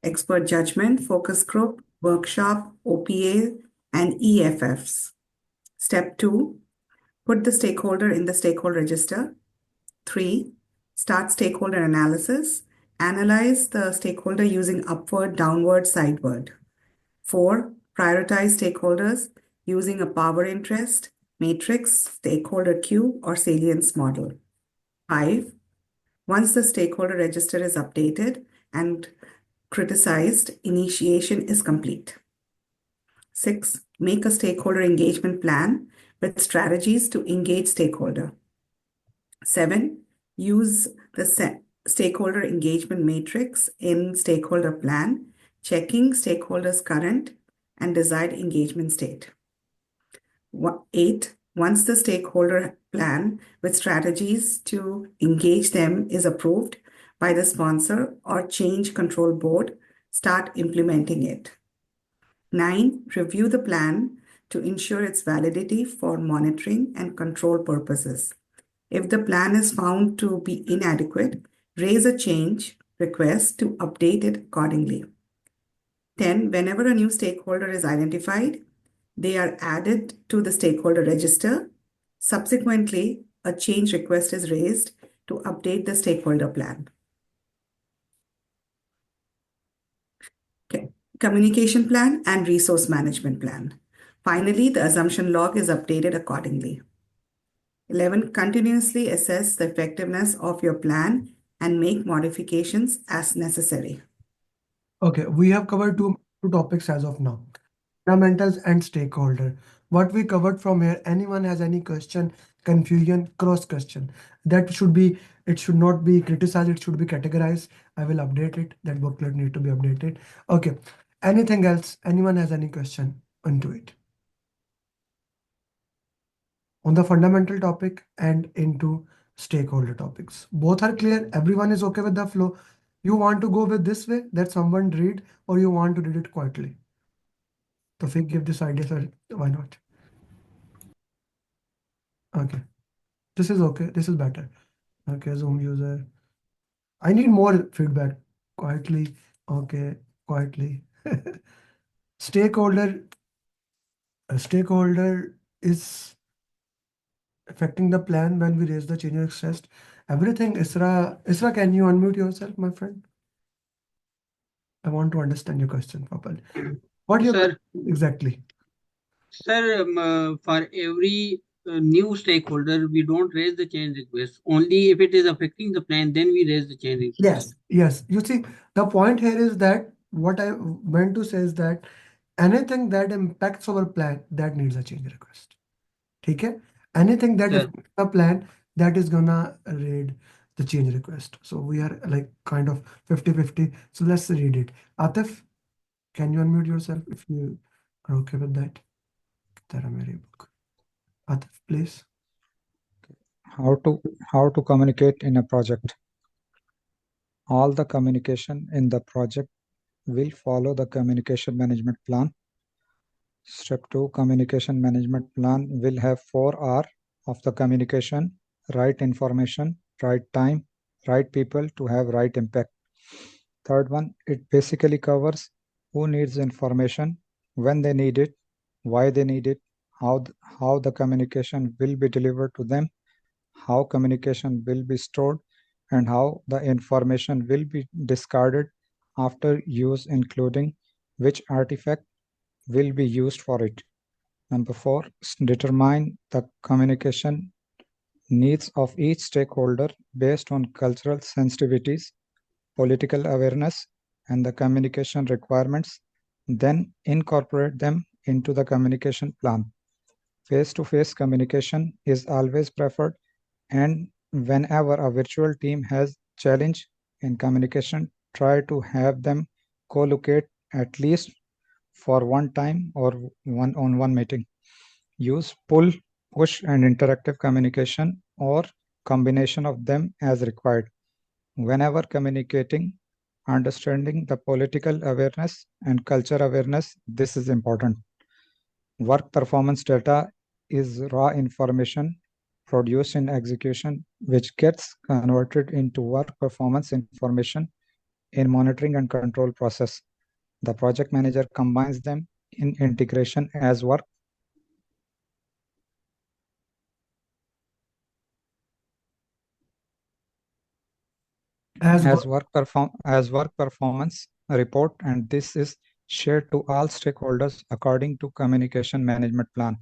expert judgment, focus group, workshop, OPA, and EFFs. Step 2, put the stakeholder in the stakeholder register. 3, start stakeholder analysis. Analyze the stakeholder using upward, downward, sideward. 4, prioritize stakeholders using a power interest, matrix, stakeholder queue, or salience model. 5, once the stakeholder register is updated and criticized, initiation is complete. 6, make a stakeholder engagement plan with strategies to engage stakeholder. 7, use the stakeholder engagement matrix in stakeholder plan, checking stakeholders' current and desired engagement state. 8, once the stakeholder plan with strategies to engage them is approved by the sponsor or change control board, start implementing it. 9, review the plan to ensure its validity for monitoring and control purposes. If the plan is found to be inadequate, raise a change request to update it accordingly. 10, whenever a new stakeholder is identified, they are added to the stakeholder register. Subsequently, a change request is raised to update the stakeholder plan. Okay. Communication plan and resource management plan. Finally, the assumption log is updated accordingly. 11, continuously assess the effectiveness of your plan and make modifications as necessary. Okay, we have covered two topics as of now. Fundamentals and stakeholder. What we covered from here, anyone has any question, confusion, cross question, that should be, it should not be criticized, it should be categorized. I will update it. That booklet need to be updated. Okay, anything else? Anyone has any question onto it? On the fundamental topic and into stakeholder topics. Both are clear. Everyone is okay with the flow. You want to go with this way that someone read, or you want to read it quietly? So if we give this idea, sir, why not? Okay, this is okay. This is better. Okay, Zoom user. I need more feedback. Quietly. Okay, quietly. Stakeholder. A stakeholder is affecting the plan when we raise the change request. Everything. Isra, can you unmute yourself, my friend? I want to understand your question properly. What you Sir, exactly? Sir, for every new stakeholder, we don't raise the change request. Only if it is affecting the plan, then we raise the change request. Yes. You see, the point here is that what I meant to say is that anything that impacts our plan, that needs a change request. Okay? Anything that Sir. affects the plan, that is gonna read the change request. So we are like kind of 50-50. So let's read it. Atif, can you unmute yourself if you are okay with that? Atif, please. How to communicate in a project. All the communication in the project will follow the communication management plan. Step 2, communication management plan will have 4 R of the communication: right information, right time, right people to have right impact. Third one, it basically covers who needs information, when they need it, why they need it, how the communication will be delivered to them, how communication will be stored, and how the information will be discarded after use, including which artifact will be used for it. Number 4, determine the communication needs of each stakeholder based on cultural sensitivities, political awareness, and the communication requirements, then incorporate them into the communication plan. Face-to-face communication is always preferred, and whenever a virtual team has challenge in communication, try to have them co-locate at least for one time or one-on-one meeting. Use pull, push, and interactive communication or combination of them as required. Whenever communicating, understanding the political awareness and culture awareness, this is important. Work performance data is raw information produced in execution, which gets converted into work performance information in monitoring and control process. The project manager combines them in integration as work as work performance report, and this is shared to all stakeholders according to communication management plan.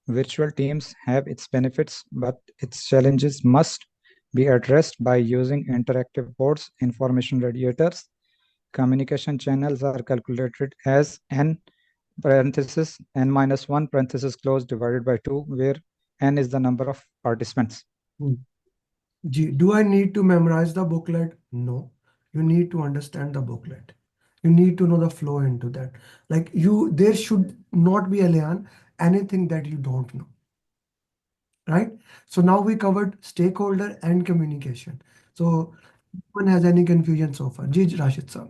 Virtual teams have its benefits, but its challenges must be addressed by using interactive boards, information radiators. Communication channels are calculated as n parenthesis n minus 1 parenthesis close divided by 2, where n is the number of participants. Do I need to memorize the booklet? No. You need to understand the booklet. You need to know the flow into that. Like there should not be, Alian, anything that you don't know. Right? So now we covered stakeholder and communication. So one has any confusion so far? Ji Rashid sir.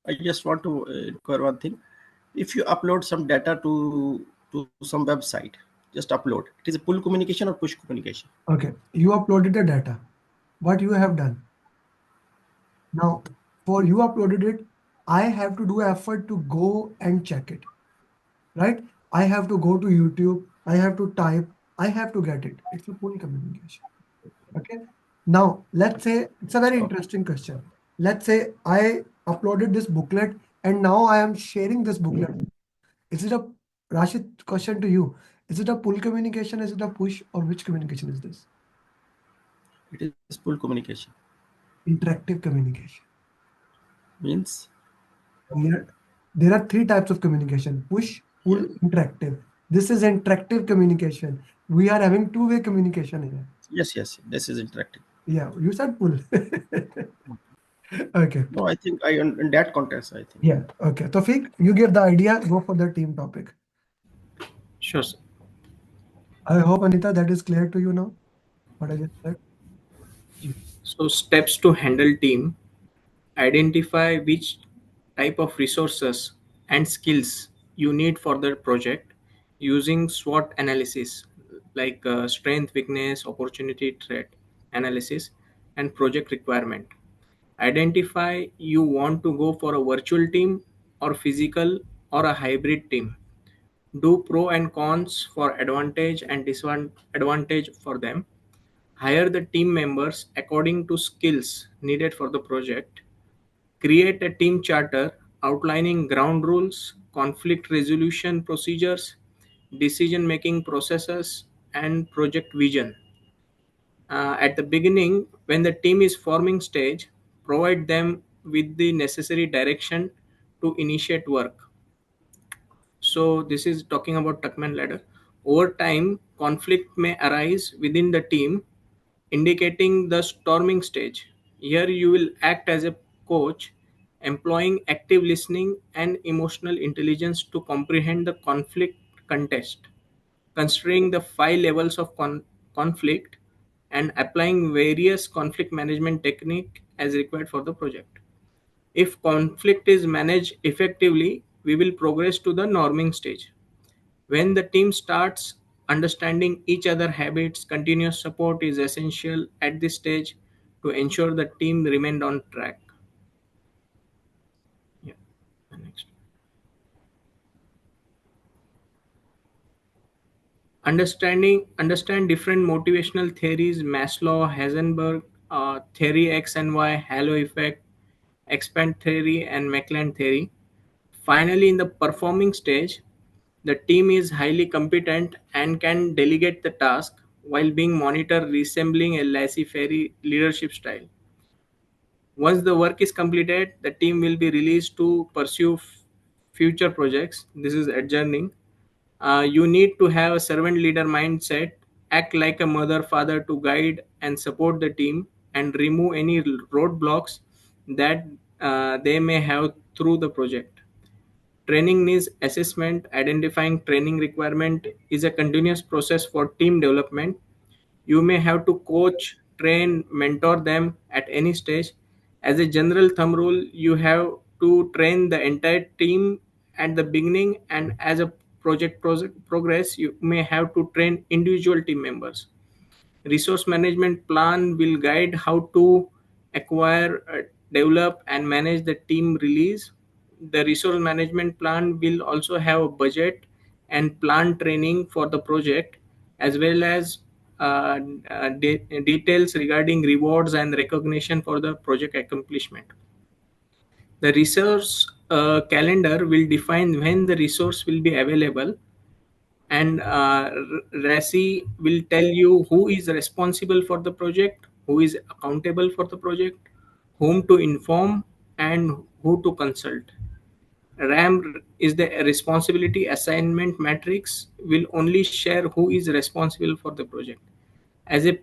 I just want to inquire one thing. If you upload some data to some website, just upload. It is a pull communication or push communication? Okay, you uploaded the data. What you have done? Now, for you uploaded it, I have to do effort to go and check it. Right? I have to go to YouTube. I have to type. I have to get it. It's a pull communication. Okay. Now, let's say it's a very interesting question. Let's say I uploaded this booklet and now I am sharing this booklet. Is it a, Rashid, question to you? Is it a pull communication? Is it a push, or which communication is this? It is pull communication. Interactive communication. Means? There are three types of communication: push, pull, interactive. This is interactive communication. We are having two-way communication here. Yes, this is interactive. Yeah, you said pull. Okay. No, I think in that context, I think. Yeah. Okay. Tawfiq, you get the idea. Go for the team topic. Sure, sir. I hope, Anita, that is clear to you now. What I just said. So steps to handle team: identify which type of resources and skills you need for the project using SWOT analysis, like strength, weakness, opportunity, threat analysis, and project requirement. Identify you want to go for a virtual team or physical or a hybrid team. Do pro and cons for advantage and disadvantage for them. Hire the team members according to skills needed for the project. Create a team charter outlining ground rules, conflict resolution procedures, decision making processes, and project vision. At the beginning, when the team is forming stage, provide them with the necessary direction to initiate work. So this is talking about Tuckman ladder. Over time, conflict may arise within the team, indicating the storming stage. Here you will act as a coach, employing active listening and emotional intelligence to comprehend the conflict context, considering the five levels of conflict and applying various conflict management technique as required for the project. If conflict is managed effectively, we will progress to the norming stage. When the team starts understanding each other habits, continuous support is essential at this stage to ensure the team remained on track. Yeah. Next. Understand different motivational theories: Maslow, Heisenberg, theory X and Y, halo effect, expand theory, and Maitland theory. Finally, in the performing stage, the team is highly competent and can delegate the task while being monitored, resembling a laissez-faire leadership style. Once the work is completed, the team will be released to pursue future projects. This is adjourning. You need to have a servant leader mindset, act like a mother, father to guide and support the team, and remove any roadblocks that they may have through the project. Training needs assessment. Identifying training requirement is a continuous process for team development. You may have to coach, train, mentor them at any stage. As a general thumb rule, you have to train the entire team at the beginning, and as a project progress, you may have to train individual team members. Resource management plan will guide how to acquire, develop, and manage the team release. The resource management plan will also have a budget and plan training for the project, as well as details regarding rewards and recognition for the project accomplishment. The resource calendar will define when the resource will be available, and RASI will tell you who is responsible for the project, who is accountable for the project, whom to inform, and who to consult. RAM is the responsibility assignment matrix, will only share who is responsible for the project. As a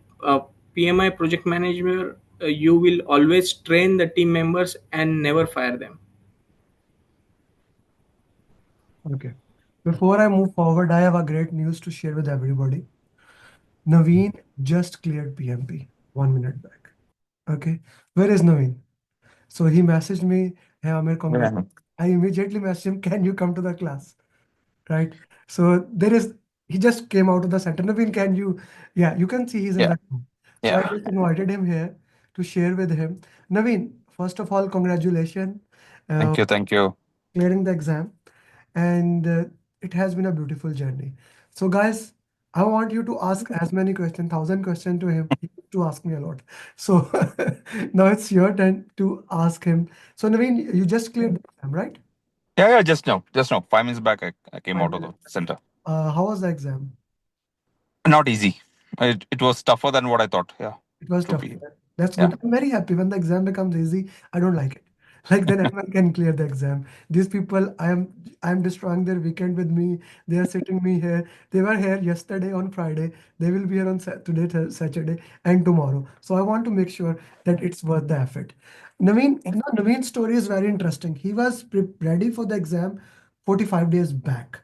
PMI project manager, you will always train the team members and never fire them. Okay. Before I move forward, I have a great news to share with everybody. Naveen just cleared PMP 1 minute back. Okay. Where is Naveen? So he messaged me, hey, Amer, congrats. Yeah. I immediately messaged him, can you come to the class? Right. So he just came out of the center. Naveen, can you, yeah, you can see he's in Yeah. the room. So I Yeah. just invited him here to share with him. Naveen, first of all, congratulations. Thank you. Thank you. Clearing the exam, and it has been a beautiful journey. So guys, I want you to ask as many questions, 1,000 questions to him. He used to ask me a lot. So now it's your turn to ask him. So Naveen, you just cleared the exam, right? Yeah. Just now. 5 minutes back, I came 5 out of the minutes. center. How was the exam? Not easy. It was tougher than what I thought. Yeah. It was To tough. be. That's Yeah. good. I'm very happy when the exam becomes easy. I don't like it. Like then anyone can clear the exam. These people, I'm destroying their weekend with me. They are sitting me here. They were here yesterday on Friday. They will be here on today, Saturday, and tomorrow. So I want to make sure that it's worth the effort. Naveen, Naveen's story is very interesting. He was ready for the exam 45 days back,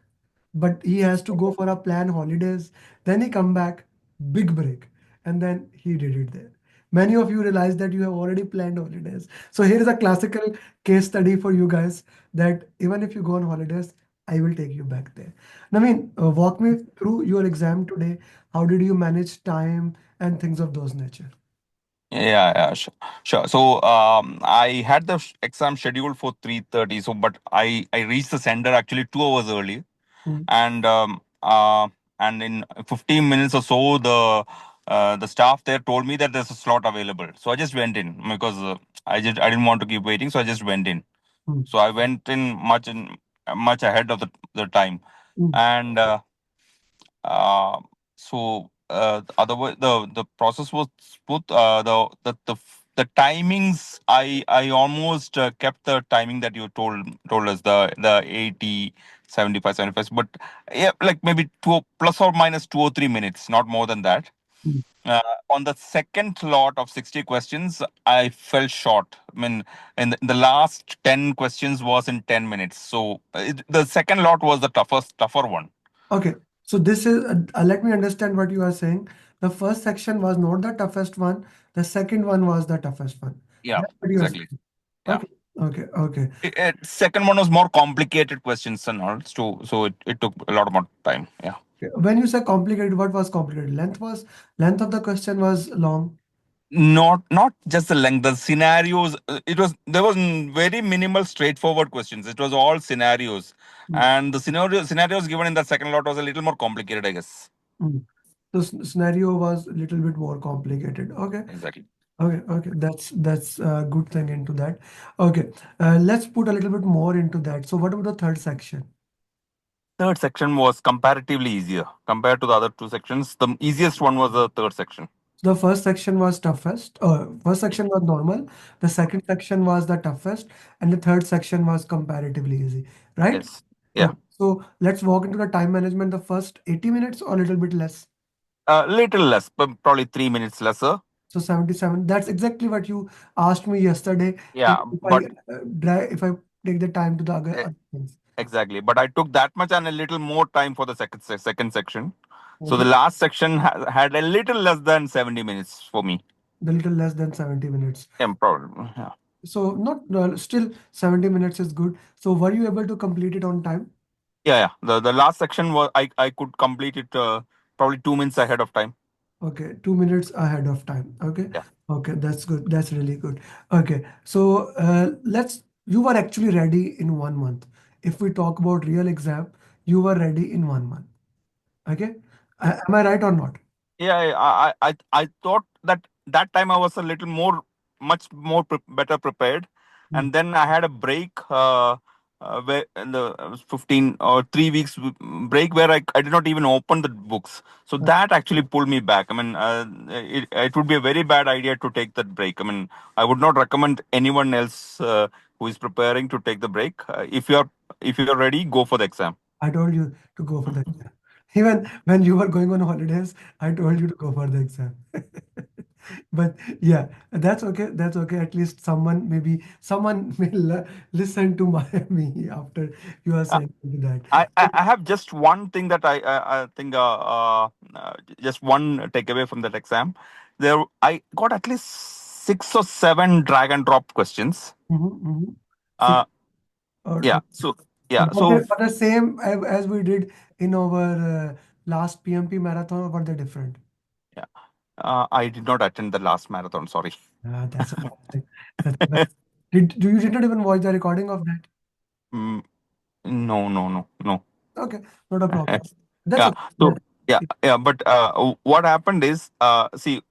but he has to go for a plan holidays. Then he come back, big break, and then he did it there. Many of you realize that you have already planned holidays. So here is a classical case study for you guys that even if you go on holidays, I will take you back there. Naveen, walk me through your exam today. How did you manage time and things of those nature? Yeah. Sure. So I had the exam scheduled for 3:30. So, but I reached the center actually 2 hours early, Hmm. and in 15 minutes or so, the staff there told me that there's a slot available. So I just went in because I didn't want to keep waiting. So I just went in. Hmm. So I went in much ahead of the time, Hmm. and uh, so otherwise the process was smooth. The timings I almost kept the timing that you told us, the 80 75 75, but yeah, like maybe two plus or minus 2 or 3 minutes, not more than that. Hmm. On the second lot of 60 questions, I fell short. I mean, in the last 10 questions was in 10 minutes. So the second lot was the tougher one. Okay, so this is, let me understand what you are saying. The first section was not the toughest one. The second one was the toughest one. Yeah, That's what you are exactly. saying. Yeah. Okay. Second one was more complicated questions and all. So it took a lot more time. Yeah. When you say complicated, what was complicated? Length of the question was long. Not just the length, the scenarios. There was very minimal straightforward questions. It was all scenarios, Hmm. and the scenarios given in that second lot was a little more complicated, I guess. Hmm. The scenario was a little bit more complicated. Okay. Exactly. Okay. That's a good thing into that. Okay. Let's put a little bit more into that. So what about the third section? Third section was comparatively easier compared to the other two sections. The easiest one was the third section. The first section was toughest. First section was normal. The second section was the toughest, and the third section was comparatively easy. Right? Yes. Yeah. Okay. So let's walk into the time management. The first 80 minutes or a little bit less. Little less, but probably 3 minutes lesser. So 77. That's exactly what you asked me yesterday. Yeah, but If I take the time to the eh, other things. exactly. But I took that much and a little more time for the second section. So the Okay. last section had a little less than 70 minutes for me. The little less than 70 minutes. Yeah, probably. Yeah. So not still 70 minutes is good. So were you able to complete it on time? Yeah. The last section was I could complete it probably 2 minutes ahead of time. Okay, 2 minutes ahead of time. Okay. Yeah. Okay, that's good. That's really good. Okay, so you were actually ready in 1 month. If we talk about real exam, you were ready in 1 month. Okay, am I right or not? Yeah, I thought that time I was a little much more better prepared, Hmm. and then I had a break, where in the 15 or 3 weeks break where I did not even open the books. So that actually pulled me back. I mean, it would be a very bad idea to take that break. I mean, I would not recommend anyone else who is preparing to take the break. If you're ready, go for the exam. I told you to go for the exam. Even when you were going on holidays, I told you to go for the exam. But yeah, that's okay. That's okay. At least someone may listen to me after you are saying that. I have just one thing that I think just one takeaway from that exam. There I got at least 6 or 7 drag and drop questions. Mhm, mhm. Six Uh, or yeah. So yeah. were So they the same as we did in our last PMP marathon, or were they different? yeah. I did not attend the last marathon. Sorry. That's a bad thing. That's a bad. You did not even watch the recording of that? Mm, no, no, no, no. Okay, not a problem. That's Yeah. okay. So yeah. But what happened is, see,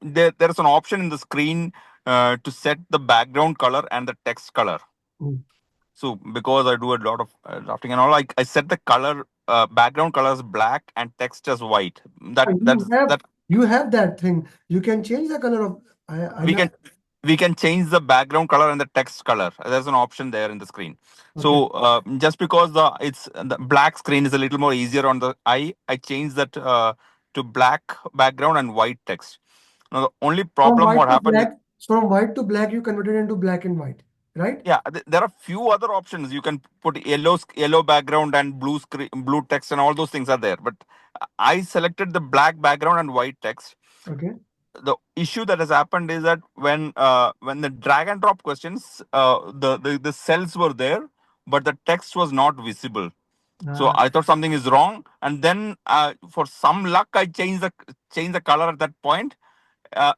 there's an option in the screen to set the background color and the text color. Mm. So because I do a lot of drafting and all, I set the color background color as black and text as white. That You that's have that you have that thing. You can change the color of. I we never. can we can change the background color and the text color. There's an option there in the screen. Okay. So just because the black screen is a little more easier on the eye, I changed that to black background and white text. Now the only From problem what white to happened is, black. From white to black, you converted into black and white, right? yeah, there are few other options. You can put yellow background and blue text, and all those things are there. But I selected the black background and white text. Okay. The issue that has happened is that when the drag and drop questions, the cells were there, but the text was not visible. So Ah, I thought something is wrong, and then for some luck, I changed the color at that point. Uh,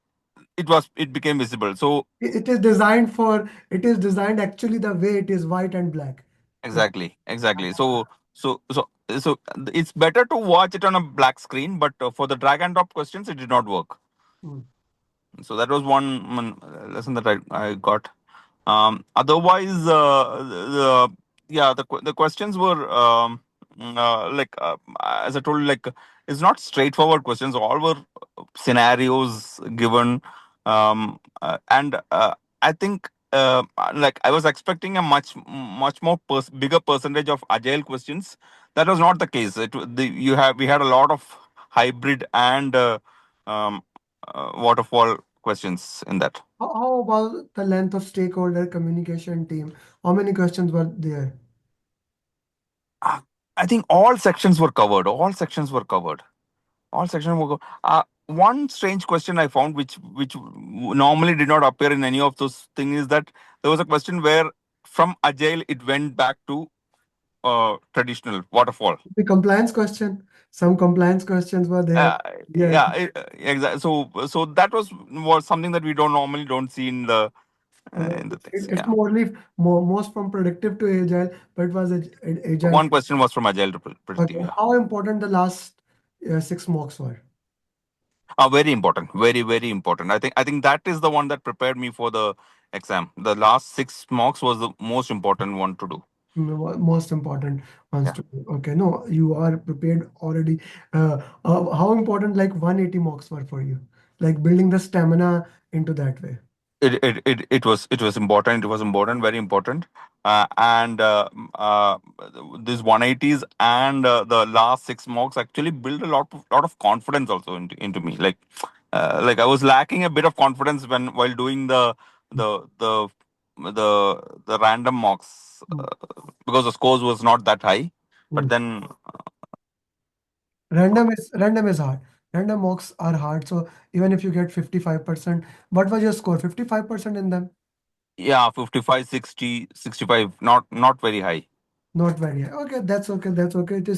it became visible. So it is designed for. It is designed actually the way it is white and black. Okay. exactly. So it's better to watch it on a black screen, but for the drag and drop questions, it did not work. Mm. So that was one lesson that I got. Otherwise, the questions were as I told you, like it's not straightforward questions. All were scenarios given, and I think like I was expecting a much more bigger percentage of agile questions. That was not the case. We had a lot of hybrid and um, waterfall questions in that. How about the length of stakeholder communication team? How many questions were there? Uh, I think all sections were covered. All sections were covered. All sections were. One strange question I found, which normally did not appear in any of those things, is that there was a question where from agile it went back to traditional waterfall. The compliance question. Some compliance questions were there. Yeah. Yeah, exactly. So that was something that we don't see in the things. It's Yeah, most from predictive to agile, but it was agile. one question was from agile to predictive. Okay. Yeah. How important the last 6 mocks were? Very important. Very important. I think that is the one that prepared me for the exam. The last 6 mocks was the most important one to do. Most important ones Yeah. to do. Okay, no, you are prepared already. How important like 180 mocks were for you? Like building the stamina into that way. It was important. It was important, very important. And these 180s and the last 6 mocks actually built a lot of confidence also into me. Like I was lacking a bit of confidence while doing the random mocks, Mm. because the scores was not that high. But Mm. then Random is hard. Random mocks are hard. So even if you get 55%, what was your score? 55% in them? yeah, 55, 60, 65, not very high. Not very high. Okay, that's okay. That's okay. It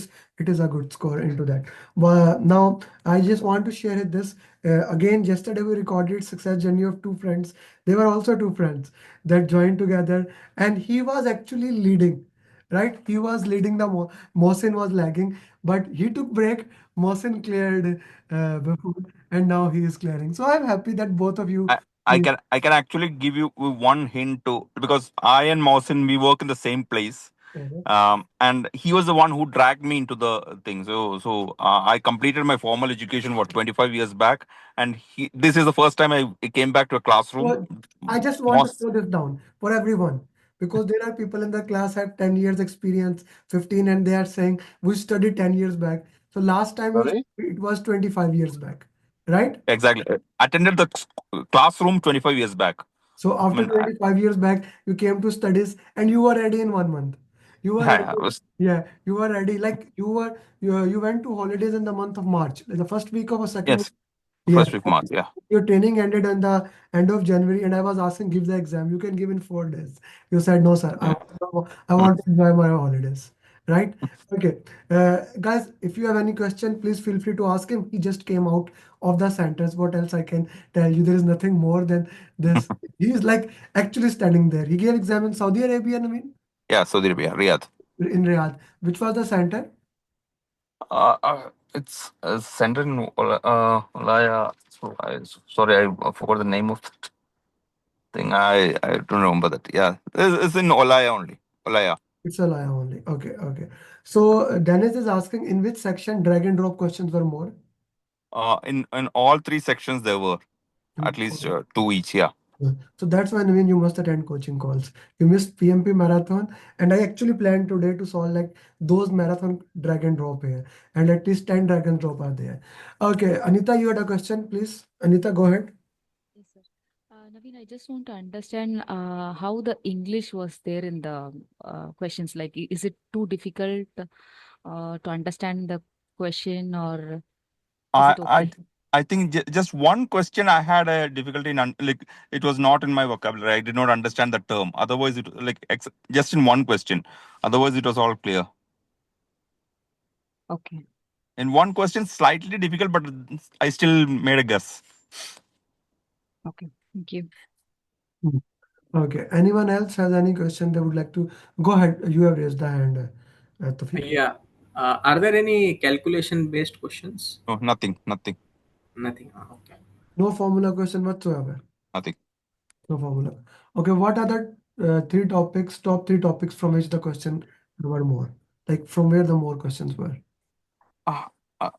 is a good score into that. But now I just want to share this. Again, yesterday we recorded success journey of two friends. They were also two friends that joined together, and he was actually leading. Right? He was leading the Mohsin was lagging, but he took break. Mohsin cleared before, and now he is clearing. So I'm happy that both of you. I can actually give you one hint to, because I and Mohsin, we work in the same place. And he was the one who dragged me into the thing. So I completed my formal education 25 years back, and this is the first time I came back to a classroom. So I just want to Mos- slow this down for everyone, because there are people in the class have 10 years experience, 15, and they are saying we studied 10 years back. So last time Sorry? it was 25 years back, right? Exactly. Attended the classroom 25 years back. So I after mean, 25 years back, you came to studies and you were ready in 1 month. You were ready. I was, Yeah, you were ready. Like you went to holidays in the month of March, the first week of a second. yes, Yeah, first week March. Yeah. your training ended on the end of January, and I was asking, give the exam. You can give in 4 days. You said, no, sir. Yeah. I Mm. want to enjoy my holidays. Right? Okay. Guys, if you have any question, please feel free to ask him. He just came out of the sentence. What else I can tell you? There is nothing more than this. He is like actually standing there. He gave exam in Saudi Arabia, I mean, Yeah, Saudi Arabia, Riyadh. in Riyadh. Which was the center? It's centered in Olaya. Sorry, I forgot the name of that thing. I don't remember that. Yeah, it's in Olaya only. Olaya. It's a lie only. Okay, okay. So Dennis is asking, in which section drag and drop questions were more? In all three sections there were at least two each. Yeah. Yeah. So that's why, Naveen, you must attend coaching calls. You missed PMP marathon, and I actually planned today to solve like those marathon drag and drop here, and at least 10 drag and drop are there. Okay, Anita, you had a question, please. Anita, go ahead. Yes, sir. Naveen, I just want to understand how the English was there in the questions. Like, is it too difficult to understand the question, or is I it I okay? I think just one question I had a difficulty in like it was not in my vocabulary. I did not understand the term. Otherwise, it like just in one question. Otherwise, it was all clear. Okay. In one question, slightly difficult, but I still made a guess. Okay. Thank you. Hmm. Okay. Anyone else has any question they would like to go ahead? You have raised the hand, Tawfiq. Yeah. Are there any calculation based questions? No, nothing, nothing, Nothing. Okay. No formula question whatsoever. nothing. No formula. Okay. What are the top three topics from which the question were more? Like from where the more questions were? Uh, uh,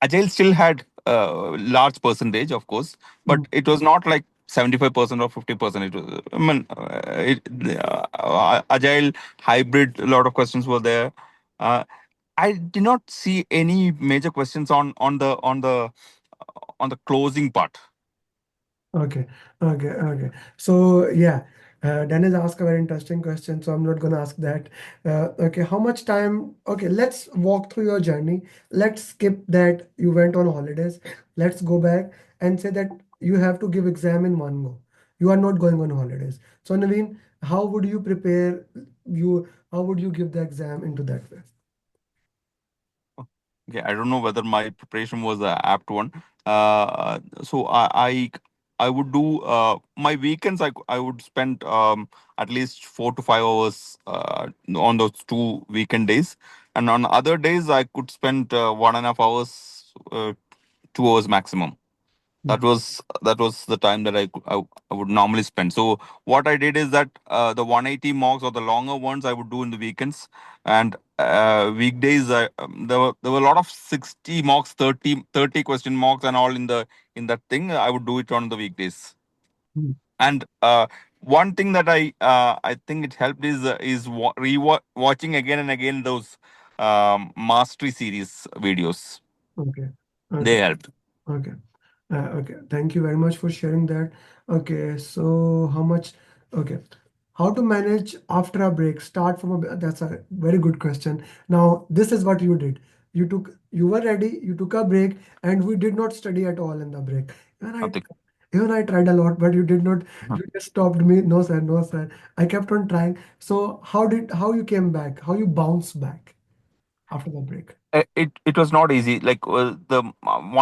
Agile still had a large percentage, of course, but Hmm. it was not like 75% or 50%. It was, I mean, Agile hybrid, a lot of questions were there. Uh, I did not see any major questions on the closing part. Okay, okay. So yeah, Dennis asked a very interesting question, so I'm not gonna ask that. Okay, how much time? Okay, let's walk through your journey. Let's skip that you went on holidays. Let's go back and say that you have to give exam in one go. You are not going on holidays. So Naveen, how would you prepare? How would you give the exam into that way? Okay, I don't know whether my preparation was a apt one. So I would do my weekends. I would spend at least 4 to 5 hours on those 2 weekend days, and on other days I could spend 1.5 hours, 2 hours maximum. That was the time that I would normally spend. So what I did is that the 180 mocks or the longer ones I would do in the weekends, and weekdays there were a lot of 60 mocks, 30 question mocks and all in that thing. I would do it on the weekdays. Hmm. And one thing that I think it helped is watching again and again those mastery series videos. Okay, okay, They helped. okay. Okay, thank you very much for sharing that. Okay, so how much? Okay, how to manage after a break? Start from that's a very good question. Now, this is what you did. You were ready, you took a break, and we did not study at all in the break. Right? Nothing. Even I tried a lot, but you did not. You just stopped me. No, sir. No, sir. I kept on trying. So how you came back? How you bounced back after the break? It was not easy. Like the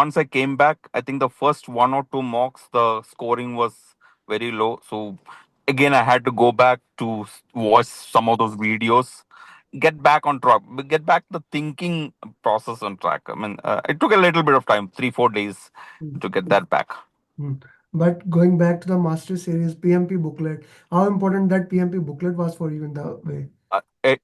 once I came back, I think the first one or two mocks, the scoring was very low. So again, I had to go back to watch some of those videos, get back on track, get back the thinking process on track. I mean, it took a little bit of time, 3 4 days, Hmm. to get that back. Hmm. But going back to the master series PMP booklet, how important that PMP booklet was for you in the way?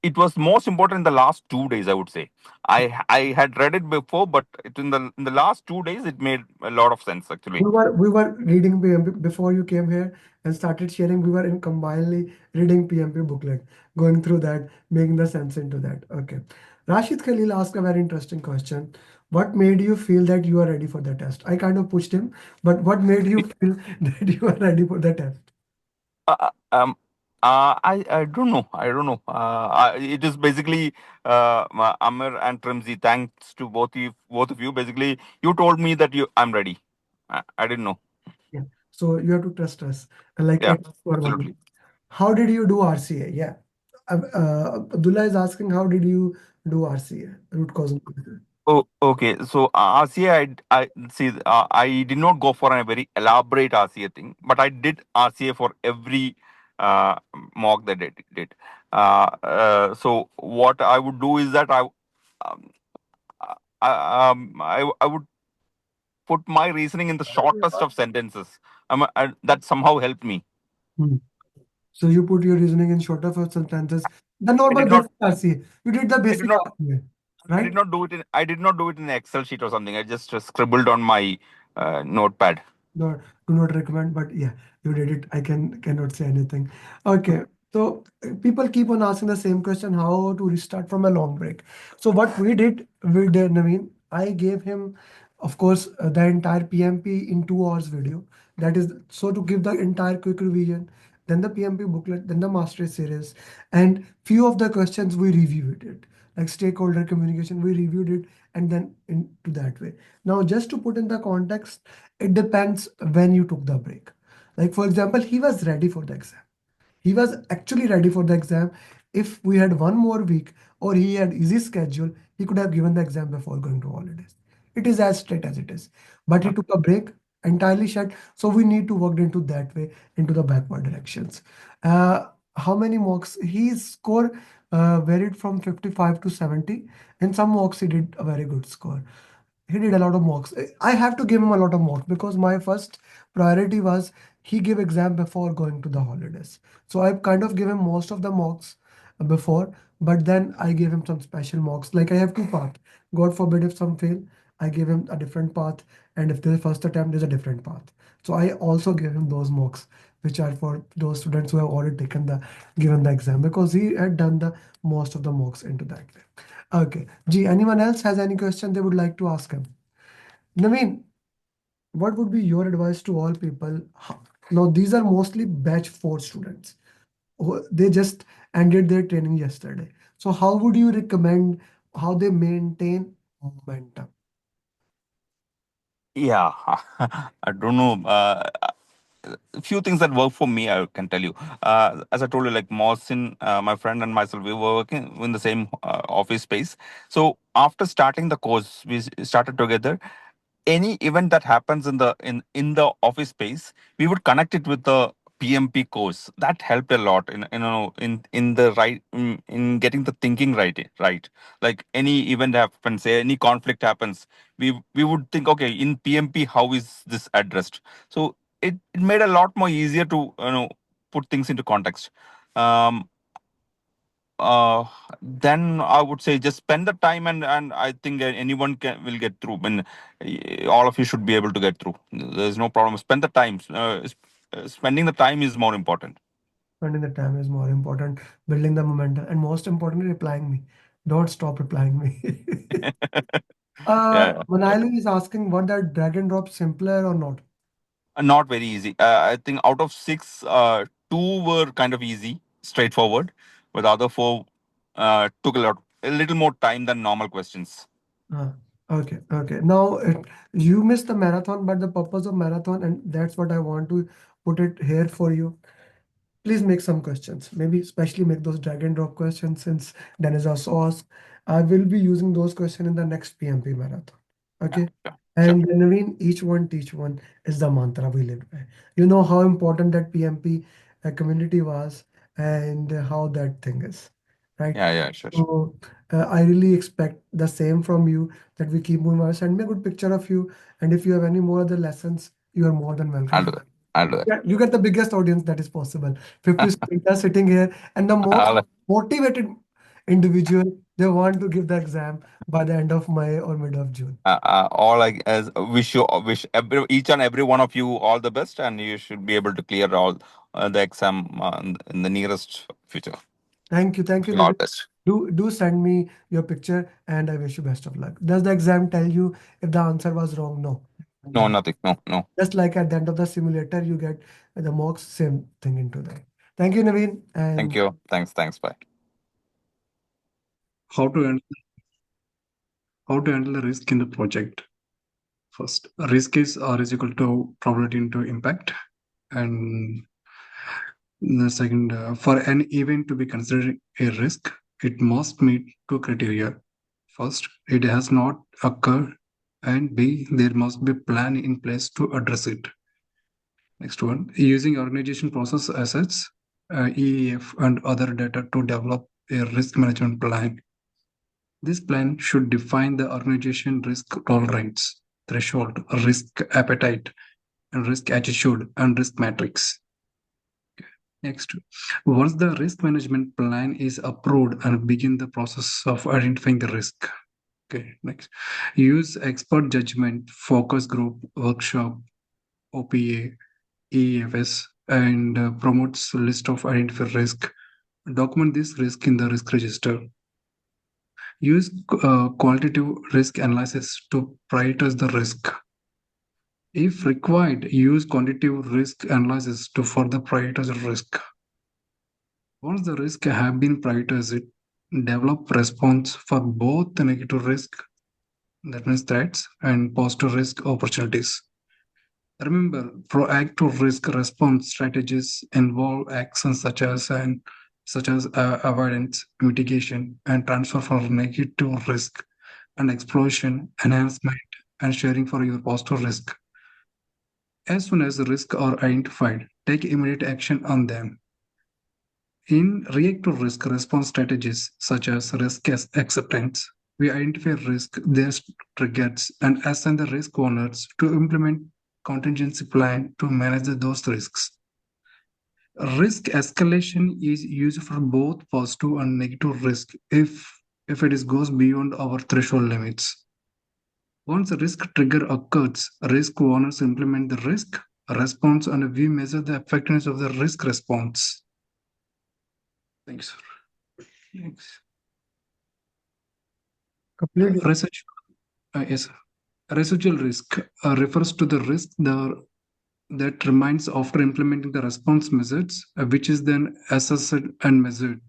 It was most important in the last 2 days, I would say. I had read it before, but in the last 2 days, it made a lot of sense actually. We were reading PMP before you came here and started sharing. We were in combinedly reading PMP booklet, going through that, making the sense into that. Okay. Rashid Khalil asked a very interesting question. What made you feel that you are ready for the test? I kind of pushed him, but what made you feel that you are ready for the test? Uh, uh, um, I don't know. I don't know. It is basically Amer and Trimzi. Thanks to both of you. Basically, you told me that I'm ready. I didn't know. Yeah. So you have to trust us. Like Yeah, at for 1 week. absolutely. How did you do RCA? Yeah. Abdullah is asking, how did you do RCA? Root cause analysis. Oh, okay. So RCA, I see. I did not go for a very elaborate RCA thing, but I did RCA for every uh, mock that I did. So what I would do is that um, I would put my reasoning in the shortest of sentences. That somehow helped me. Hmm. So you put your reasoning in shorter for sentences. The I normal did not. basic RCA. You did the I did basic not. RCA, I right? did not do it in. I did not do it in an Excel sheet or something. I just scribbled on my notepad. No, do not recommend, but yeah, you did it. I cannot say anything. Okay. So people keep on asking the same question, how to restart from a long break. So what we did, Naveen, I gave him, of course, the entire PMP in 2 hours video. That is so to give the entire quick revision, then the PMP booklet, then the mastery series, and few of the questions we reviewed it, like stakeholder communication, we reviewed it, and then into that way. Now, just to put in the context, it depends when you took the break. Like, for example, he was ready for the exam. He was actually ready for the exam. If we had 1 more week or he had easy schedule, he could have given the exam before going to holidays. It is as straight as it is. But he took a break, entirely shut. So we need to work into that way, into the backward directions. How many mocks? His score varied from 55 to 70. In some mocks, he did a very good score. He did a lot of mocks. I have to give him a lot of mocks because my first priority was he gave exam before going to the holidays. So I kind of gave him most of the mocks before, but then I gave him some special mocks. Like I have two paths. God forbid if some fail, I give him a different path, and if there's first attempt, there's a different path. So I also gave him those mocks, which are for those students who have already taken the given the exam because he had done the most of the mocks into that way. Okay. Gee, anyone else has any question they would like to ask him? Naveen, what would be your advice to all people? Now, these are mostly batch 4 students. They just ended their training yesterday. So how would you recommend how they maintain momentum? Yeah, I don't know. A few things that work for me, I can tell you. As I told you, like Mohsin, my friend and myself, we were working in the same office space. So after starting the course, we started together. Any event that happens in the office space, we would connect it with the PMP course. That helped a lot in the right in getting the thinking right. Like any event happens, say any conflict happens, we would think, okay, in PMP, how is this addressed? So it made a lot more easier to put things into context. Um, uh, then I would say just spend the time, and I think anyone will get through. And all of you should be able to get through. There's no problem. Spend the time. Spending the time is more important. Spending the time is more important, building the momentum, and most importantly, replying me. Don't stop replying me. Yeah, Manali is asking, what that drag and drop simpler or not? not very easy. I think out of six, two were kind of easy, straightforward, but the other four took a little more time than normal questions. Uh, Okay, okay. Now you missed the marathon, but the purpose of marathon, and that's what I want to put it here for you. Please make some questions. Maybe especially make those drag and drop questions since Dennis also asked. I will be using those questions in the next PMP marathon. Okay. Sure. And Naveen, each one teach one is the mantra we live by. You know how important that PMP community was and how that thing is, right? Yeah, sure. So I really expect the same from you that we keep moving on. Send me a good picture of you. And if you have any more other lessons, you are more than I'll welcome. do that. I'll do that. Yeah, you get the biggest audience that is possible. 50 students sitting here, and the most I'll- motivated individual, they want to give the exam by the end of May or mid of June. all I as wish each and every one of you all the best, and you should be able to clear all the exam in the nearest future. Thank you, All Naveen. best. Do send me your picture, and I wish you best of luck. Does the exam tell you if the answer was wrong? No. No, nothing. No. Just like at the end of the simulator, you get the marks, same thing into that. Thank you, Naveen. And Thank you. Thanks. Bye. How to handle the risk in the project. First, risk is R is equal to probability into impact, and the second, for an event to be considered a risk, it must meet two criteria. First, it has not occurred, and B, there must be a plan in place to address it. Next one, using organization process assets, EEF, and other data to develop a risk management plan. This plan should define the organization risk tolerance, threshold, risk appetite, and risk attitude, and risk matrix. Next, once the risk management plan is approved and begin the process of identifying the risk. Okay, next, use expert judgment, focus group, workshop, OPA, EFS, and promotes list of identified risk. Document this risk in the risk register. Use qualitative risk analysis to prioritize the risk. If required, use quantitative risk analysis to further prioritize the risk. Once the risks have been prioritized, develop response for both the negative risk, that means threats, and positive risk opportunities. Remember, proactive risk response strategies involve actions such as avoidance, mitigation, and transfer for negative risk, and exploration, enhancement, and sharing for your positive risk. As soon as the risks are identified, take immediate action on them. In reactive risk response strategies such as risk acceptance, we identify risk, their triggers, and assign the risk owners to implement contingency plan to manage those risks. Risk escalation is used for both positive and negative risk if it goes beyond our threshold limits. Once a risk trigger occurs, risk owners implement the risk response and we measure the effectiveness of the risk response. Thanks, sir. Thanks. complete. Research, yes, residual risk refers to the risk that remains after implementing the response methods, which is then assessed and measured.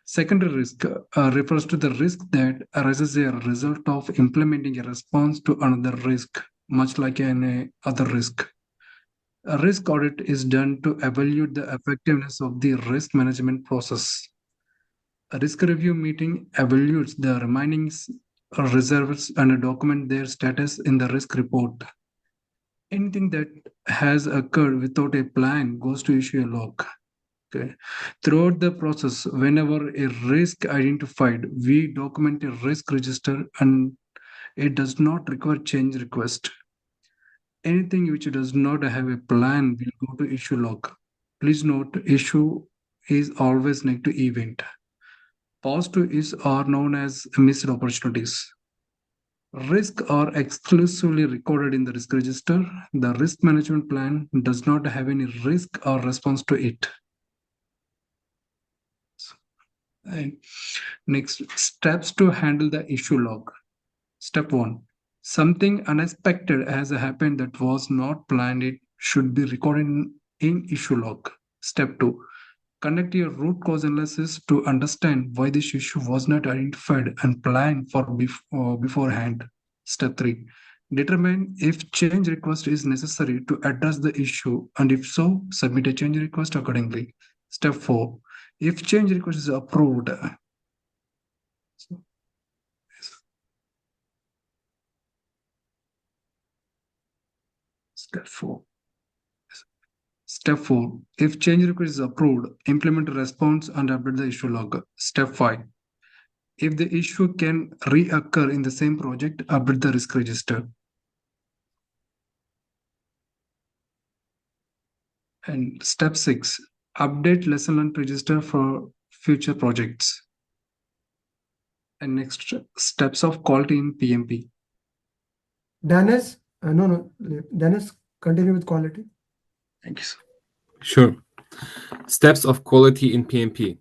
Secondary risk refers to the risk that arises as a result of implementing a response to another risk, much like any other risk. A risk audit is done to evaluate the effectiveness of the risk management process. A risk review meeting evaluates the remaining reserves and document their status in the risk report. Anything that has occurred without a plan goes to issue a log. Okay. Throughout the process, whenever a risk identified, we document a risk register and it does not require change request. Anything which does not have a plan will go to issue log. Please note, issue is always next to event. Pause to is are known as missed opportunities. Risks are exclusively recorded in the risk register. The risk management plan does not have any risk or response to it. And next, steps to handle the issue log. Step 1. Something unexpected has happened that was not planned. It should be recorded in issue log. Step 2. Conduct your root cause analysis to understand why this issue was not identified and planned for beforehand. Step 3. Determine if change request is necessary to address the issue, and if so, submit a change request accordingly. Step 4. If change request is approved, Step 4. Step 4. If change request is approved, implement a response and update the issue log. Step 5. If the issue can reoccur in the same project, update the risk register. And step 6. Update lesson learned register for future projects. And next, steps of quality in PMP. Dennis, Dennis, continue with quality. Thank you, sir. Sure. Steps of quality in PMP.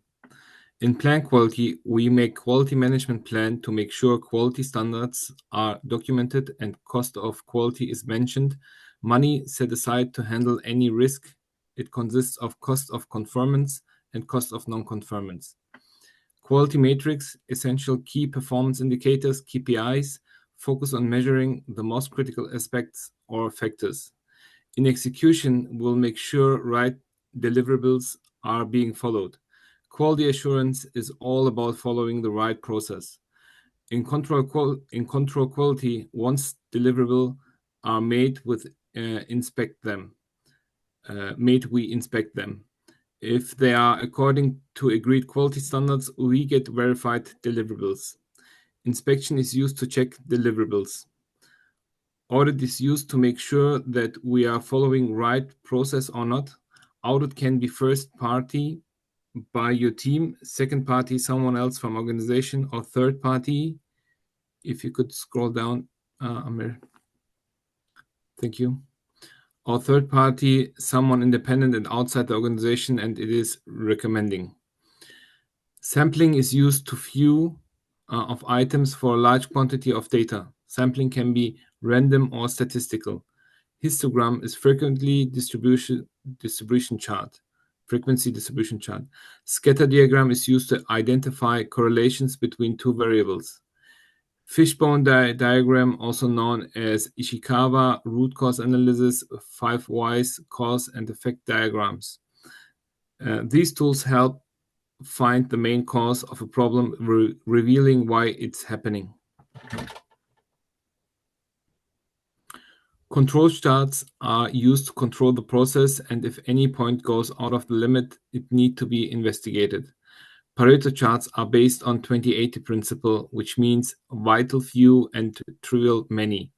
In plan quality, we make quality management plan to make sure quality standards are documented and cost of quality is mentioned. Money set aside to handle any risk. It consists of cost of conformance and cost of non-conformance. Quality matrix, essential key performance indicators, KPIs, focus on measuring the most critical aspects or factors. In execution, we'll make sure right deliverables are being followed. Quality assurance is all about following the right process. In control quality, once deliverable are made, we inspect them. If they are according to agreed quality standards, we get verified deliverables. Inspection is used to check deliverables. Audit is used to make sure that we are following right process or not. Audit can be first party by your team, second party, someone else from organization, or third party. If you could scroll down, Amer. Thank you. Or third party, someone independent and outside the organization, and it is recommending. Sampling is used to few of items for a large quantity of data. Sampling can be random or statistical. Histogram is frequency distribution chart. Scatter diagram is used to identify correlations between two variables. Fishbone diagram, also known as Ishikawa root cause analysis, 5 whys, cause and effect diagrams. These tools help find the main cause of a problem, revealing why it's happening. Control charts are used to control the process, and if any point goes out of the limit, it needs to be investigated. Pareto charts are based on 20/80 principle, which means vital few and trivial many.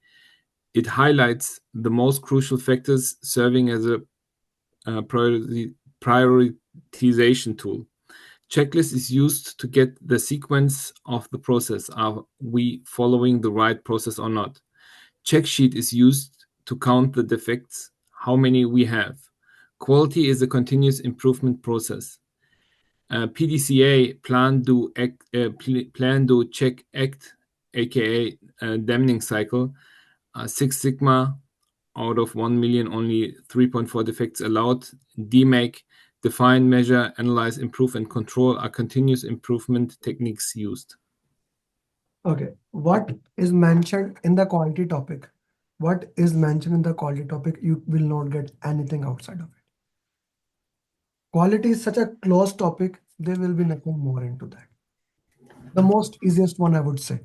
It highlights the most crucial factors, serving as a prioritization tool. Checklist is used to get the sequence of the process. Are we following the right process or not? Check sheet is used to count the defects, how many we have. Quality is a continuous improvement process. PDCA, plan, do, check, act, aka damning cycle. Six Sigma, out of 1 million, only 3.4 defects allowed. DMAC, define, measure, analyze, improve, and control are continuous improvement techniques used. Okay, what is mentioned in the quality topic? What is mentioned in the quality topic, you will not get anything outside of it. Quality is such a closed topic, there will be nothing more into that. The most easiest one, I would say.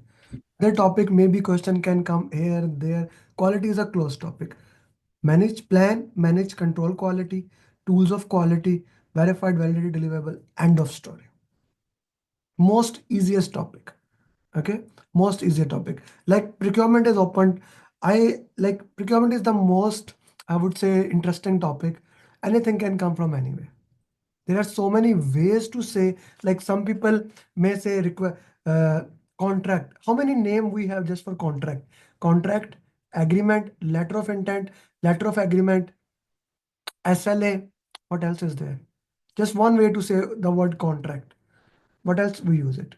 The topic, maybe question can come here, there. Quality is a closed topic. Manage plan, manage control quality, tools of quality, verified, validated, deliverable, end of story. Most easiest topic. Okay, most easiest topic. Like procurement is open. Procurement is the most, I would say, interesting topic. Anything can come from anywhere. There are so many ways to say, like some people may say contract. How many name we have just for contract? Contract, agreement, letter of intent, letter of agreement, SLA. What else is there? Just one way to say the word contract. What else we use it?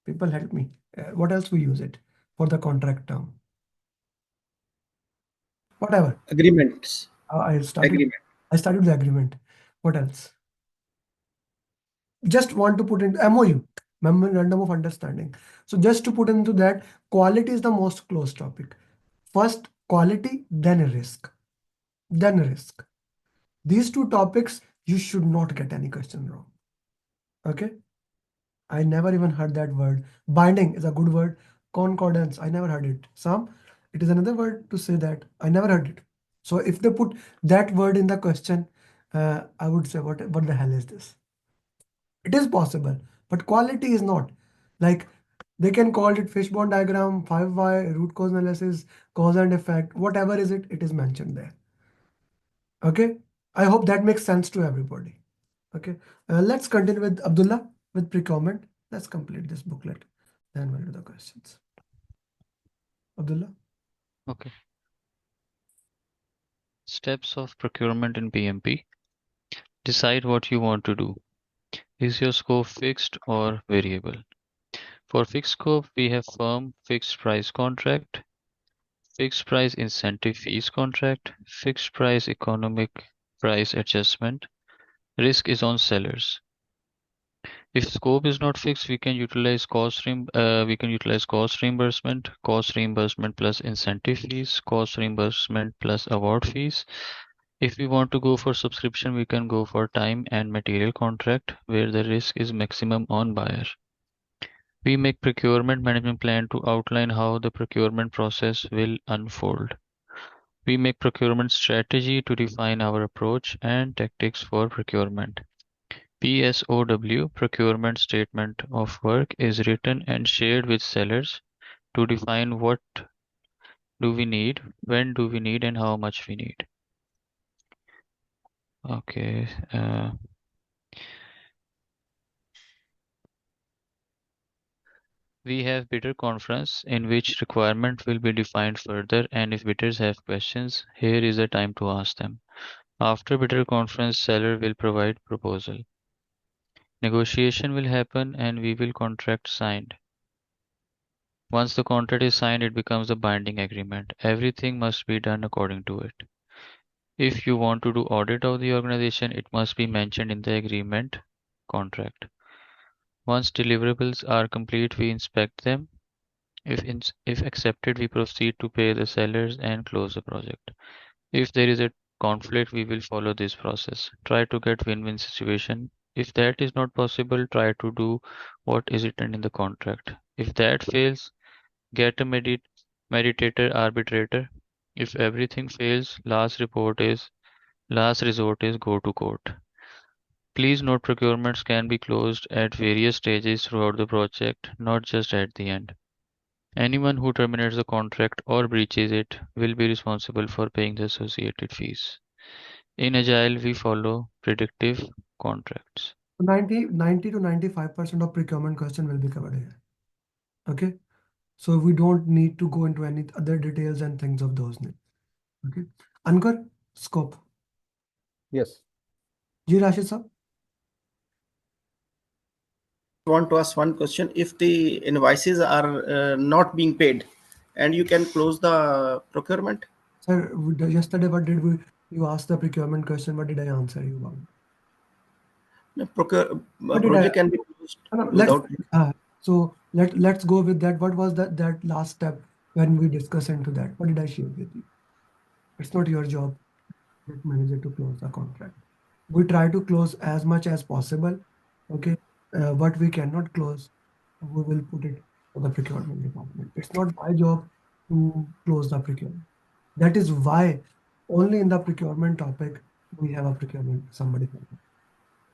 People help me. What else we use it for the contract term? Whatever. Agreements. I started Agreement. with agreement. What else? Just want to put in MOU. memorandum of understanding. So just to put into that, quality is the most close topic. First quality, then risk, then risk. These two topics, you should not get any question wrong. Okay. I never even heard that word. Binding is a good word. Concordance, I never heard it. Sam, it is another word to say that. I never heard it. So if they put that word in the question, I would say, what the hell is this? It is possible, but quality is not. Like they can call it fishbone diagram, 5 why, root cause analysis, cause and effect, whatever is it, it is mentioned there. Okay. I hope that makes sense to everybody. Okay. Let's continue with Abdullah with procurement. Let's complete this booklet. Then we'll do the questions. Abdullah. Okay. Steps of procurement in PMP. Decide what you want to do. Is your scope fixed or variable? For fixed scope, we have firm fixed price contract, fixed price incentive fees contract, fixed price economic price adjustment. Risk is on sellers. If scope is not fixed, we can utilize cost reimbursement plus incentive fees, cost reimbursement plus award fees. If we want to go for subscription, we can go for time and material contract where the risk is maximum on buyer. We make procurement management plan to outline how the procurement process will unfold. We make procurement strategy to define our approach and tactics for procurement. PSOW, procurement statement of work, is written and shared with sellers to define what do we need, when do we need, and how much we need. Okay. We have bidder conference in which requirement will be defined further, and if bidders have questions, here is the time to ask them. After bidder conference, seller will provide proposal. Negotiation will happen and we will contract signed. Once the contract is signed, it becomes a binding agreement. Everything must be done according to it. If you want to do audit of the organization, it must be mentioned in the agreement contract. Once deliverables are complete, we inspect them. If accepted, we proceed to pay the sellers and close the project. If there is a conflict, we will follow this process. Try to get win-win situation. If that is not possible, try to do what is written in the contract. If that fails, get a meditator arbitrator. If everything fails, last resort is go to court. Please note procurements can be closed at various stages throughout the project, not just at the end. Anyone who terminates the contract or breaches it will be responsible for paying the associated fees. In Agile, we follow predictive contracts. 90 to 95% of procurement question will be covered here. Okay. So we don't need to go into any other details and things of those names. Okay. Ankar, scope. Yes. Ji Rashid sir. Want to ask one question. If the invoices are not being paid, and you can close the procurement? Sir, yesterday what did you asked the procurement question, what did I answer you about? The project can be closed without. So let's go with that. What was that last step when we discuss into that? What did I share with you? It's not your job, project manager, to close the contract. We try to close as much as possible. Okay. What we cannot close, we will put it to the procurement department. It's not my job to close the procurement. That is why only in the procurement topic we have a procurement somebody.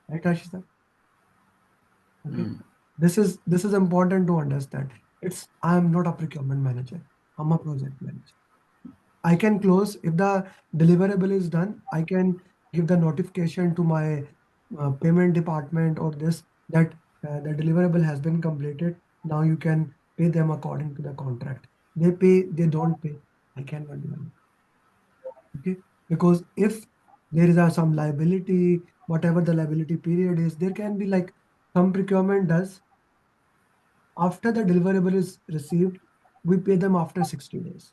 Right, Ashita? Okay. This is important to understand. I'm not a procurement manager. I'm a project manager. I can close if the deliverable is done. I can give the notification to my payment department or this that the deliverable has been completed. Now you can pay them according to the contract. They pay, they don't pay. I cannot do anything. Okay, because if there is some liability, whatever the liability period is, there can be like some procurement does. After the deliverable is received, we pay them after 60 days.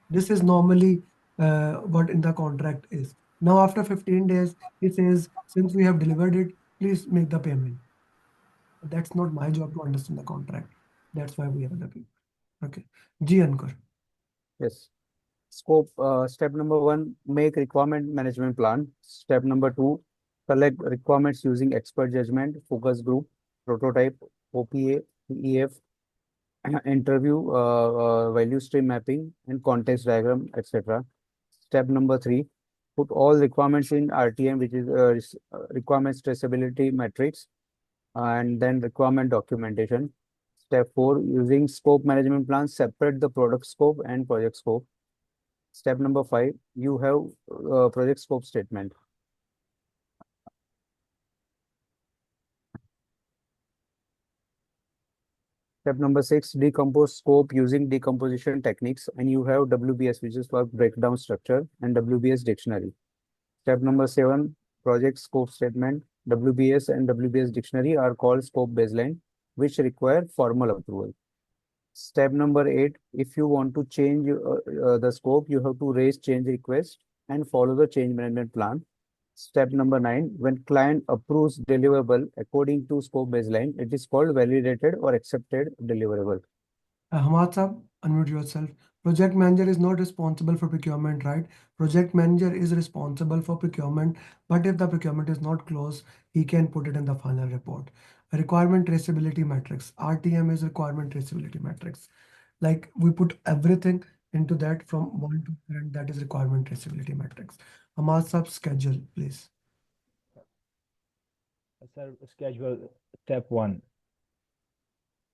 This is normally what in the contract is. Now after 15 days, it says, since we have delivered it, please make the payment. That's not my job to understand the contract. That's why we have the people. Okay. Ji Ankur. Yes. Scope, step number 1, make requirement management plan. Step number 2, collect requirements using expert judgment, focus group, prototype, OPA, EF, interview, value stream mapping, and context diagram, etc. Step number 3, put all requirements in RTM, which is requirements traceability matrix, and then requirement documentation. Step 4, using scope management plan, separate the product scope and project scope. Step number 5, you have project scope statement. Step number 6, decompose scope using decomposition techniques, and you have WBS, which is work breakdown structure, and WBS dictionary. Step number 7, project scope statement. WBS and WBS dictionary are called scope baseline, which require formal approval. Step number 8, if you want to change the scope, you have to raise change request and follow the change management plan. Step number 9, when client approves deliverable according to scope baseline, it is called validated or accepted deliverable. Hamad Saab, unmute yourself. Project manager is not responsible for procurement, right? Project manager is responsible for procurement, but if the procurement is not closed, he can put it in the final report. A requirement traceability matrix. RTM is requirement traceability matrix. Like we put everything into that from 1 to 10, that is requirement traceability matrix. Hamad Saab, schedule, please. Sir, schedule step 1.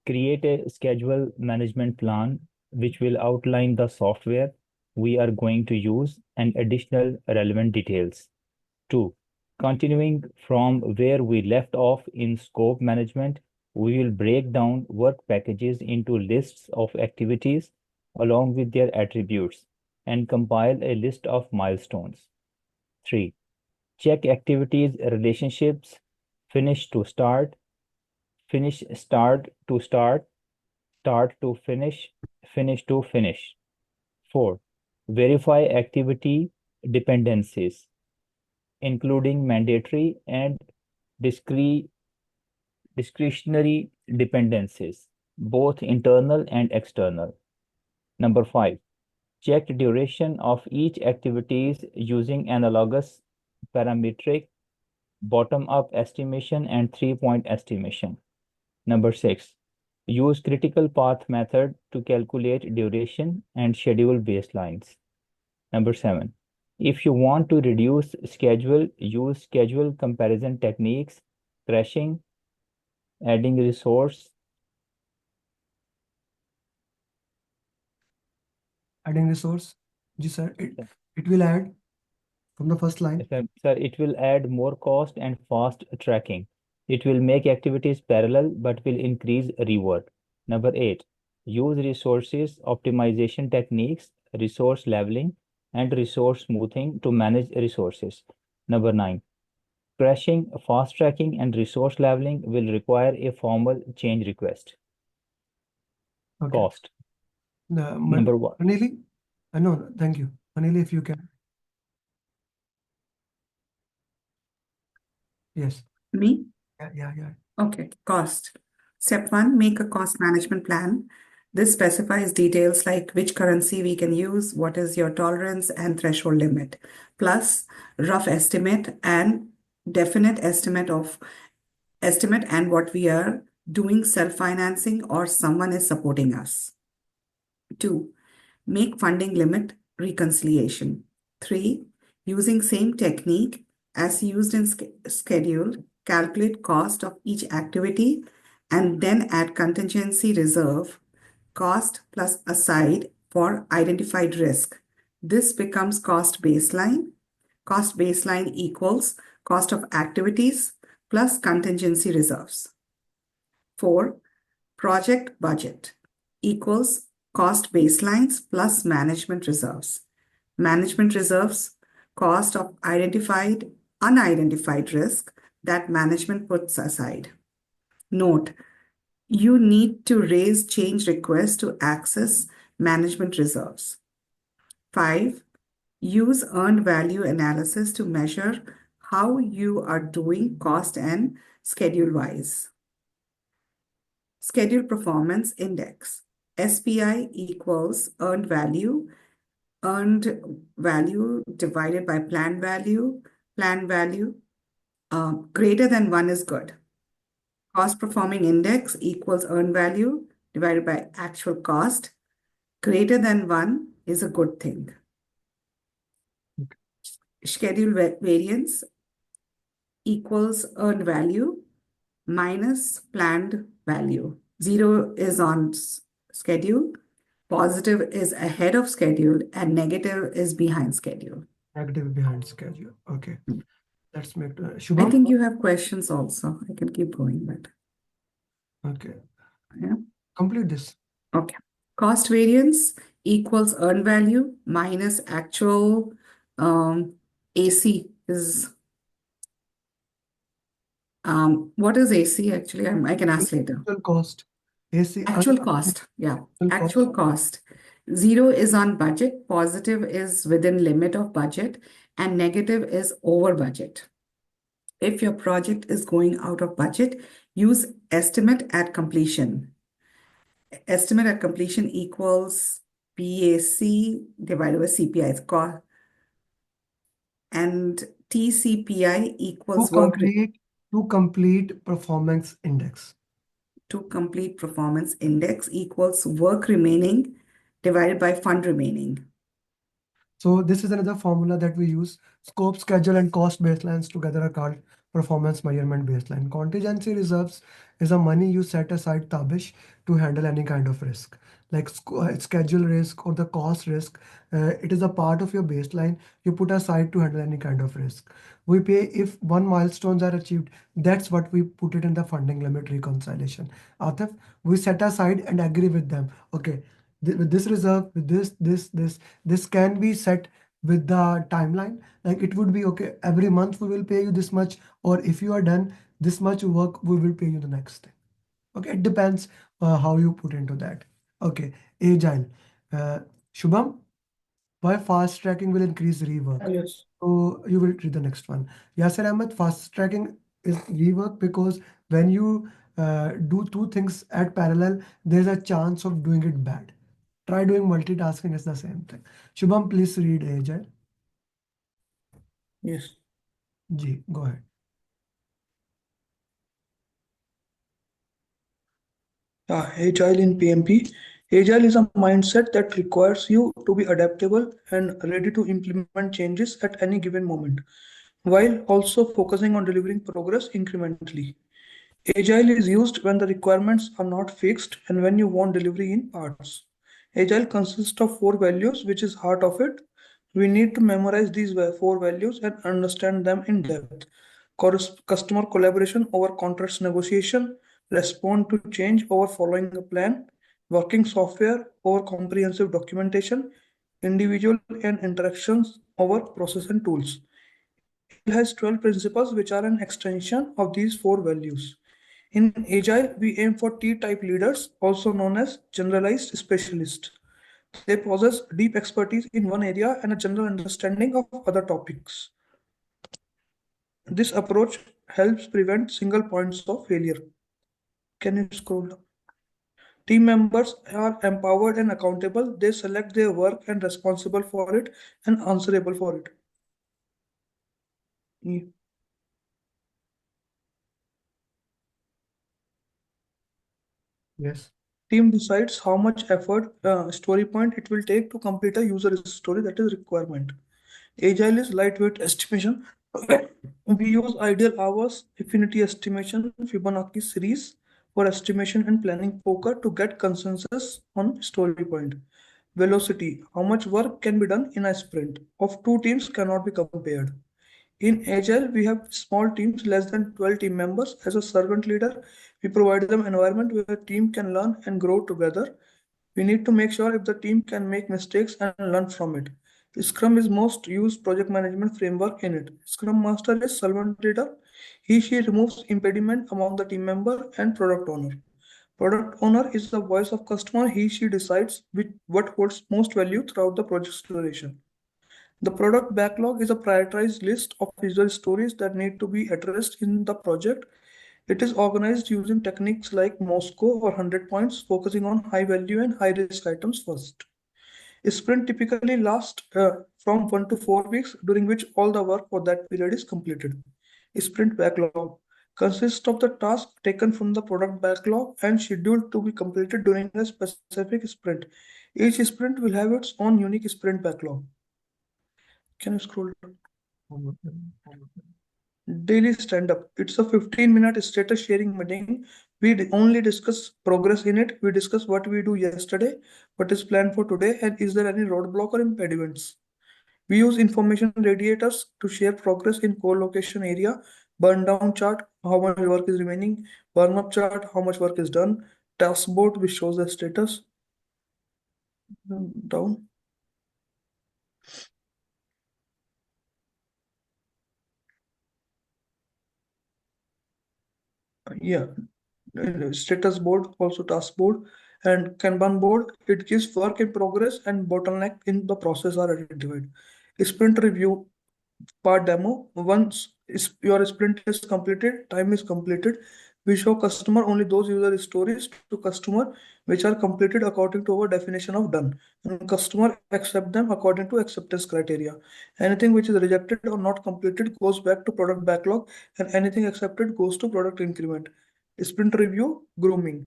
Create a schedule management plan which will outline the software we are going to use and additional relevant details. 2. Continuing from where we left off in scope management, we will break down work packages into lists of activities along with their attributes and compile a list of milestones. 3. Check activities relationships, finish to start, finish start to start, start to finish, finish to finish. 4. Verify activity dependencies, including mandatory and discretionary dependencies, both internal and external. Number 5. Check duration of each activities using analogous parametric, bottom-up estimation, and 3-point estimation. Number 6. Use critical path method to calculate duration and schedule baselines. Number 7. If you want to reduce schedule, use schedule comparison techniques, crashing, adding resource. Adding resource. Ji sir, it will add from the first line. Sir, it will add more cost and fast tracking. It will make activities parallel but will increase reward. Number 8. Use resources optimization techniques, resource leveling, and resource smoothing to manage resources. Number 9. Crashing, fast tracking, and resource leveling will require a formal change request. Okay. Cost. Number 1. Anili? No, thank you. Anili, if you can. Yes. Me? Yeah. Okay, cost. Step 1, make a cost management plan. This specifies details like which currency we can use, what is your tolerance and threshold limit, plus rough estimate and definite estimate and what we are doing self-financing or someone is supporting us. 2, make funding limit reconciliation. 3, using same technique as used in schedule, calculate cost of each activity and then add contingency reserve, cost plus aside for identified risk. This becomes cost baseline. Cost baseline equals cost of activities plus contingency reserves. 4, project budget equals cost baselines plus management reserves. Management reserves, cost of unidentified risk that management puts aside. Note, you need to raise change requests to access management reserves. 5, use earned value analysis to measure how you are doing cost and schedule-wise. Schedule performance index. SPI equals earned value divided by planned value. Greater than 1 is good. Cost performing index equals earned value divided by actual cost. Greater than 1 is a good thing. Schedule variance equals earned value minus planned value. 0 is on schedule, positive is ahead of schedule, and negative is behind schedule. Negative behind schedule. Okay. Let's make I Shubham. think you have questions also. I can keep going, but Okay. yeah. Complete this. Okay. Cost variance equals earned value minus actual AC is what is AC actually? I can ask later. Actual cost. AC. Actual cost. Yeah. Actual cost. 0 is on budget, positive is within limit of budget, and negative is over budget. If your project is going out of budget, use estimate at completion. Estimate at completion equals PAC divided by CPI. It's cost. And TCPI equals To complete performance index. To complete performance index equals work remaining divided by fund remaining. So this is another formula that we use. Scope, schedule, and cost baselines together are called performance measurement baseline. Contingency reserves is a money you set aside, Tabish, to handle any kind of risk, like schedule risk or the cost risk. It is a part of your baseline you put aside to handle any kind of risk. We pay if 1 milestones are achieved. That's what we put it in the funding limit reconciliation. Atif, we set aside and agree with them. Okay, with this reserve, with this can be set with the timeline. Like it would be okay, every month we will pay you this much, or if you are done this much work, we will pay you the next thing. Okay, it depends how you put into that. Okay, agile. Shubham, why fast tracking will increase rework? Yes. So you will read the next one. Yasser Ahmed, fast tracking is rework because when you do two things at parallel, there's a chance of doing it bad. Try doing multitasking, is the same thing. Shubham, please read Agile. Yes. Ji, go ahead. Agile in PMP. Agile is a mindset that requires you to be adaptable and ready to implement changes at any given moment, while also focusing on delivering progress incrementally. Agile is used when the requirements are not fixed and when you want delivery in parts. Agile consists of 4 values, which is heart of it. We need to memorize these 4 values and understand them in depth. Customer collaboration over contracts negotiation, respond to change over following a plan, working software over comprehensive documentation, individual and interactions over process and tools. Agile has 12 principles which are an extension of these 4 values. In Agile, we aim for T-type leaders, also known as generalized specialists. They possess deep expertise in one area and a general understanding of other topics. This approach helps prevent single points of failure. Can you scroll down? Team members are empowered and accountable. They select their work and responsible for it and answerable for it. Yeah. Yes. Team decides how much effort, story point it will take to complete a user story, that is requirement. Agile is lightweight estimation. We use ideal hours, affinity estimation, Fibonacci series for estimation and planning poker to get consensus on story point. Velocity, how much work can be done in a sprint of 2 teams cannot be compared. In Agile, we have small teams, less than 12 team members. As a servant leader, we provide them an environment where a team can learn and grow together. We need to make sure if the team can make mistakes and learn from it. Scrum is most used project management framework in it. Scrum Master is servant leader. She removes impediment among the team member and product owner. Product owner is the voice of customer. She decides what holds most value throughout the project's duration. The product backlog is a prioritized list of visual stories that need to be addressed in the project. It is organized using techniques like Moscow or 100 points, focusing on high value and high risk items first. A sprint typically lasts from 1 to 4 weeks, during which all the work for that period is completed. A sprint backlog consists of the tasks taken from the product backlog and scheduled to be completed during a specific sprint. Each sprint will have its own unique sprint backlog. Can you scroll down? Daily stand-up. It's a 15-minute status sharing meeting. We only discuss progress in it. We discuss what we do yesterday, what is planned for today, and is there any roadblock or impediments. We use information radiators to share progress in co-location area, burn down chart, how much work is remaining, burn up chart, how much work is done, task board which shows the status. Down. Yeah, status board, also task board, and Kanban board. It gives work in progress and bottleneck in the process are identified. Sprint review part demo. Once your sprint is completed, time is completed, we show customer only those user stories to customer which are completed according to our definition of done, and customer accept them according to acceptance criteria. Anything which is rejected or not completed goes back to product backlog, and anything accepted goes to product increment. Sprint review grooming.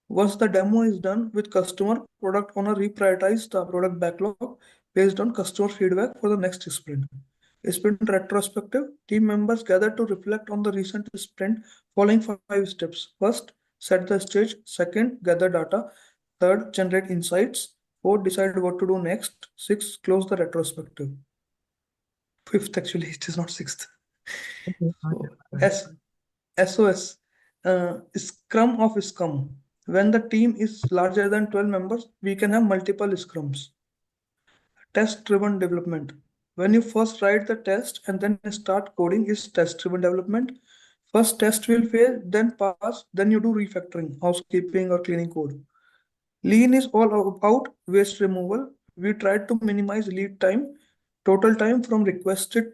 Once the demo is done with customer, product owner reprioritize the product backlog based on customer feedback for the next sprint. Sprint retrospective, team members gather to reflect on the recent sprint following 5 steps. First, set the stage. Second, gather data. Third, generate insights. Fourth, decide what to do next. Sixth, close the retrospective. Fifth, actually, it is not sixth. So, SOS, Scrum of Scrum. When the team is larger than 12 members, we can have multiple Scrums. Test-driven development. When you first write the test and then start coding is test-driven development. First test will fail, then pass, then you do refactoring, housekeeping or cleaning code. Lean is all about waste removal. We try to minimize lead time, total time from requested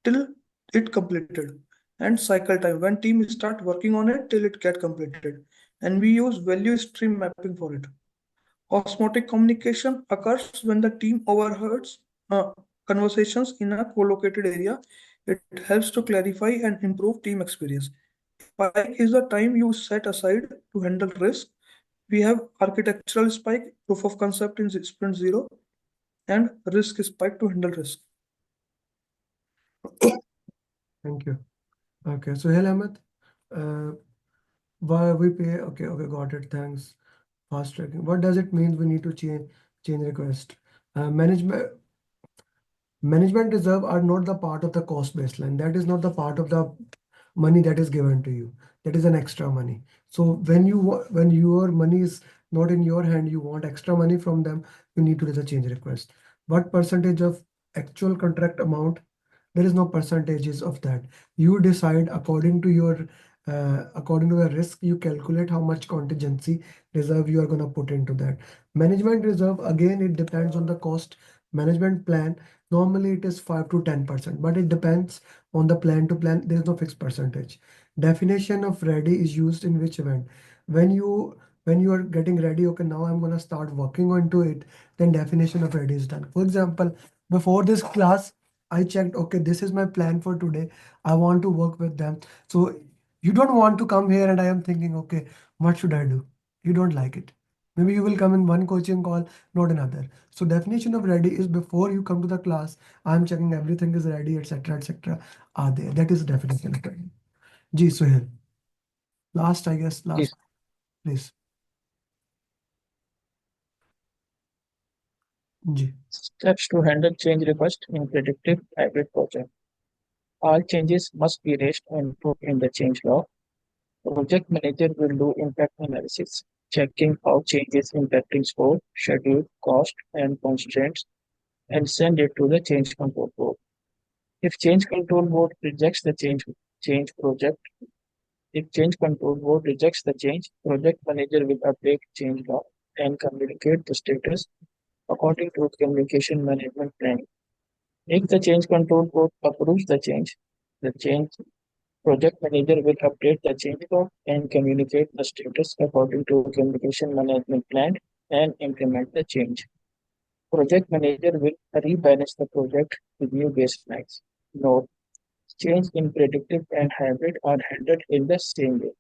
till it completed, and cycle time when team start working on it till it get completed. And we use value stream mapping for it. Osmotic communication occurs when the team overhears conversations in a co-located area. It helps to clarify and improve team experience. Spike is the time you set aside to handle risk. We have architectural spike, proof of concept in sprint 0, and risk spike to handle risk. Thank you. Okay, so Hel Ahmed, why we pay? Okay, got it. Thanks. Fast tracking. What does it mean we need to change request? Management reserve are not the part of the cost baseline. That is not the part of the money that is given to you. That is an extra money. So when your money is not in your hand, you want extra money from them, you need to do the change request. What percentage of actual contract amount? There is no percentages of that. You decide according to your according to the risk, you calculate how much contingency reserve you are going to put into that. Management reserve, again, it depends on the cost management plan. Normally it is 5 to 10%, but it depends on the plan to plan. There is no fixed percentage. Definition of ready is used in which event? When you are getting ready, okay, now I'm going to start working onto it, then definition of ready is done. For example, before this class, I checked, okay, this is my plan for today. I want to work with them. So you don't want to come here and I am thinking, okay, what should I do? You don't like it. Maybe you will come in one coaching call, not another. So definition of ready is before you come to the class, I'm checking everything is ready, etc. Are there? That is definition of ready. Ji, Suhail. Last, I guess, Yes. please. Ji. Steps to handle change request in predictive hybrid project. All changes must be raised and put in the change log. Project manager will do impact analysis, checking how changes impacting scope, schedule, cost, and constraints, and send it to the change control board. If change control board rejects the change project, if change control board rejects the change, project manager will update change log and communicate the status according to communication management plan. If the change control board approves the change Project manager will update the change log and communicate the status according to communication management plan and implement the change. Project manager will rebalance the project with new baselines. Note, change in predictive and hybrid are handled in the same way.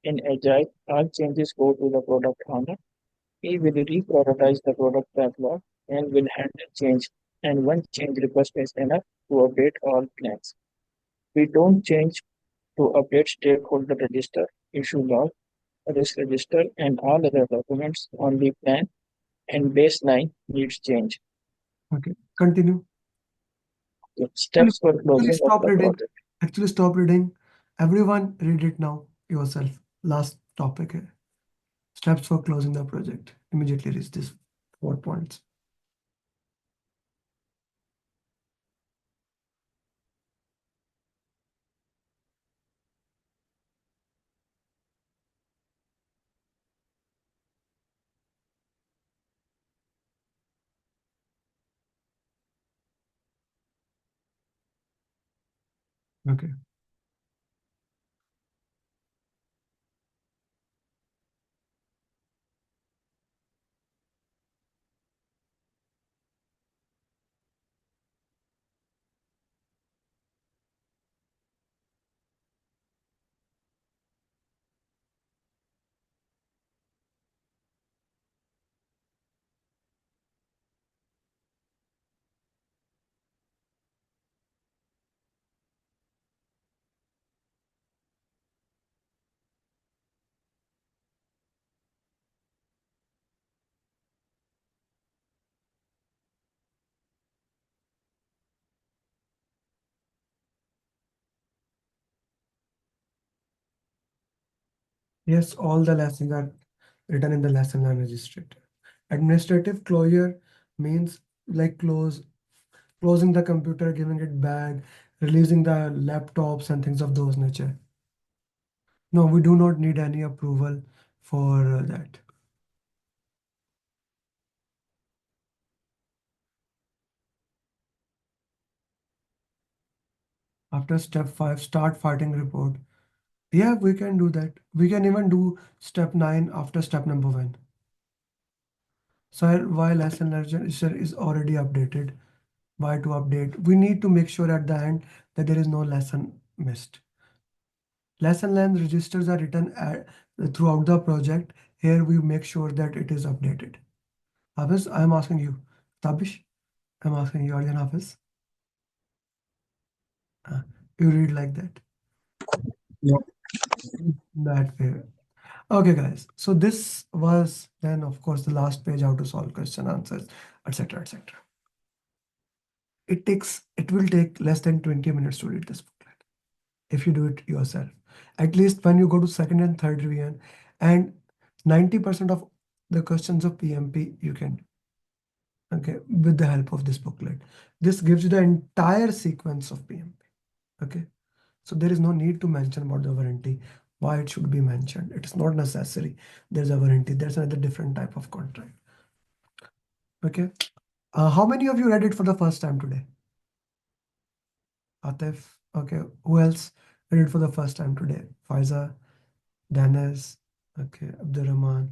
In Agile, all changes go to the product owner. He will reprioritize the product backlog and will handle change. And one change request is enough to update all plans. We don't change to update stakeholder register, issue log, risk register, and all other documents. Only plan and baseline needs change. Okay, continue. Steps for closing Stop of the reading. project. Actually, stop reading. Everyone read it now yourself. Last topic here. Steps for closing the project. Immediately reach this 4 points. Okay. Yes, all the lessons are written in the lesson learned register. Administrative closure means like closing the computer, giving it back, releasing the laptops and things of those nature. No, we do not need any approval for that. After step 5, start fighting report. Yeah, we can do that. We can even do step 9 after step number 1. So why lesson register is already updated, why to update? We need to make sure at the end that there is no lesson missed. Lesson length registers are written throughout the project. Here we make sure that it is updated. Hafiz, I am asking you. Tabish, I'm asking you, Arjan Hafiz. You read like that. Yeah. That way. Okay, guys. So this was then, of course, the last page, how to solve question answers, etc., etc. It will take less than 20 minutes to read this booklet if you do it yourself. At least when you go to second and third revision, and 90% of the questions of PMP you can do. Okay, with the help of this booklet. This gives you the entire sequence of PMP. Okay, so there is no need to mention about the warranty, why it should be mentioned. It is not necessary. There's a warranty. There's another different type of contract. Okay, how many of you read it for the first time today? Atif. Okay, who else read it for the first time today? Faiza, Dennis. Okay, Abdurrahman.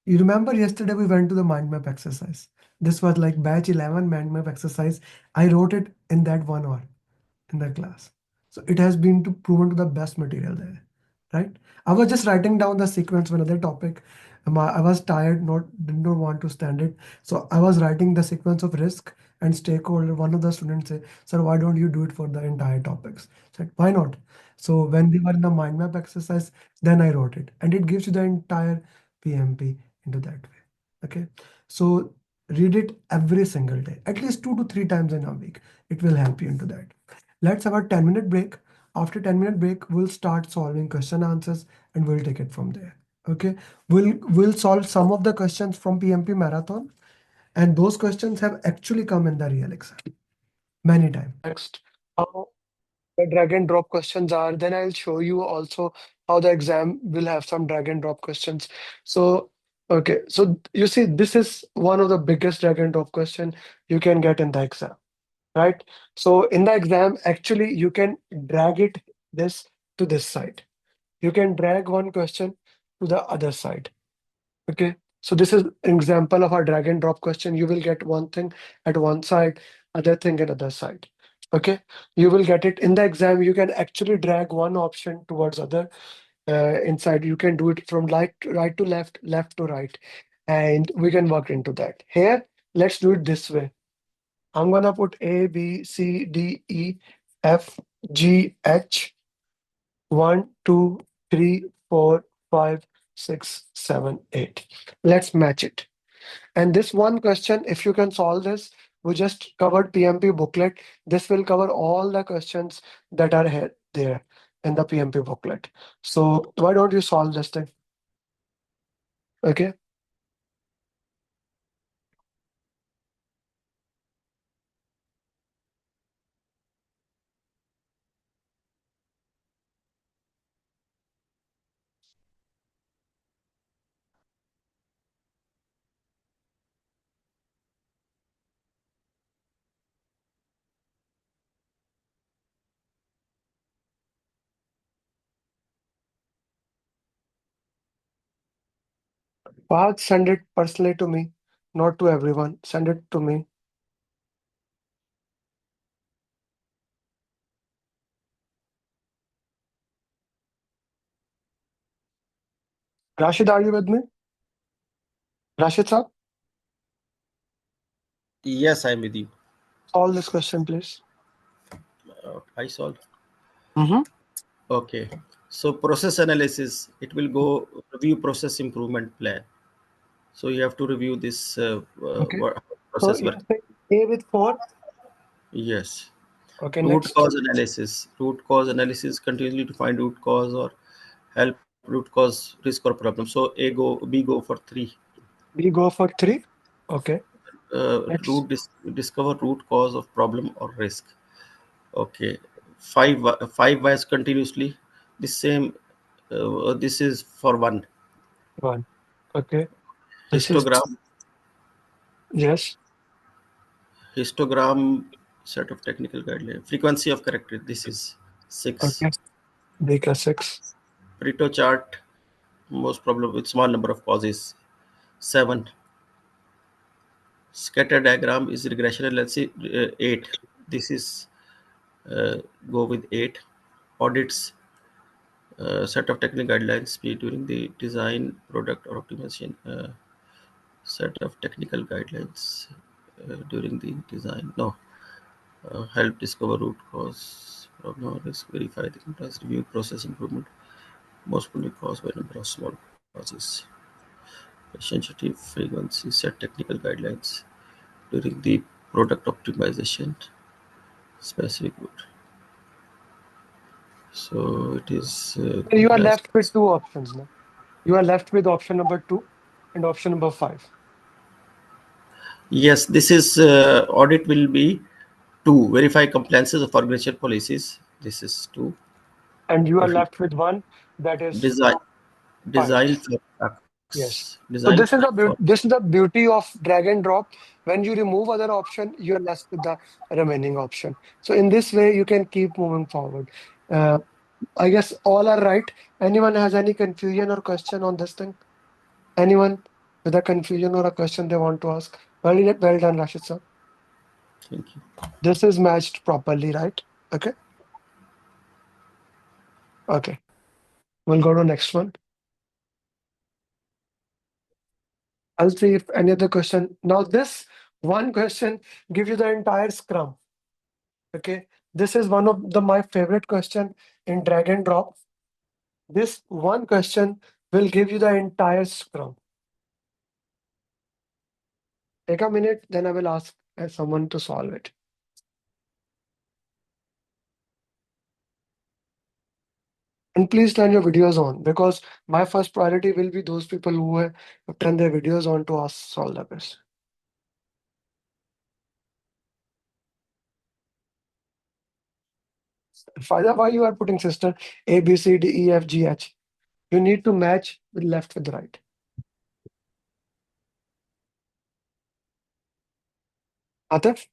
You remember yesterday we went to the mind map exercise. This was like batch 11 mind map exercise. I wrote it in that 1 hour in the class. So it has been proven to the best material there, right? I was just writing down the sequence of another topic. I was tired, did not want to stand it. So I was writing the sequence of risk and stakeholder. One of the students said, "Sir, why don't you do it for the entire topics?" I said, "Why not?" So when they were in the mind map exercise, then I wrote it, and it gives you the entire PMP into that way. Okay, so read it every single day, at least 2 to 3 times in a week. It will help you into that. Let's have a 10-minute break. After 10-minute break, we'll start solving question answers and we'll take it from there. Okay, we'll solve some of the questions from PMP marathon, and those questions have actually come in the real exam many times. Next, how the drag and drop questions are. Then I'll show you also how the exam will have some drag and drop questions. So okay, so you see, this is one of the biggest drag and drop question you can get in the exam. right? So in the exam, actually, you can drag this to this side. You can drag one question to the other side. Okay. So this is an example of a drag and drop question. You will get one thing at one side, other thing at other side. Okay. You will get it in the exam. You can actually drag one option towards other inside. You can do it from right to left, left to right, and we can work into that. Here, let's do it this way. I'm gonna put A, B, C, D, E, F, G, H. 1, 2, 3, 4, 5, 6, 7, 8. Let's match it. And this one question, if you can solve this, we just covered PMP booklet. This will cover all the questions that are here there in the PMP booklet. So why don't you solve this thing? Okay. Fahad, send it personally to me, not to everyone. Send it to me. Rashid, are you with me? Rashid sir, Yes, I'm with you. solve this question, please. I solved. Mm-hmm. Okay. So process analysis, it will go review process improvement plan. So you have to review this Okay. So process you're work. saying A with 4. Yes. Okay, Root next. cause analysis. Root cause analysis continuously to find root cause or help root cause risk or problem. So B go for 3. We go for 3. Okay. Next. Discover root cause of problem or risk. Okay. 5 wires continuously. The same. This is for 1. 1. Okay. This is, Histogram. yes. Histogram set of technical guidelines. Frequency of character. This is 6. Okay. Bigger 6. Pareto chart. Most problem with small number of causes. 7. Scatter diagram is regression. Let's say 8. This is go with 8. Audits. Set of technical guidelines be during the design, product, or optimization. Set of technical guidelines during the design. No. Help discover root cause, problem, risk, verify the compliance, review process improvement. Most probably caused by a number of small causes. Sensitive frequency set technical guidelines during the product optimization. Specific route. So it is You are compliance. left with 2 options now. You are left with option number 2 and option number 5. Yes, this is audit will be 2. Verify compliances of organizational policies. This is 2. And you are If you left with 1, that is design 5. for trucks. Yes. Design So this is for the beauty of drag and drop. When you remove other option, you are left with the remaining option. So in this way, you can keep moving forward. I guess all are right. Anyone has any confusion or question on this thing? Anyone with a confusion or a question they want to ask? Well done, Rashid sir. thank you. This is matched properly, right? Okay. Okay. We'll go to next one. I'll see if any other question. Now this one question give you the entire Scrum. Okay. This is one of my favorite question in drag and drop. This one question will give you the entire Scrum. Take a minute, then I will ask someone to solve it. And please turn your videos on because my first priority will be those people who have turned their videos on to ask solve the question. Father, why you are putting sister A, B, C, D, E, F, G, H? You need to match with left with right. Atif?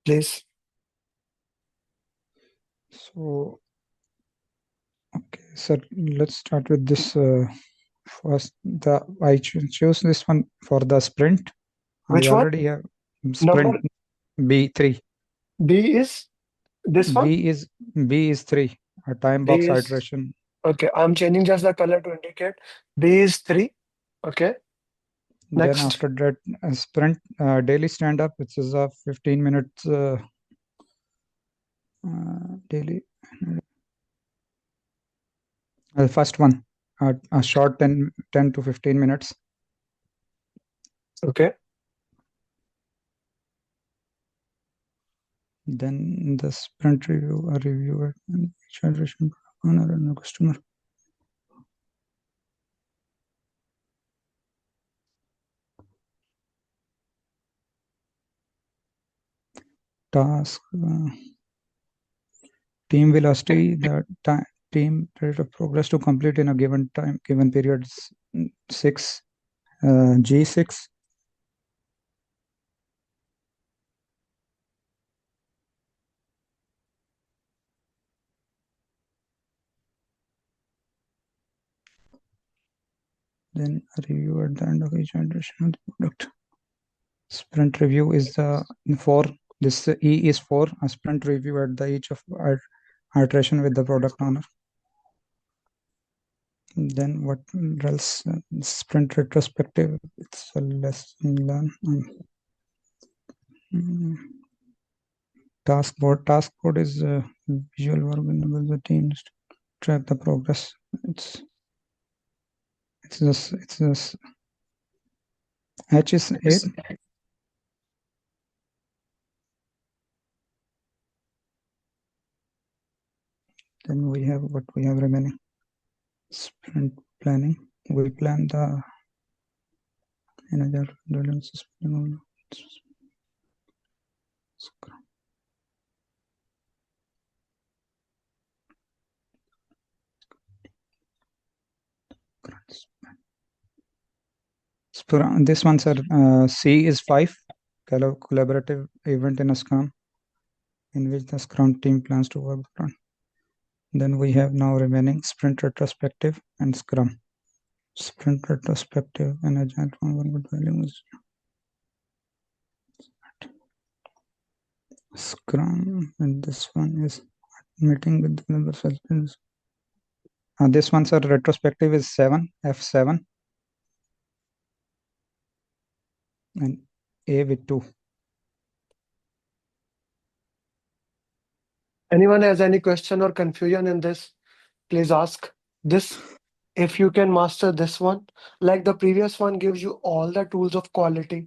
please. So, okay, so let's start with this. First, I choose this one for the sprint. Which I one? already have sprint Number B3. B is this one? B is 3. A time B box is iteration. okay. I'm changing just the color to indicate. B is 3. Okay. Then Next. after that, sprint daily stand up, which is a 15 minutes daily. The first one, a short 10 to 15 minutes. Okay. Then the sprint review, a reviewer, and generation owner and a customer. Task, team velocity, the team rate of progress to complete in a given period is 6, G6. Then a review at the end of each iteration of the product. Sprint review is the 4. This E is 4. A sprint review at the each of iteration with the product owner. Then what else? Sprint retrospective. It's a lesson learned. Task board is a visual work enable the teams to track the progress. It's this H is 8. Then we have what we have remaining. Sprint planning. We plan the in Agile system. This one, sir, C is 5, collaborative event in a Scrum, in which the Scrum team plans to work on. Then we have now remaining sprint retrospective and Scrum. Sprint retrospective and Agile values. Scrum, and this one is meeting with the members. This one, sir, retrospective is 7, F7, and A with 2. Anyone has any question or confusion in this? Please ask. This, if you can master this one, like the previous one gives you all the tools of quality.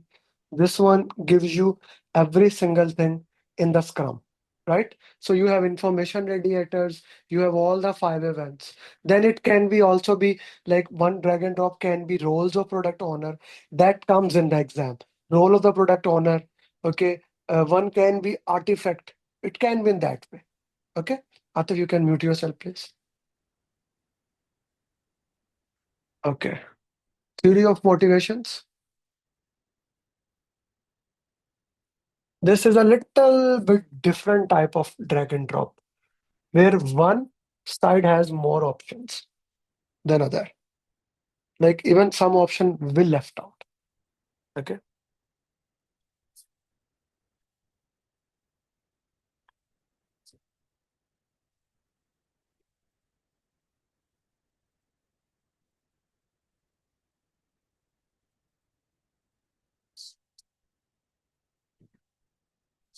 This one gives you every single thing in the Scrum, right? So you have information radiators, you have all the 5 events. Then it can be also be like one drag and drop can be roles of product owner that comes in the exam. Role of the product owner, okay. One can be artifact. It can be in that way. Okay, Atif, you can mute yourself, please. Okay. Theory of motivations. This is a little bit different type of drag and drop, where one side has more options than other. Like even some option will left out. Okay.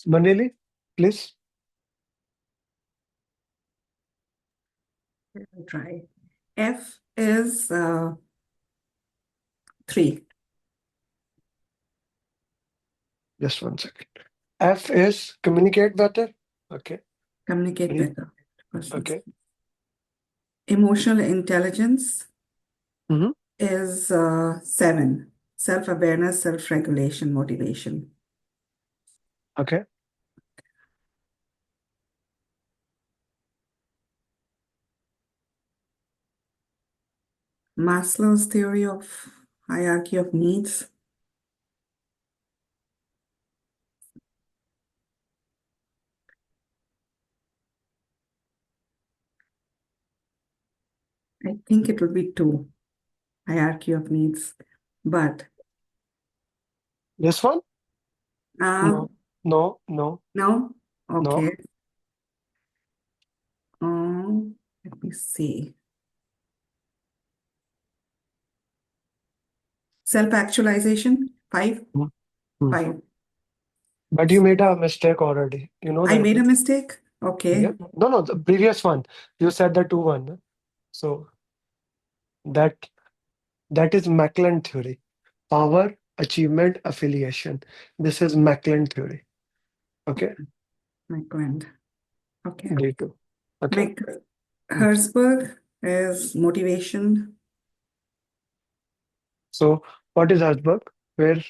Manili, please. Try. F is 3. Just 1 second. F is communicate better. Okay. Communicate better. Okay. Emotional intelligence Mm-hmm. is 7. Self-awareness, self-regulation, motivation. Okay. Maslow's theory of hierarchy of needs. I think it will be 2, hierarchy of needs. But This one? no, No. no? Okay. Let me see. Self-actualization, 5? 5. But you made a mistake already. You know I that. made a mistake? Okay. Yeah. No, the previous one. You said the 2 one. So that is Macklin theory. Power, achievement, affiliation. This is Macklin theory. Okay. Macklin. Okay. D2. Okay. Herzberg is motivation. So what is Herzberg? Where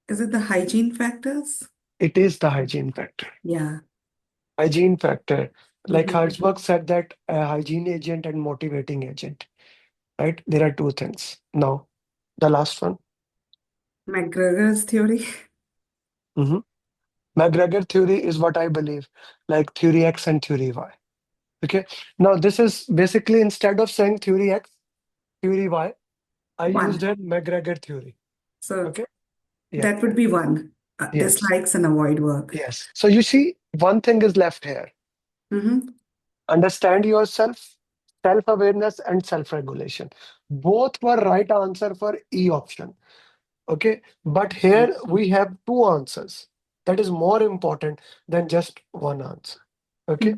Is it the hygiene factors? it is the hygiene factor. Yeah. Hygiene factor. Like Herzberg said that a hygiene agent and motivating agent. Right? There are 2 things. Now, the last one. McGregor's theory. McGregor theory is what I believe, like theory X and theory Y. Okay. Now this is basically, instead of saying theory X, theory Y, I used here McGregor theory. So okay. That would be 1. Yes. Dislikes and avoid work. Yes. So you see, one thing is left here. Understand yourself, self-awareness, and self-regulation. Both were right answer for E option. Okay. But here we have 2 answers. That is more important than just one answer. Okay.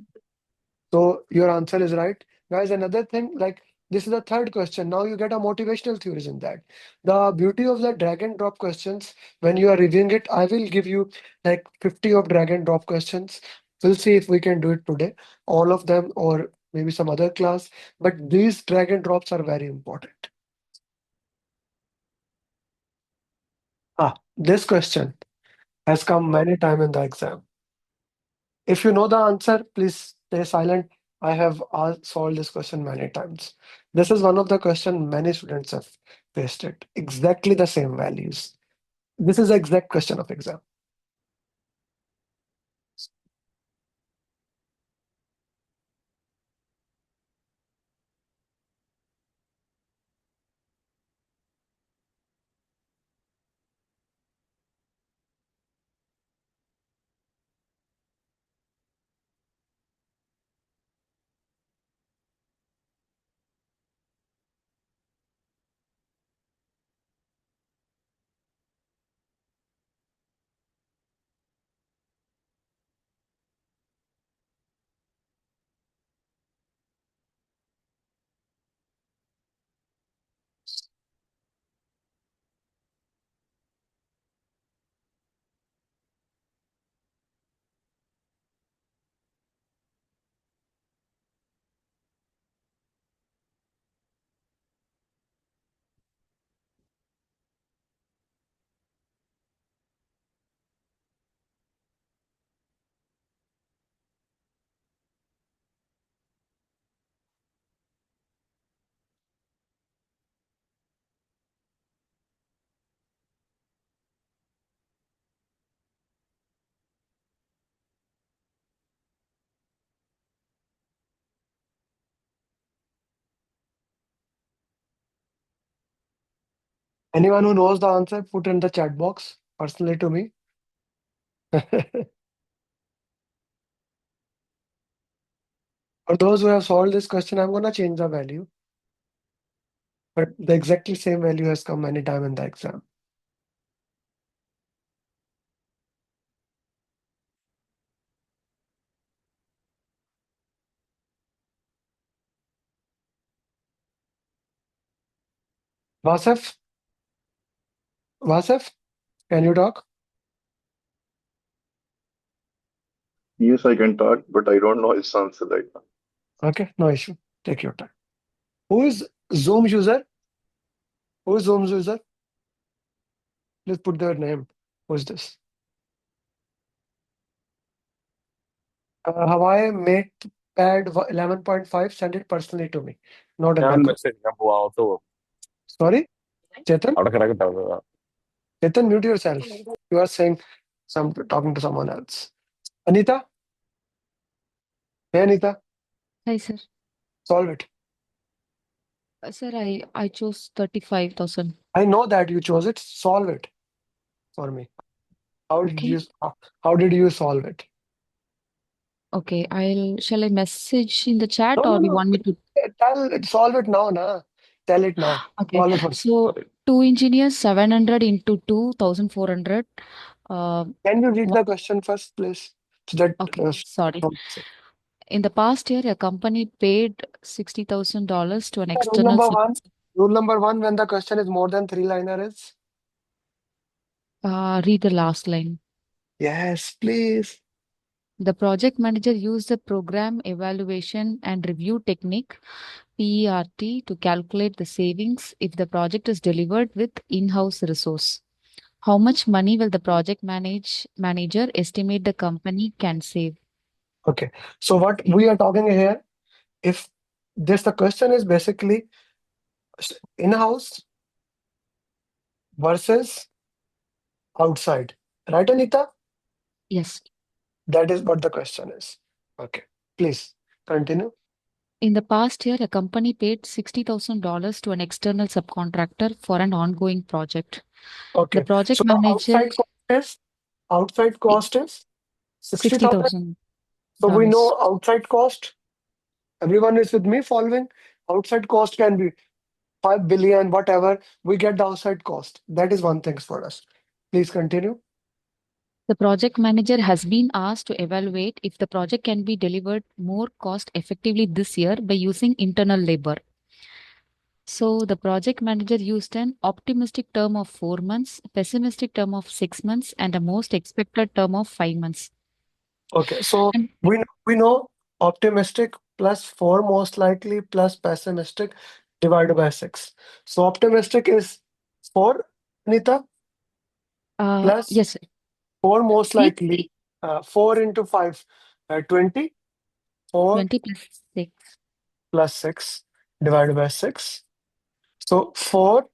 So your answer is right. Guys, another thing, like this is the 3rd question. Now you get a motivational theories in that. The beauty of the drag and drop questions, when you are reviewing it, I will give you like 50 of drag and drop questions. We'll see if we can do it today, all of them, or maybe some other class. But these drag and drops are very important. This question has come many times in the exam. If you know the answer, please stay silent. I have solved this question many times. This is one of the questions many students have faced it. Exactly the same values. This is the exact question of exam. Anyone who knows the answer, put in the chat box personally to me. For those who have solved this question, I'm going to change the value. But the exactly same value has come many times in the exam. Vasef? Vasef, can you talk? Yes, I can talk, but I don't know his answer right now. Okay, no issue. Take your time. Who is Zoom user? Who is Zoom user? Please put their name. Who is this? Hawaii Matepad 11.5, send it personally to me. Not in my group. Sorry? Chetan? Chetan, mute yourself. You are saying talking to someone else. Anita? Hey, Anita. Hi, sir. Solve it. Sir, I chose 35,000. I know that you chose it. Solve it for me. How did Okay. you solve it? Okay, shall I message in the chat No, or no, you no. want me to? Solve it now, na. Tell it now. Okay, Solve it for. so 2 engineers, 700 into 2,400. Can you read the question first, please? So that Okay, sorry. so- In the past year, a company paid $60,000 to an Rule external number one. Rule number one, when the question is more than 3-liner is? read the last line. Yes, please. The project manager used the program evaluation and review technique PERT to calculate the savings if the project is delivered with in-house resource. How much money will the project manager estimate the company can save? Okay. So what we are talking here, if the question is basically in-house versus outside, right, Anita? Yes. That is what the question is. Okay. Please continue. In the past year, a company paid $60,000 to an external subcontractor for an ongoing project. The Okay. project So the manager outside cost is 60,000. $60,000. So we know outside cost. Everyone is with me following. Outside cost can be 5 billion, whatever. We get the outside cost. That is one thing for us. Please continue. The project manager has been asked to evaluate if the project can be delivered more cost effectively this year by using internal labor. So the project manager used an optimistic term of 4 months, pessimistic term of 6 months, and a most expected term of 5 months. Okay, so we know optimistic plus 4 most likely plus pessimistic divided by 6. So optimistic is 4, Anita, plus Yes, sir. 4 most Three, likely. 4 into 5, 20. 4 20 plus 6. plus 6 divided by 6. So 4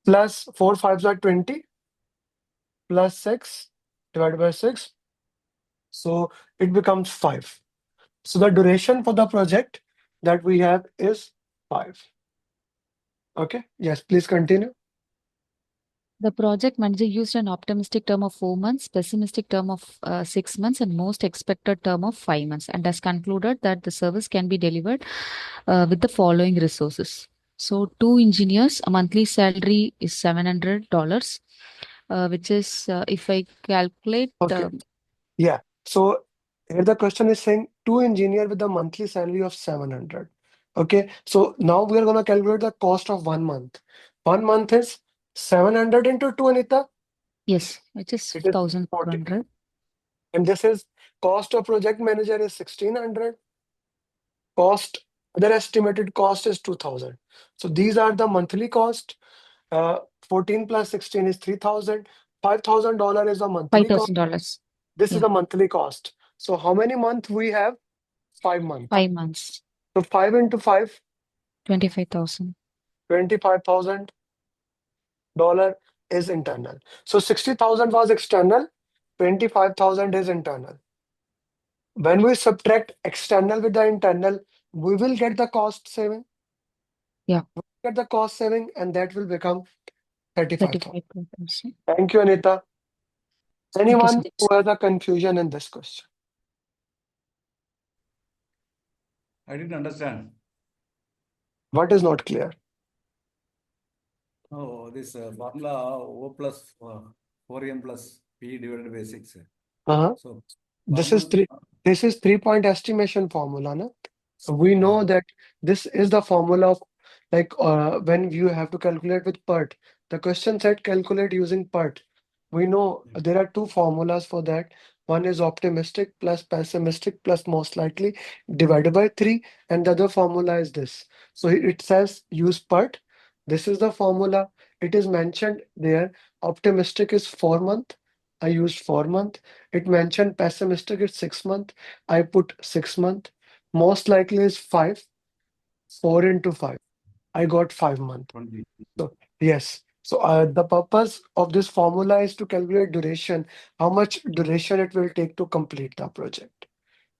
plus 4 5s are 20 plus 6 divided by 6. So it becomes 5. So the duration for the project that we have is 5. Okay. Yes, please continue. The project manager used an optimistic term of 4 months, pessimistic term of 6 months, and most expected term of 5 months, and has concluded that the service can be delivered with the following resources. So, 2 engineers, a monthly salary is $700, which is, if I calculate, Okay. Yeah. So here the question is saying 2 engineer with a monthly salary of 700. Okay. So now we are going to calculate the cost of 1 month. 1 month is 700 into 2, Anita. yes, which is It is 1,400. And this is cost of project manager is 1600. Cost, other estimated cost is 2000. So these are the monthly cost. 14 plus 16 is 3000. $5,000 is a monthly cost. $5,000. This is Yeah, the monthly cost. So how many months we have? 5 months. 5 months, So 5 into 5, 25,000. $25,000 is internal. So 60,000 was external, 25,000 is internal. When we subtract external with the internal, we will get the cost saving. Yeah. We get the cost saving, and that will become 35,000. 35,000. Thank you, Anita. Thank you, Anyone sir. who has a confusion in this question? I didn't understand. What is not clear? Oh, this formula O plus 4M plus P divided by 6. Uh-huh. So This one is month, 3-point estimation formula, no? We know that this is the formula of when you have to calculate with PERT. The question said calculate using PERT. We know there are 2 formulas for that. One is optimistic plus pessimistic plus most likely divided by 3, and the other formula is this. So it says use PERT. This is the formula. It is mentioned there. Optimistic is 4 month. I used 4 month. It mentioned pessimistic is 6 month. I put 6 month. Most likely is 5. 4 into 5. I got 5 month. So yes. So the purpose of this formula is to calculate duration, how much duration it will take to complete the project.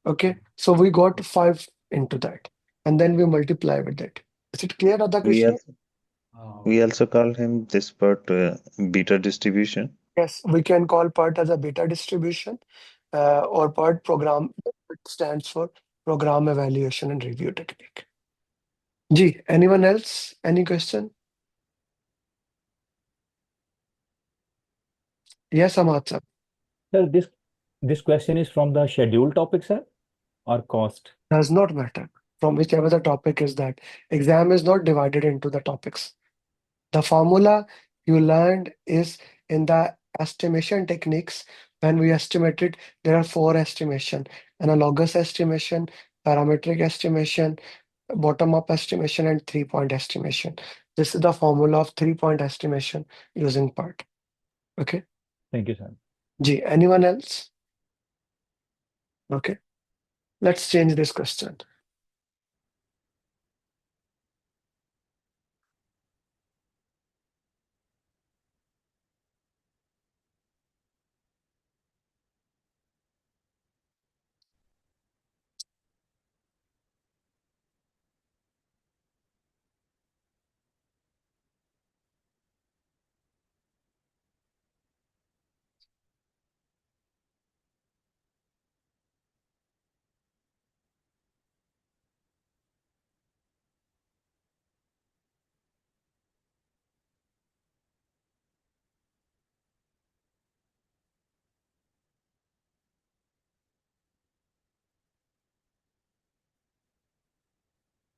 Okay. So we got 5 into that. and then we multiply with it. Is it clear, Radha We Krishna? also call him this part beta distribution. Yes, we can call PERT as a beta distribution, or PERT program. It stands for Program Evaluation and Review Technique. Ji, anyone else? Any question? Yes, Amat sir. Sir, this question is from the schedule topic, sir, or cost? Does not matter. From whichever the topic is that. Exam is not divided into the topics. The formula you learned is in the estimation techniques. When we estimated, there are 4 estimation: analogous estimation, parametric estimation, bottom-up estimation, and 3-point estimation. This is the formula of 3-point estimation using PERT. Okay. Thank you, sir. Ji, anyone else? Okay. Let's change this question.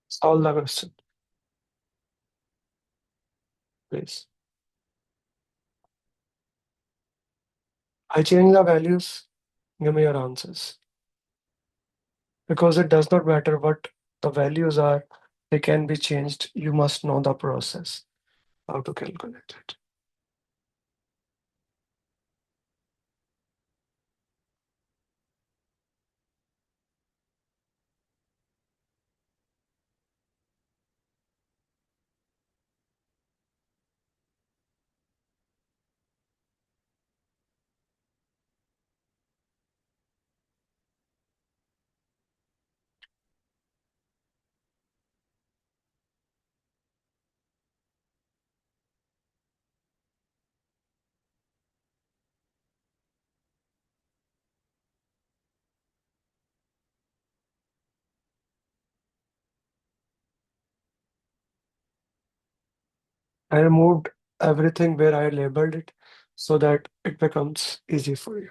Solve the question, please. I change the values. Give me your answers. Because it does not matter what the values are, they can be changed. You must know the process, how to calculate it. I removed everything where I labeled it so that it becomes easy for you.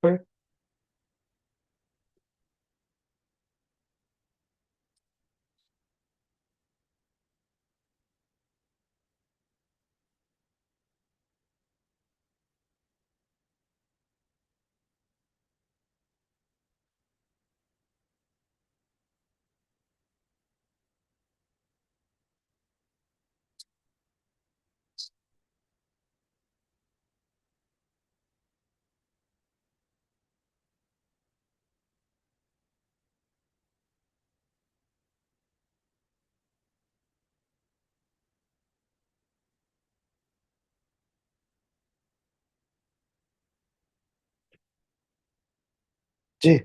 Okay. G.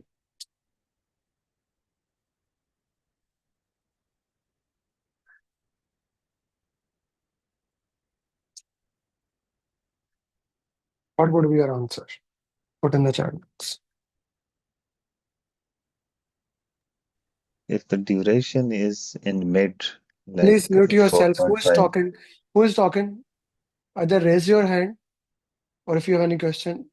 What would be your answer? Put in the chat box. If the duration is in mid, Please mute yourself. Who is 4.5, talking? Who is talking? Either raise your hand, or if you have any question.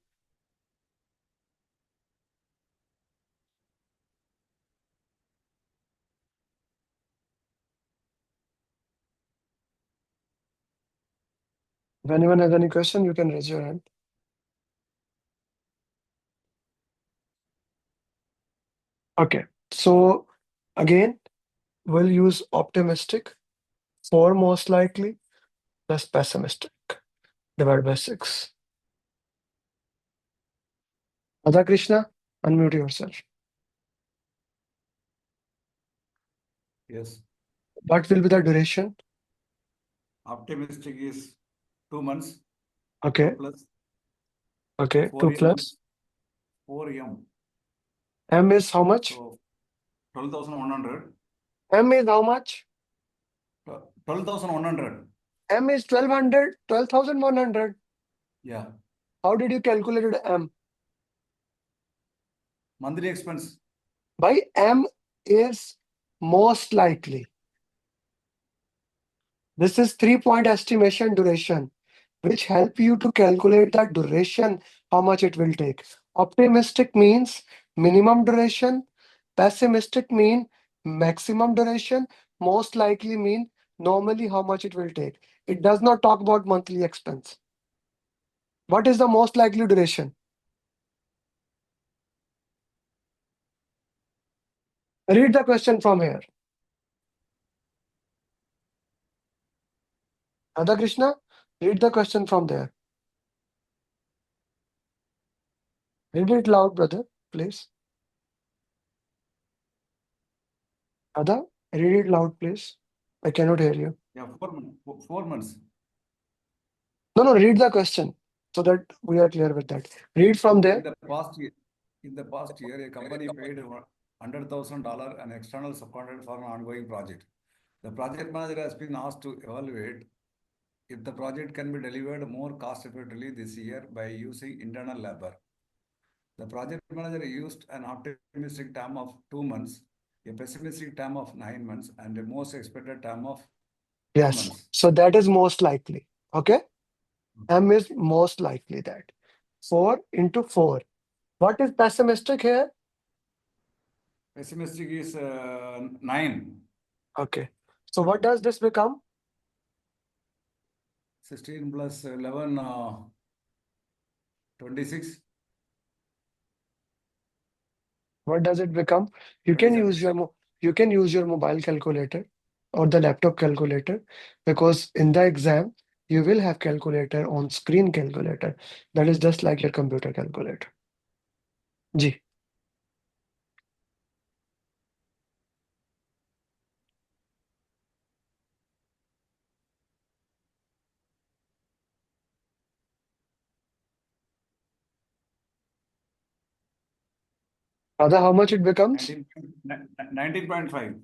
If anyone has any question, you can raise your hand. Okay, so again, we'll use optimistic, 4 most likely, plus pessimistic, divided by 6. Radha Krishna, unmute yourself. Yes. What will be the duration? Optimistic is 2 months. Okay. 2 plus Okay. 2 4M. plus. 4M. M is how much? So 12,100. M is how much? 12,100. M is 1200, 12,100. Yeah. How did you calculate M? Monthly expense. By M is most likely. This is 3-point estimation duration, which help you to calculate the duration, how much it will take. Optimistic means minimum duration. Pessimistic mean maximum duration. Most likely mean normally how much it will take. It does not talk about monthly expense. What is the most likely duration? Read the question from here. Radha Krishna, read the question from there. Read it loud, brother, please. Radha, read it loud, please. I cannot hear you. Yeah, 4 months. No, read the question so that we are clear with that. Read from there. In the past year, a company paid $100,000 an external subcontractor for an ongoing project. The project manager has been asked to evaluate if the project can be delivered more cost effectively this year by using internal labor. The project manager used an optimistic term of 2 months, a pessimistic term of 9 months, and a most expected term of 2 Yes. months. So that is most likely. Okay. M is most likely that. 4 into 4. What is pessimistic here? Pessimistic is 9. Okay. So what does this become? 16 plus 11, 26. What does it become? You can use your mobile calculator or the laptop calculator, because in the exam you will have calculator on screen calculator. That is just like your computer calculator. Ji. Radha, how much it becomes? 19.5.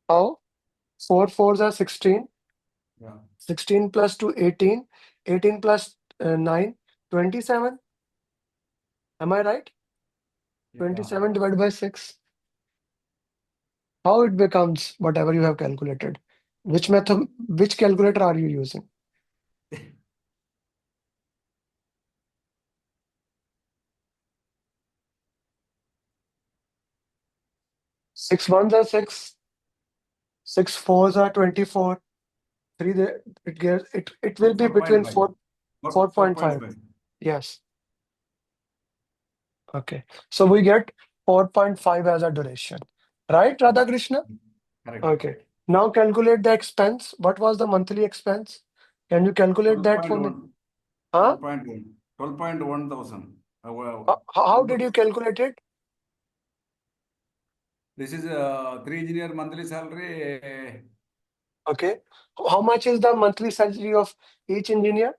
How? 4 4s are 16. Yeah. 16 plus 2, 18. 18 plus 9, 27. Am I right? 27 divided by 6. How it becomes whatever you have calculated? Which method, which calculator are you using? 6 ones are 6. 6 fours are 24. 3 there, it will be between 4.5. Yes. Okay. So we get 4.5 as a duration. Right, Radha Krishna? Correct. Okay. Now calculate the expense. What was the monthly expense? Can you calculate that for me? 12.1 thousand. How did you calculate it? This is 3 engineer monthly salary. Okay. How much is the monthly salary of each engineer?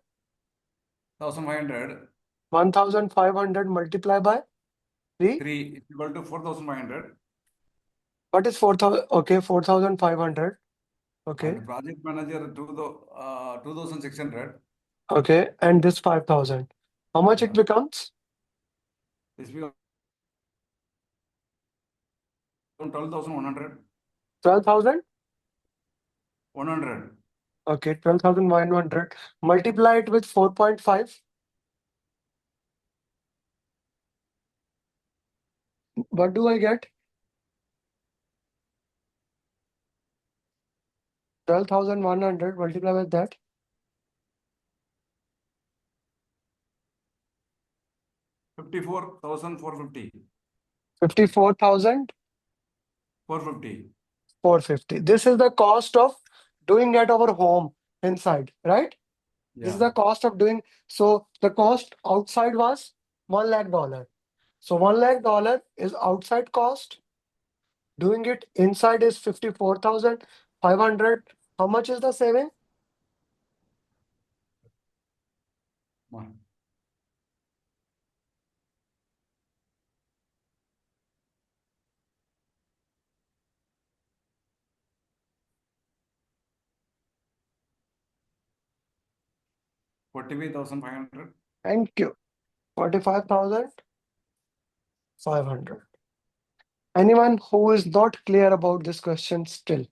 1,500. 1,500 multiplied by 3? 3 is equal to 4,500. What is 4,000? Okay, 4,500. Okay. And project manager 2,600. Okay. And this 5,000. How much it becomes? This becomes 12,100. 12,000? 100. Okay, 12,100. Multiply it with 4.5. What do I get? 12,100 multiply with that. 54,450. 54,000. 450. 450. This is the cost of doing at our home inside, right? This is the cost of doing. So the cost outside was $1 lakh. So $1 lakh is outside cost. Doing it inside is 54,500. How much is the saving? One. $45,500. Thank you. 45,500. Anyone who is not clear about this question still?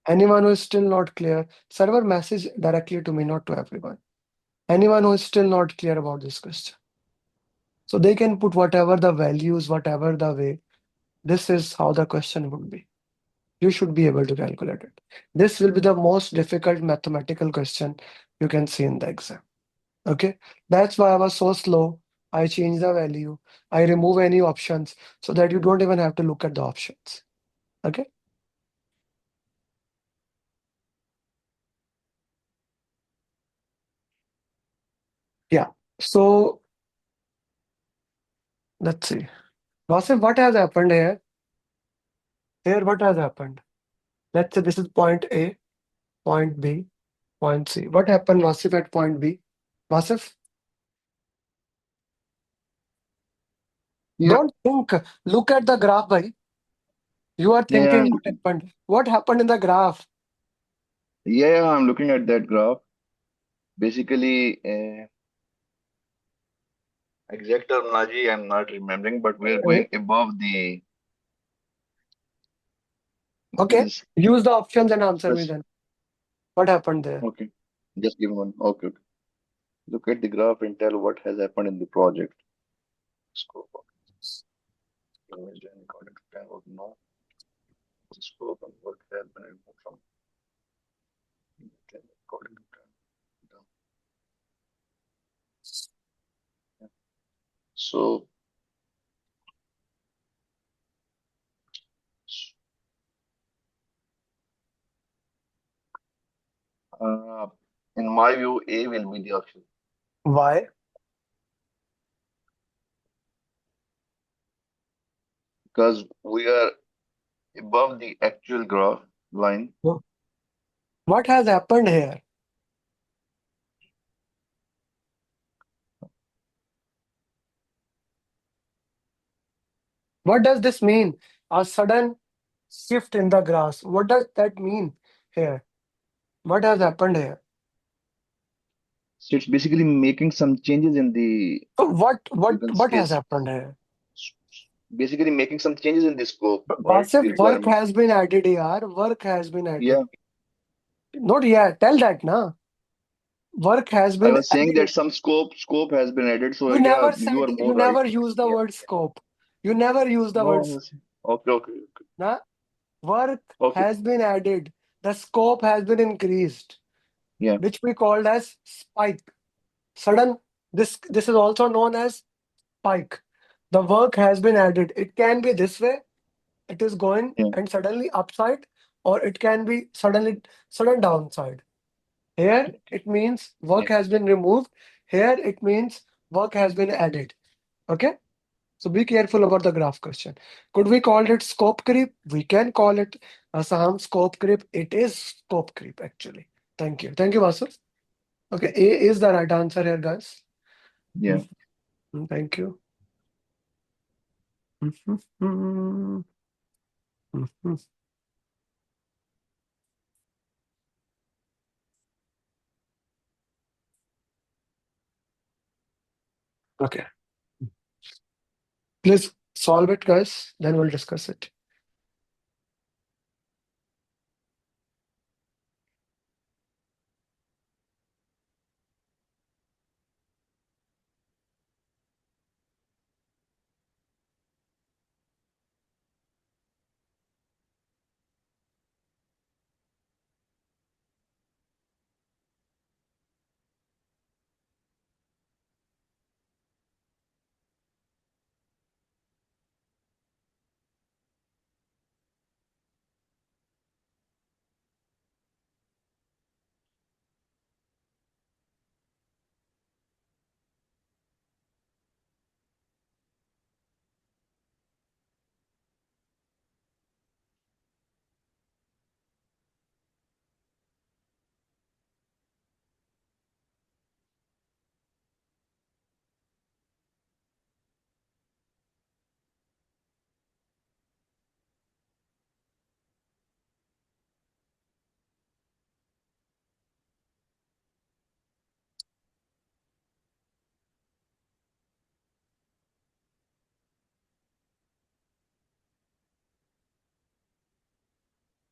Anyone who is still not clear, server message directly to me, not to everyone. Anyone who is still not clear about this question. So they can put whatever the values, whatever the way. This is how the question would be. You should be able to calculate it. This will be the most difficult mathematical question you can see in the exam. Okay, that's why I was so slow. I change the value. I remove any options so that you don't even have to look at the options. Okay. Yeah. So let's see. Wasif, what has happened here? Here, what has happened? Let's say this is point A, point B, point C. What happened, Wasif, at point B? Wasif? Yeah. Don't think. Look at the graph, bhai. You are Yeah, thinking I'm what looking. happened. What happened in the graph? Yeah, I'm looking at that graph. Basically, exact terminology I'm not remembering, but we're Uh, going above the Okay. this. Use the options and answer me This. then. What happened there? Okay, just give me one. Okay, okay. Look at the graph and tell what has happened in the project. Scope of image and according to time of no. The scope and what has been removed from according to time. Yeah. So, uh, in my view, A will be the option Why? because we are above the actual graph line. What has happened here? What does this mean? A sudden shift in the grass. What does that mean here? What has happened here? So it's basically making some changes in the, So what you can what say, has happened here? basically making some changes in the scope, right? The Wasif, work requirement. has been added here. Work has been added. Yeah, Not yet. Tell that now. Work has I been was saying that added. some scope has been added. So You yeah, never you said, are more you right. never use the Yeah. word scope. You never use the No, word okay, okay, okay. nah? Work Okay. has been added. The scope has been increased, Yeah. which we called as spike. Sudden, this is also known as spike. The work has been added. It can be this way, it is going Yeah. and suddenly upside, or it can be sudden downside. Here it means work Yeah. has been removed. Here it means work has been added. Okay. So be careful about the graph question. Could we call it scope creep? We can call it Assam scope creep. It is scope creep actually. Thank you. Thank you, Vasu. Okay, A is the right answer here, guys. Yeah. Thank you. Mhm. Okay. Please solve it, guys. Then we'll discuss it.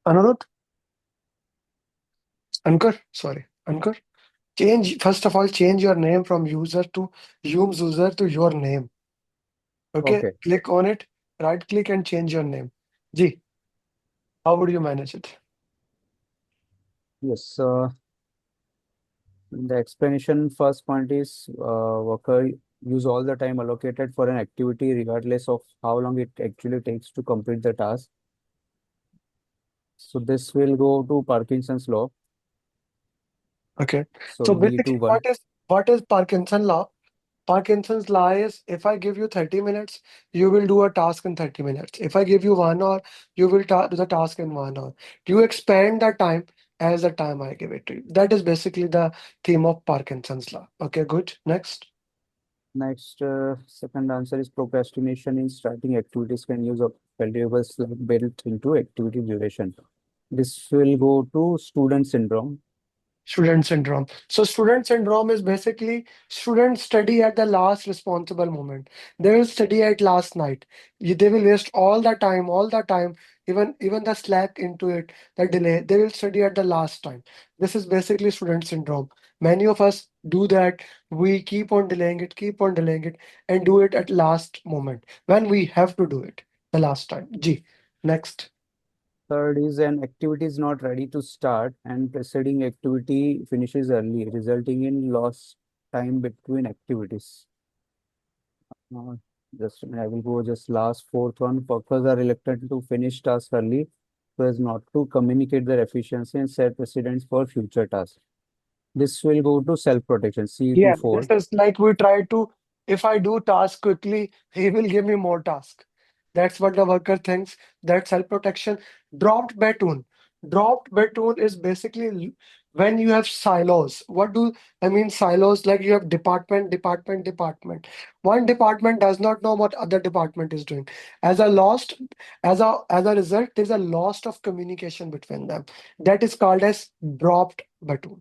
Anirudh? Ankar. First of all, change your name from user to Hume's user to your name. Okay, Okay. click on it, right click and change your name. Ji, how would you manage it? Yes. The explanation first point is worker use all the time allocated for an activity regardless of how long it actually takes to complete the task. So this will go to Parkinson's law. Okay. So So D to basically, 1. what is Parkinson law? Parkinson's law is if I give you 30 minutes, you will do a task in 30 minutes. If I give you 1 hour, you will do the task in 1 hour. You expand the time as the time I give it to you. That is basically the theme of Parkinson's law. Okay, good. Next. Next, second answer is procrastination in starting activities can use of variables like built into activity duration. This will go to student syndrome. Student syndrome. So student syndrome is basically students study at the last responsible moment. They will study at last night. They will waste all the time, even the slack into it, the delay. They will study at the last time. This is basically student syndrome. Many of us do that. We keep on delaying it, and do it at last moment when we have to do it the last time. G. Next. Third is an activity is not ready to start and preceding activity finishes early, resulting in lost time between activities. Uh, I will go just last fourth one. Workers are reluctant to finish tasks early so as not to communicate their efficiency and set precedents for future tasks. This will go to self-protection, C to Yeah, this 4. is like we try to, if I do task quickly, he will give me more task. That's what the worker thinks. That self-protection. Dropped baton. Dropped baton is basically when you have silos. What do I mean silos? Like you have department. One department does not know what other department is doing. As a lost, as a result, there's a loss of communication between them. That is called as dropped baton.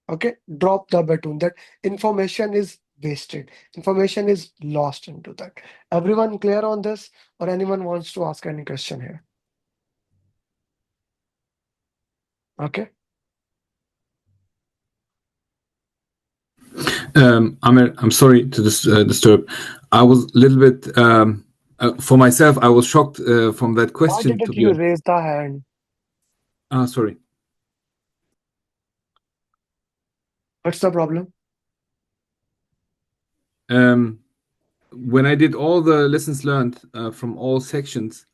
Okay, drop the baton. That information is wasted, information is lost into that. Everyone clear on this, or anyone wants to ask any question here? Okay. Amer, I'm sorry to disturb. I was a little bit for myself. I was shocked from that Why question. To didn't be you honest. raise the hand? Sorry. What's the problem? When I did all the lessons learned from all sections,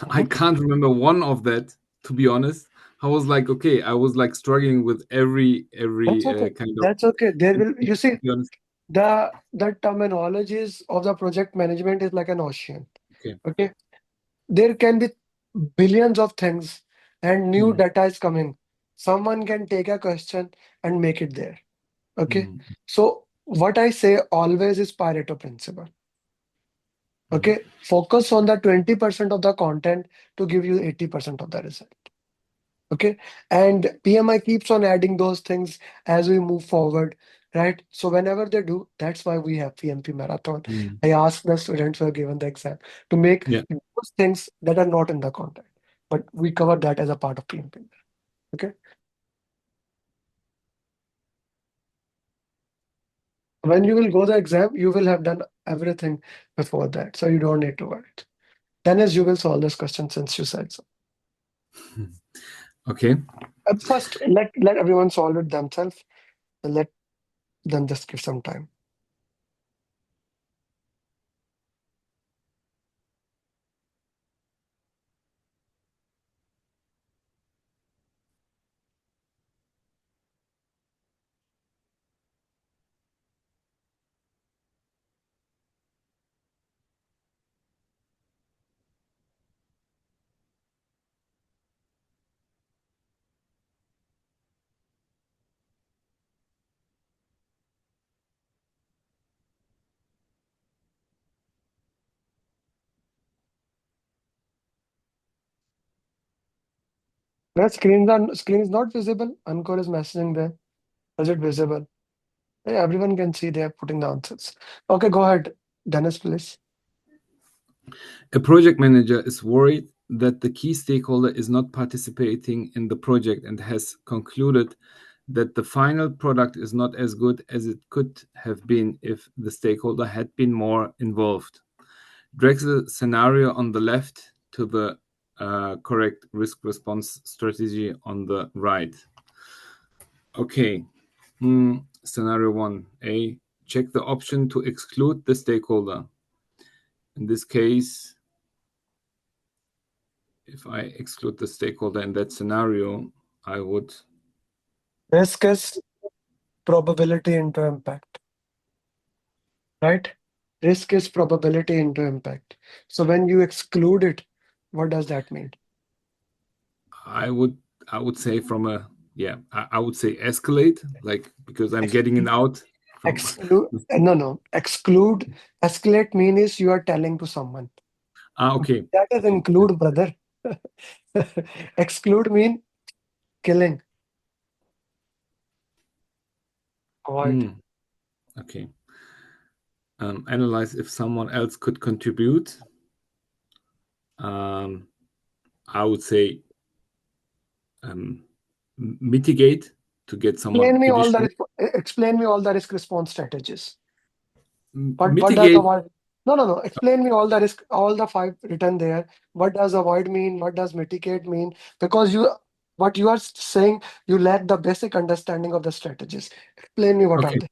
I can't remember one of that. To be honest, I was like, okay, I was like struggling with every That's okay. kind of. That's okay. There will, you see, To be honest. the terminologies of the project management is like an ocean. Okay. Okay. There can be billions of things and new data is coming. Someone can take a question and make it there. Okay. So what I say always is Pareto principle. Okay. Focus on the 20% of the content to give you 80% of the result. Okay. And PMI keeps on adding those things as we move forward. Right. So whenever they do, that's why we have PMP marathon. I ask the students who are given the exam to make those things that are not in the content. But we cover that as a part of PMP. Okay. When you will go the exam, you will have done everything before that. So you don't need to worry. Then as you will solve this question since you said so. Okay. At first, let everyone solve it themselves. Let them just give some time. The screen is not visible. Encore is messaging there. Is it visible? Yeah, everyone can see they are putting the answers. Okay, go ahead, Dennis, please. A project manager is worried that the key stakeholder is not participating in the project and has concluded that the final product is not as good as it could have been if the stakeholder had been more involved. Drag the scenario on the left to the correct risk response strategy on the right. Okay. Scenario 1A, check the option to exclude the stakeholder. In this case, if I exclude the stakeholder in that scenario, I would... Risk is probability into impact, right? Risk is probability into impact. So when you exclude it, what does that mean? I would say from a, I would say escalate, like, because I'm getting it out. Exclude, no. Exclude, escalate means you are telling to someone. Okay. That is include, brother. Exclude mean killing. Avoid. Okay. Analyze if someone else could contribute. I would say mitigate to get someone additional. Explain me all the risk response strategies. What does Mitigate. avoid? No. Explain me all the risk, all the 5 written there. What does avoid mean? What does mitigate mean? Because what you are saying, you lack the basic understanding of the strategies. Explain me what are they.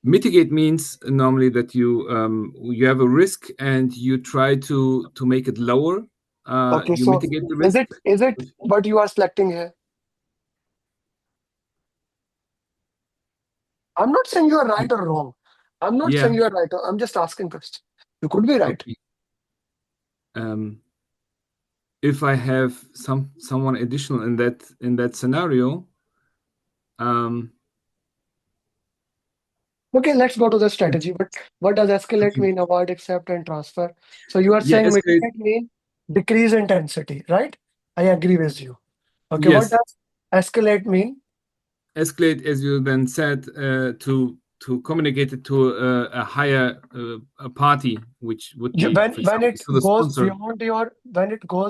Mitigate means normally that you have a risk and you try to make it lower. Okay, you so mitigate the risk. Is it what you are selecting here? I'm not saying you are right or wrong. I'm not saying you are right. I'm just asking questions. You could be right. Okay. If I have someone additional in that scenario, okay, let's go to the strategy. But what does escalate mean? Avoid, accept, and transfer. So you are saying mitigate mean decrease intensity, right? I agree with you. Okay, yes. What does escalate mean? Escalate, as you then said, to communicate it to a higher party, which would be When it to the goes sponsor.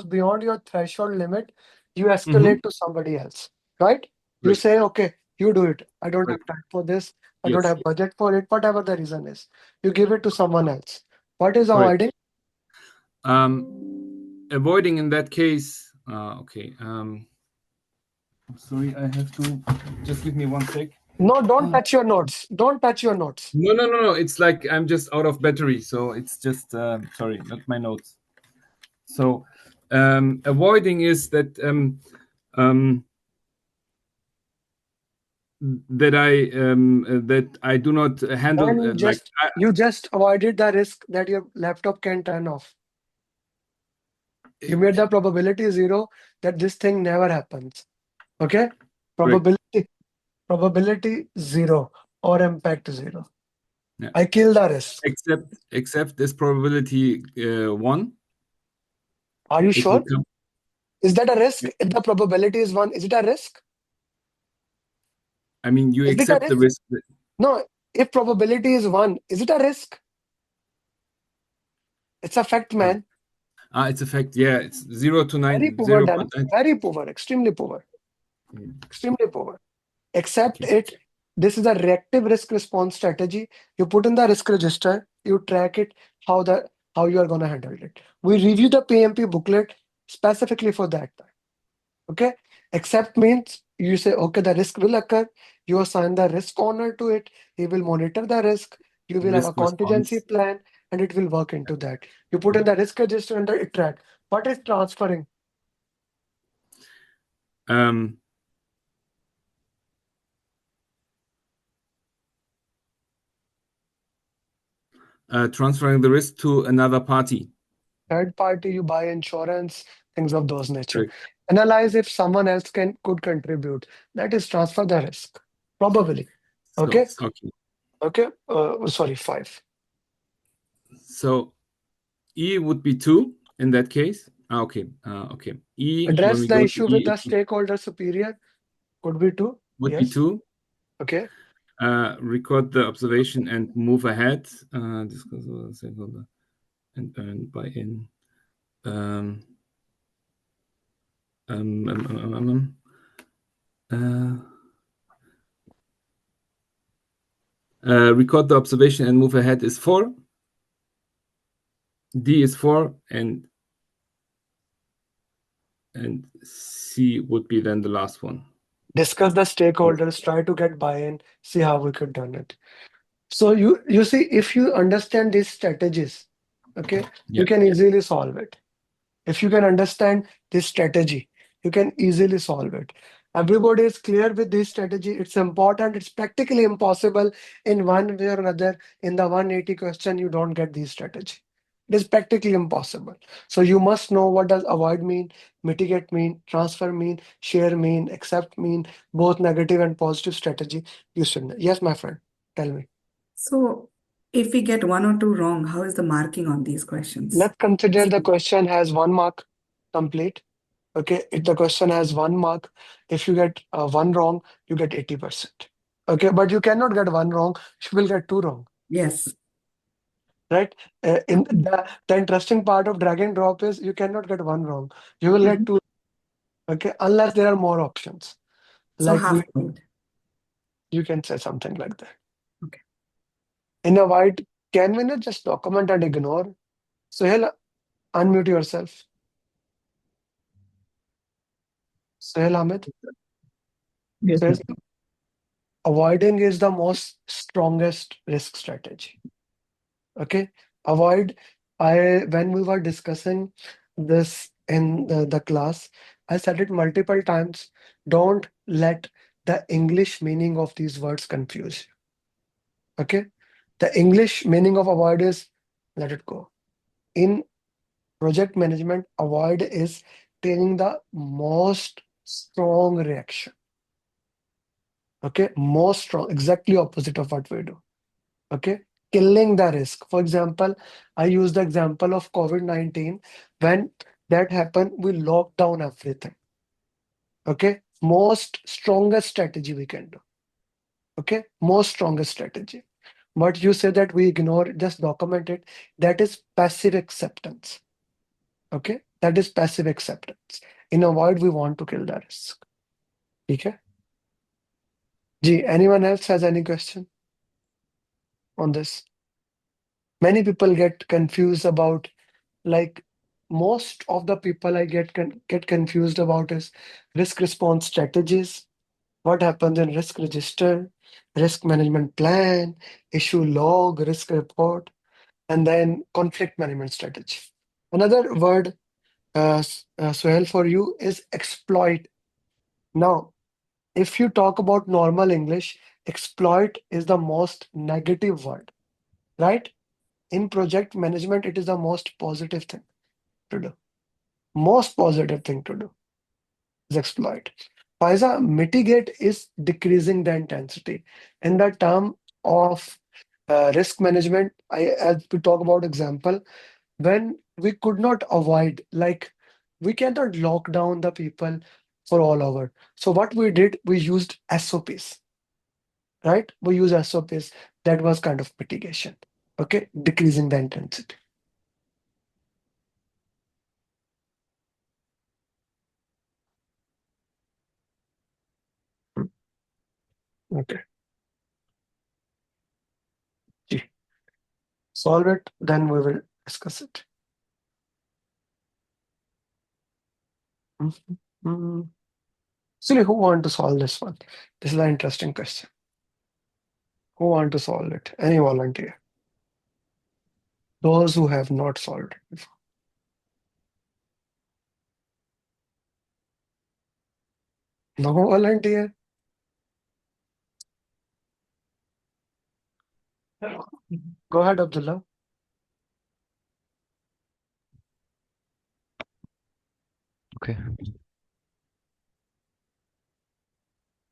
beyond your threshold limit, you escalate to somebody else, right? You say, okay, you do it. I don't have time for this. I don't have budget for it. Whatever the reason is, you give it to someone else. What is avoiding? Avoiding in that case. Okay. Sorry, I have to just give me 1 sec. No, don't touch your notes. Don't touch your notes. No. It's like I'm just out of battery, so it's just sorry, not my notes. So avoiding is that that I do not handle you just avoided the risk that your laptop can turn off. You made the probability 0 that this thing never happens. Okay? Probability 0 or impact 0. Yeah. I kill the risk. Except this probability 1. Are you sure? Is that a risk? If the probability is 1, is it a risk? I mean, you accept the risk. No, if probability is 1, is it a risk? It's a fact, man. It's a fact. Yeah, it's 0 to 9. Very poor, very poor, extremely poor. Extremely poor. Accept it. This is a reactive risk response strategy. You put in the risk register, you track it, how you are going to handle it. We review the PMP booklet specifically for that. Okay. Accept means you say, okay, the risk will occur. You assign the risk owner to it. He will monitor the risk. You will have a contingency plan and it will work into that. You put in the risk register and it track. What is transferring? Transferring the risk to another party. Third party, you buy insurance, things of those nature. Right. Analyze if someone else could contribute. That is transfer the risk. Probably. Okay. Okay. Sorry, 5. So E would be 2 in that case. Okay. E. Address the issue with the stakeholder superior. Could be 2. Would be 2. Okay. Record the observation and move ahead. Discuss the stakeholder and earn buy-in. Record the observation and move ahead is 4. D is 4, and C would be then the last one. Discuss the stakeholders, try to get buy-in, see how we could done it. So you see, if you understand these strategies, okay, Yeah. you can easily solve it. If you can understand this strategy, you can easily solve it. Everybody is clear with this strategy. It's important. It's practically impossible in one way or another. In the 180 question, you don't get this strategy. It is practically impossible. So you must know what does avoid mean, mitigate mean, transfer mean, share mean, accept mean, both negative and positive strategy. You should know. Yes, my friend, tell me. So if we get 1 or 2 wrong, how is the marking on these questions? Let's consider the question has 1 mark complete. Okay, if the question has 1 mark, if you get 1 wrong, you get 80%. Okay, but you cannot get 1 wrong, you will get 2 wrong. Yes. Right? In the interesting part of drag and drop is you cannot get 1 wrong. You will get 2. Okay, unless there are more options. So Like half point. you can say something like that. Okay. In a white, can we not just document and ignore? Sohail, unmute yourself. Sohail Ahmed. Yes, sir. Sohail, avoiding is the most strongest risk strategy. Okay, avoid. When we were discussing this in the class, I said it multiple times. Don't let the English meaning of these words confuse you. Okay, the English meaning of avoid is let it go. In project management, avoid is taking the most strong reaction. Okay, most strong, exactly opposite of what we do. Okay, killing the risk. For example, I use the example of COVID-19. When that happened, we locked down everything. Okay, most strongest strategy we can do. Okay, most strongest strategy. But you say that we ignore, just document it. That is passive acceptance. Okay, that is passive acceptance. In avoid, we want to kill the risk. Okay. Gee, anyone else has any question on this? Many people get confused about, like, most of the people I get confused about is risk response strategies, what happens in risk register, risk management plan, issue log, risk report, and then conflict management strategy. Another word, Suhail, for you is exploit. Now, if you talk about normal English, exploit is the most negative word, right? In project management, it is the most positive thing to do. Most positive thing to do is exploit. Paisa, mitigate is decreasing the intensity. In the term of risk management, as we talk about example, when we could not avoid, like we cannot lock down the people for all over. So what we did, we used SOPs, right? We use SOPs. That was kind of mitigation. Okay, decreasing the intensity. Okay. Solve it, then we will discuss it. Actually, who want to solve this one? This is an interesting question. Who want to solve it? Any volunteer? Those who have not solved it before. No volunteer? Go ahead, Abdullah. Okay.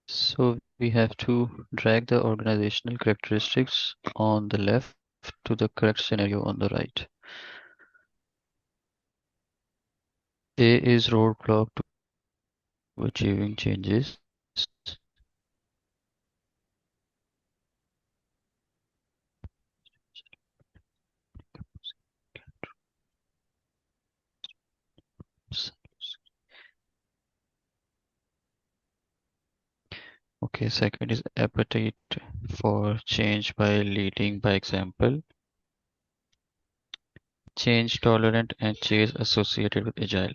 So we have to drag the organizational characteristics on the left to the correct scenario on the right. A is roadblock to achieving changes. Okay, second is appetite for change by leading by example. Change tolerant and change associated with agile.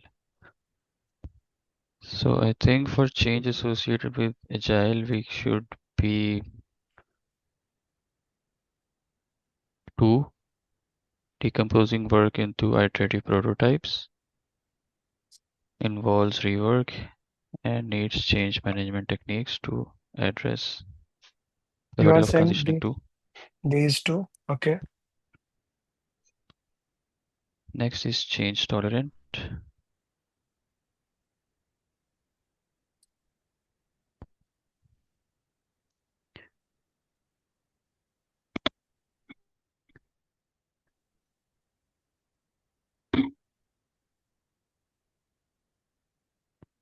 So I think for change associated with agile, we should be 2, decomposing work into iterative prototypes, involves rework, and needs change management techniques to address the You are hurdle of saying transitioning to. these two. Okay. Next is change tolerant.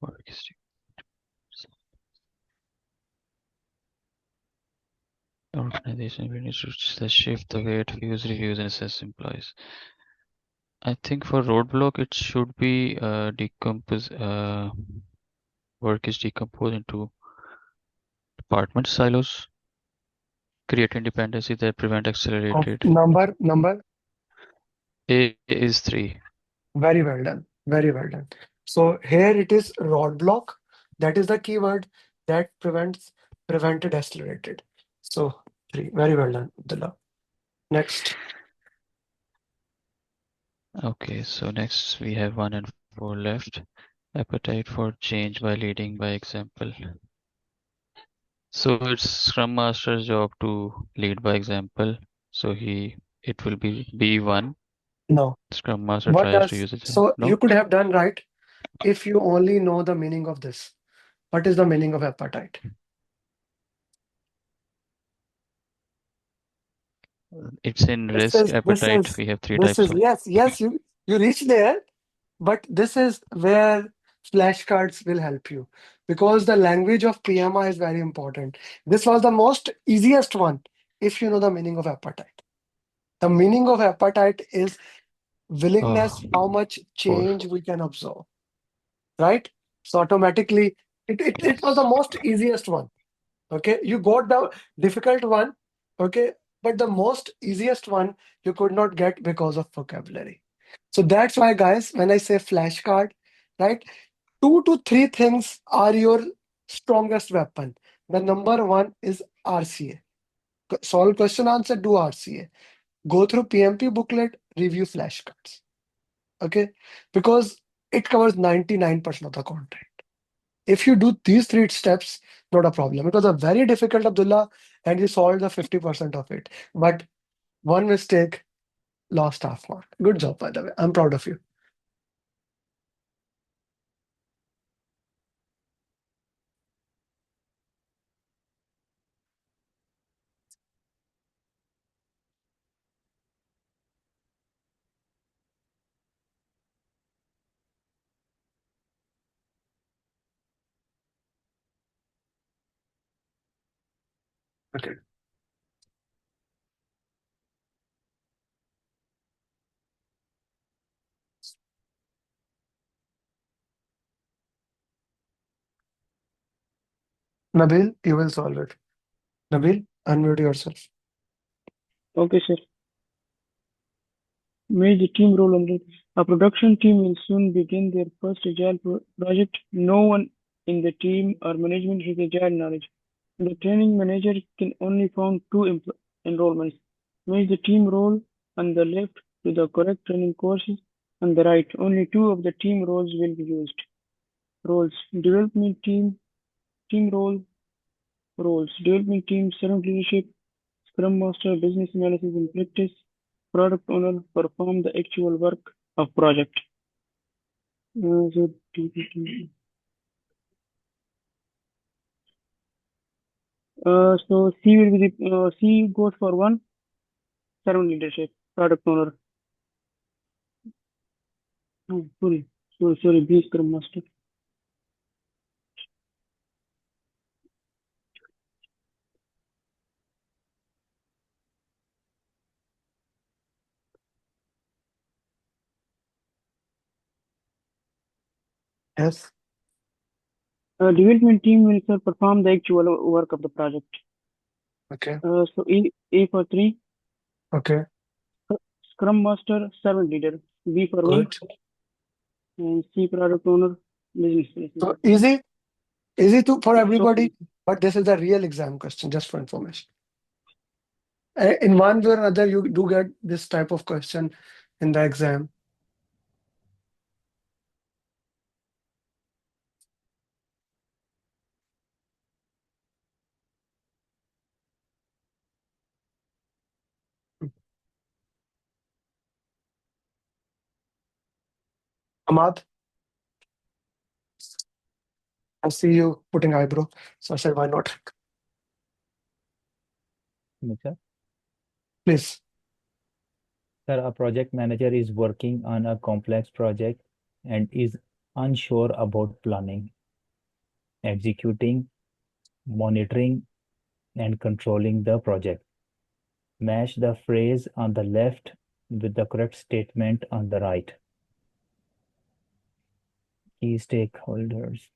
Work is organization will need to shift the way it views, reviews, and assess employees. I think for roadblock, it should be work is decomposed into department silos, creating dependency that prevent accelerated. Number. A is 3. Very well done. Very well done. So here it is roadblock. That is the keyword that prevented accelerated. So 3. Very well done, Abdullah. Next. Okay, so next we have 1 and 4 left. Appetite for change by leading by example. So it's Scrum Master's job to lead by example. So it will be B1. No. Scrum Master What tries to does use it. so No? you could have done right if you only know the meaning of this. What is the meaning of appetite? It's in This risk is appetite. We have 3 types of. yes, you reach there, but this is where flashcards will help you because the language of PMI is very important. This was the most easiest one if you know the meaning of appetite. The meaning of appetite is willingness, how much 4. change we can absorb, right? So automatically, it was the most easiest one. Okay, you got the difficult one, okay, but the most easiest one you could not get because of vocabulary. So that's why, guys, when I say flashcard, right, 2 to 3 things are your strongest weapon. The number one is RCA. Solve question answer, do RCA. Go through PMP booklet, review flashcards. Okay, because it covers 99% of the content. If you do these 3 steps, not a problem. It was a very difficult, Abdullah, and you solved the 50% of it. But one mistake, lost half mark. Good job, by the way. I'm proud of you. Okay. Nabil, you will solve it. Nabil, unmute yourself. Okay, sir. Manage the team role under a production team will soon begin their first agile project. No one in the team or management has agile knowledge. The training manager can only found 2 enrollments. Manage the team role on the left to the correct training courses. On the right, only 2 of the team roles will be used. Roles: development team roles, development team, servant leadership, Scrum Master, business analysis in practice, product owner, perform the actual work of project. So C will be the C goes for 1, servant leadership, product owner. Oh, sorry, B Scrum Master. Yes. Development team will perform the actual work of the project. Okay. So A for 3. Okay. Scrum Master, Servant Leader. B for 1. Good. And C Product Owner, Business Relationship. So easy for everybody, So, but this is the real exam question, just for information. In one way or another, you do get this type of question in the exam. Ahmad, I see you putting eyebrow, so I said, why not? Sir, Please. Sir, a project manager is working on a complex project and is unsure about planning, executing, monitoring, and controlling the project. Match the phrase on the left with the correct statement on the right. Key stakeholders,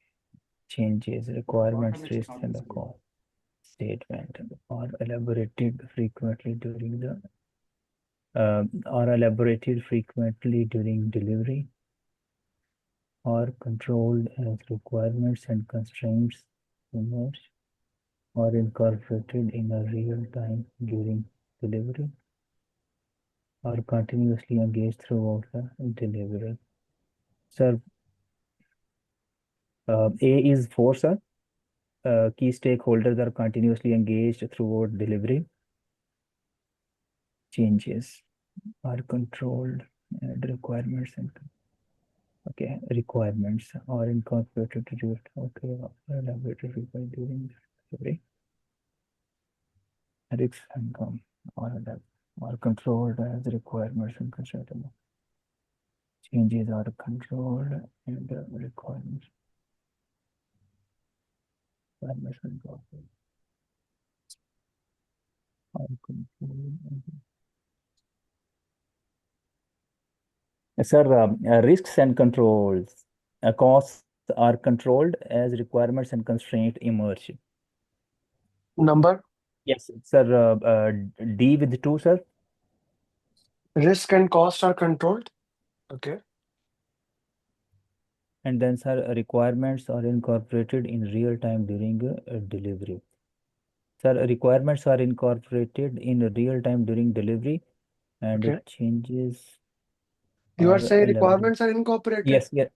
changes, requirements, risks, and the call statement are elaborated frequently during delivery, or controlled as requirements and constraints emerge, or incorporated in a real time during delivery, or continuously engaged throughout the delivery. Sir, A is 4, sir. Key stakeholders are continuously engaged throughout delivery. Changes are controlled and requirements are incorporated to elaborated during delivery. Risks and are controlled as requirements and constraints. Changes are controlled and requirements. Sir, risks and controls. Costs are controlled as requirements and constraints emerge. Number? Yes, sir. D with 2, sir. Risk and cost are controlled. Okay. And then, sir, requirements are incorporated in real time during delivery. Sir, requirements are incorporated in real time during delivery, and Okay. changes. You are saying requirements are incorporated? Yes, yes.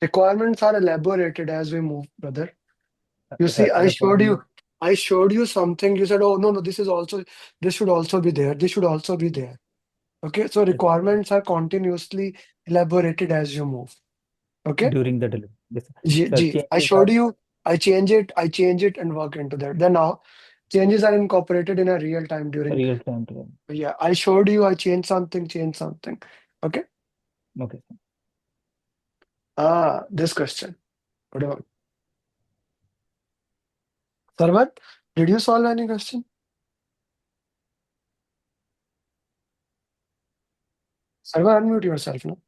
Requirements are elaborated as we move, brother. You see, I showed you something. You said, oh, no, this should also be there. This should also be there. Okay. So requirements are continuously elaborated as you move. Okay. During the delivery. Yes, I showed you, I change it and work into that. Then now changes are incorporated in a real time during. Real time. Yeah. I showed you, I changed something. Okay. Okay. This question. What about? Sarvat, did you solve any question? Sarvat, unmute yourself now.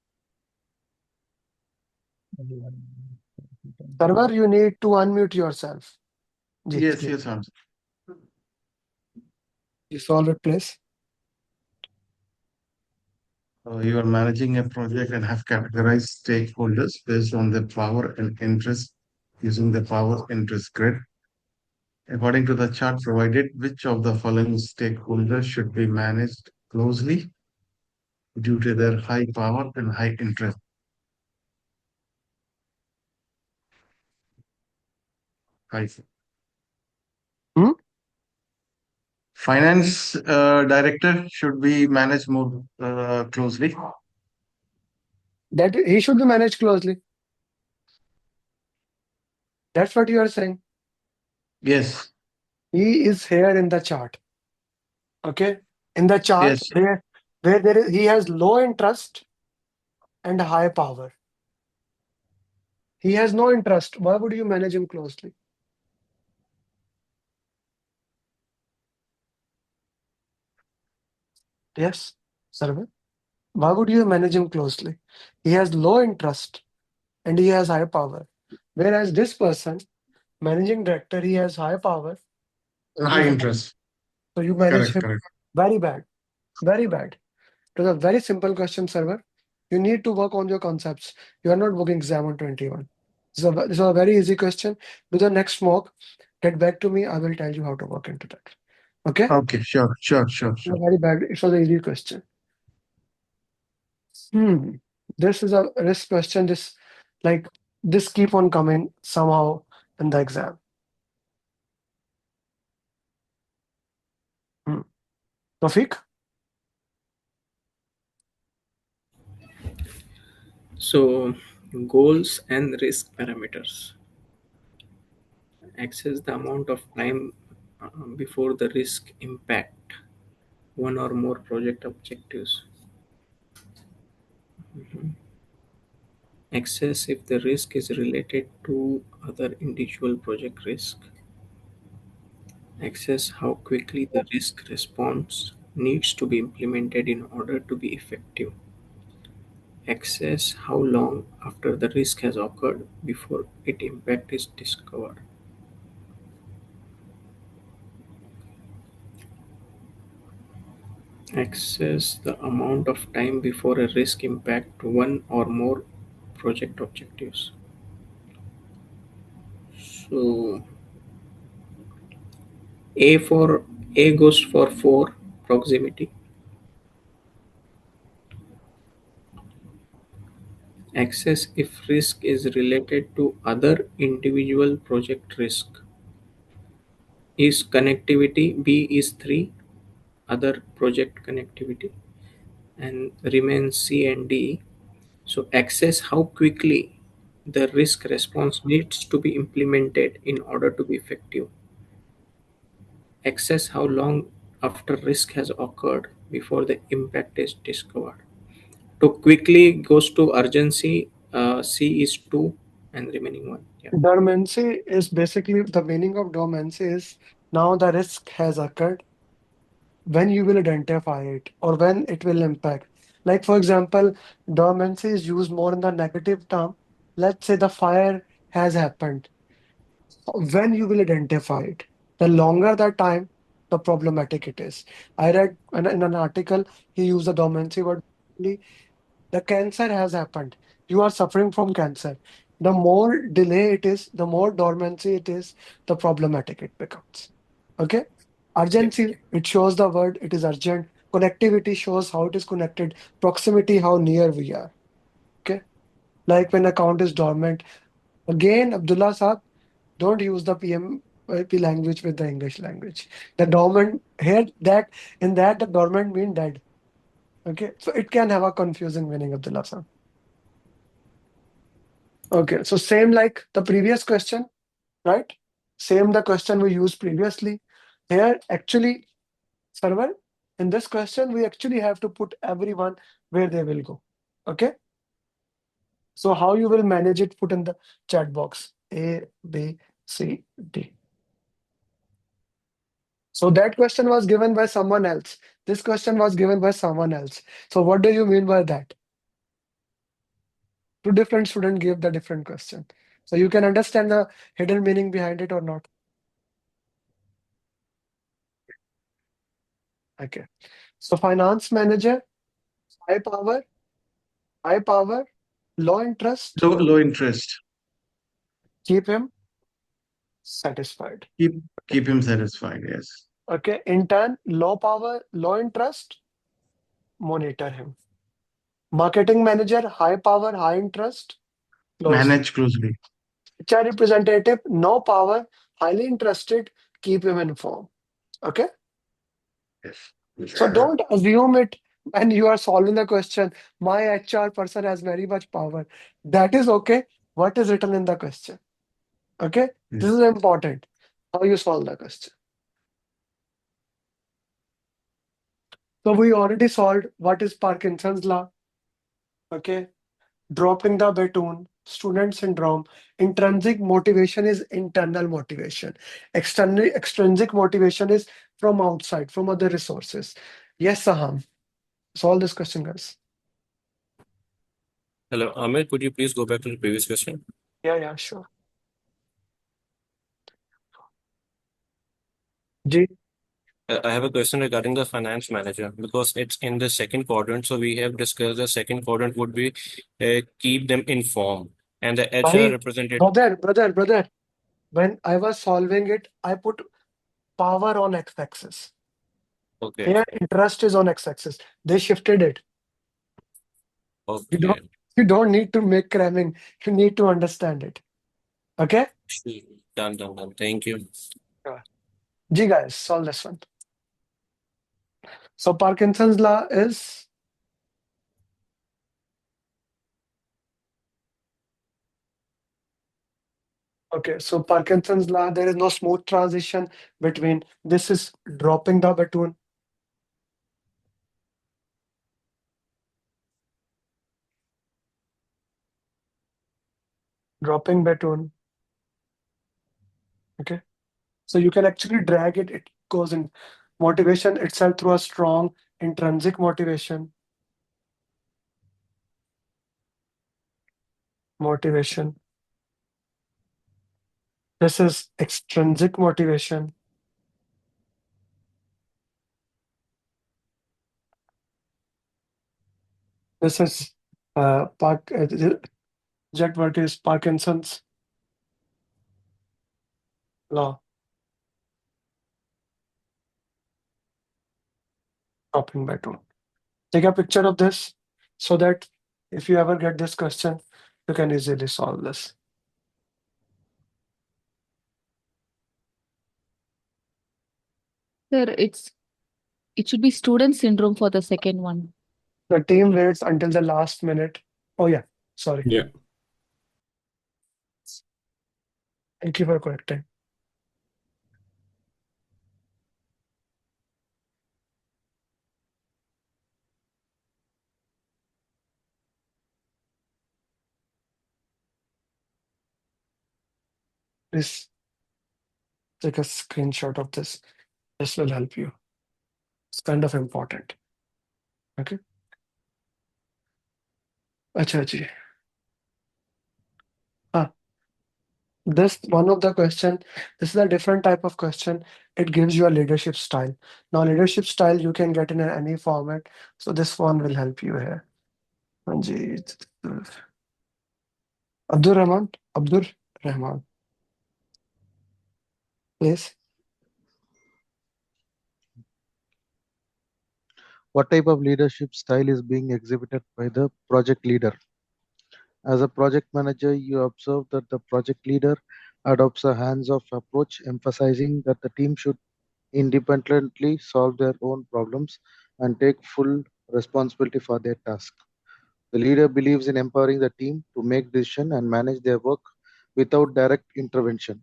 Sarvat, you need to unmute yourself. Yes, sir. You solve it, please. You are managing a project and have categorized stakeholders based on their power and interest using the power interest grid. According to the chart provided, which of the following stakeholders should be managed closely due to their high power and high interest? Finance director should be managed more closely. That he should be managed closely. That's what you are saying. Yes. He is here in the chart. Okay. In the chart, yes. where he has low interest and high power. He has no interest. Why would you manage him closely? Yes, Sarva. Why would you manage him closely? He has low interest and he has high power. Whereas this person, managing director, he has high power. High interest. So you manage Correct, him correct. very bad, very bad. It was a very simple question, server. You need to work on your concepts. You are not working exam on 21. So this is a very easy question. Do the next mock. Get back to me. I will tell you how to work into that. Okay? Okay, sure. Very bad. It was an easy question. This is a risk question. This keep on coming somehow in the exam. Rafiq? So, goals and risk parameters. Access the amount of time before the risk impact one or more project objectives. Access if the risk is related to other individual project risk. Access how quickly the risk response needs to be implemented in order to be effective. Access how long after the risk has occurred before its impact is discovered. Access the amount of time before a risk impact one or more project objectives. So A goes for 4, proximity. Access if risk is related to other individual project risk. Is connectivity. B is 3, other project connectivity, and remains C and D. So access how quickly the risk response needs to be implemented in order to be effective. Access how long after risk has occurred before the impact is discovered. To quickly goes to urgency. C is 2 and remaining 1. Yeah. Dormancy is basically the meaning of dormancy is now the risk has occurred, when you will identify it or when it will impact. Like for example, dormancy is used more in the negative term. Let's say the fire has happened. When you will identify it, the longer the time, the problematic it is. I read in an article, he used the dormancy word. The cancer has happened. You are suffering from cancer. The more delay it is, the more dormancy it is, the problematic it becomes. Okay? Urgency, it shows the word, it is urgent. Connectivity shows how it is connected. Proximity, how near we are. Okay? Like when account is dormant. Again, Abdullah Saab, don't use the PMP language with the English language. The dormant, here, that, in that, the dormant mean dead. Okay? So it can have a confusing meaning, Abdullah Saab. Okay, so same like the previous question, right? Same the question we used previously. Here, actually, server, in this question, we actually have to put everyone where they will go. Okay? So how you will manage it, put in the chat box. A, B, C, D. So that question was given by someone else. This question was given by someone else. So what do you mean by that? Two different students gave the different question. So you can understand the hidden meaning behind it or not. Okay. So finance manager, high power, low interest. Low interest. Keep him satisfied. Keep him satisfied, yes. Okay. Intern, low power, low interest. Monitor him. Marketing manager, high power, high interest. Manage closely. HR representative, no power, highly interested. Keep him informed. Okay. Yes. So don't assume it when you are solving the question. My HR person has very much power. That is okay. What is written in the question? Okay. This is important. How you solve the question. So we already solved what is Parkinson's law. Okay. Dropping the baton, student syndrome. Intrinsic motivation is internal motivation. Extrinsic motivation is from outside, from other resources. Yes, Saham. Solve this question, guys. Hello, Amer, could you please go back to the previous question? Yeah, sure. Ji, I have a question regarding the finance manager because it's in the second quadrant. So we have discussed the second quadrant would be keep them informed, and the HR bhai, representative. brother, when I was solving it, I put power on x-axis. Okay. Here, interest is on x-axis. They shifted it. Okay. You don't need to make cramming. You need to understand it. Okay? Done. Thank you. Ji guys, solve this one. So Parkinson's law is okay. So Parkinson's law, there is no smooth transition between this is dropping the baton. Dropping baton. Okay. So you can actually drag it. It goes in motivation itself through a strong intrinsic motivation. Motivation. This is extrinsic motivation. This is Jet what is Parkinson's law. Dropping baton. Take a picture of this so that if you ever get this question, you can easily solve this. Sir, it should be student syndrome for the second one. The team waits until the last minute. Oh yeah, sorry. Yeah. Thank you for correcting. Please take a screenshot of this. This will help you. It's kind of important. Okay. Acha ji. This one of the question, this is a different type of question. It gives you a leadership style. Now, leadership style you can get in any format. So this one will help you here. Ji. Abdul Rahman. Please. What type of leadership style is being exhibited by the project leader? As a project manager, you observe that the project leader adopts a hands-off approach, emphasizing that the team should independently solve their own problems and take full responsibility for their task. The leader believes in empowering the team to make decisions and manage their work without direct intervention,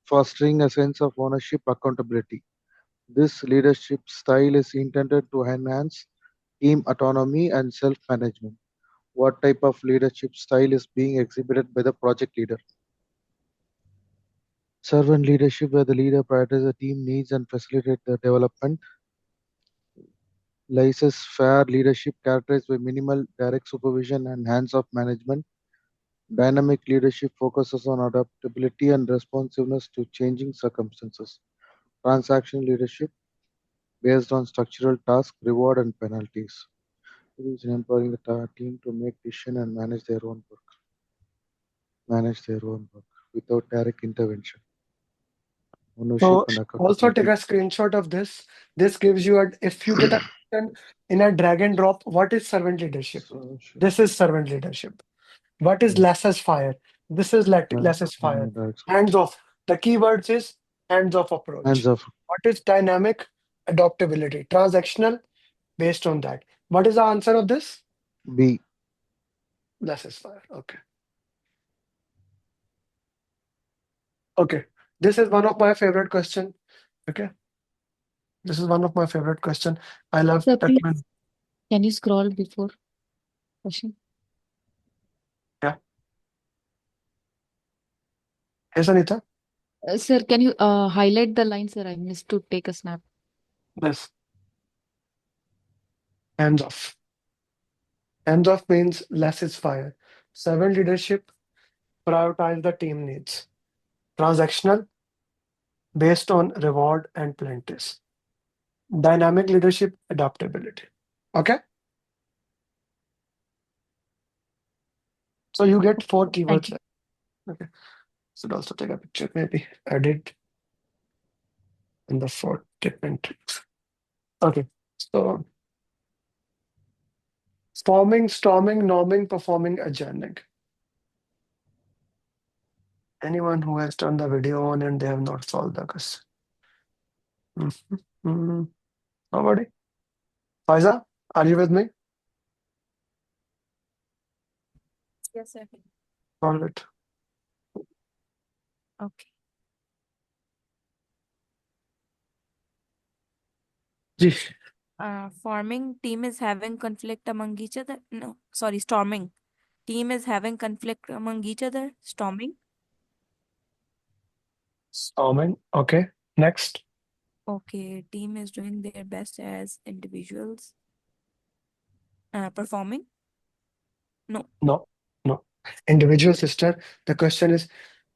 fostering a sense of ownership accountability. This leadership style is intended to enhance team autonomy and self-management. What type of leadership style is being exhibited by the project leader? Servant leadership, where the leader prioritizes the team needs and facilitates the development. Laissez-faire leadership, characterized by minimal direct supervision and hands-off management. Dynamic leadership focuses on adaptability and responsiveness to changing circumstances. Transactional leadership, based on structural tasks, reward, and penalties. It is empowering the team to make decisions and manage their own work without direct intervention. Ownership So and also take accountability. a screenshot of this. This gives you if you get a question in a drag and drop, what is servant leadership? This is servant leadership. What is laissez-faire? This is laissez-faire. Hands off. The keywords is hands off approach. Hands off. What is dynamic? Adaptability. Transactional, based on that. What is the answer of this? B. Laissez-faire. Okay. Okay. This is one of my favorite question. Okay. This is one of my favorite question. I love Sir, that please, one. can you scroll before question? Yeah. Yes, Anita? Sir, can you highlight the line, sir? I missed to take a snap. Yes. Hands off. Hands off means laissez-faire. Servant leadership, prioritize the team needs. Transactional, based on reward and plaintiffs. Dynamic leadership, adaptability. Okay. So you get 4 keywords. Okay. Should also take a picture, maybe edit in the 4 statement. Okay. So forming, storming, norming, performing, adjourning. Anyone who has turned the video on and they have not solved the question. Nobody? Faiza, are you with me? Yes, sir. Solve it. Okay. Ji. Forming team is having conflict among each other. No, sorry, storming. Team is having conflict among each other. Storming. Storming. Okay. Next. Okay. Team is doing their best as individuals. Performing. No. No. No. Individual sister. The question is,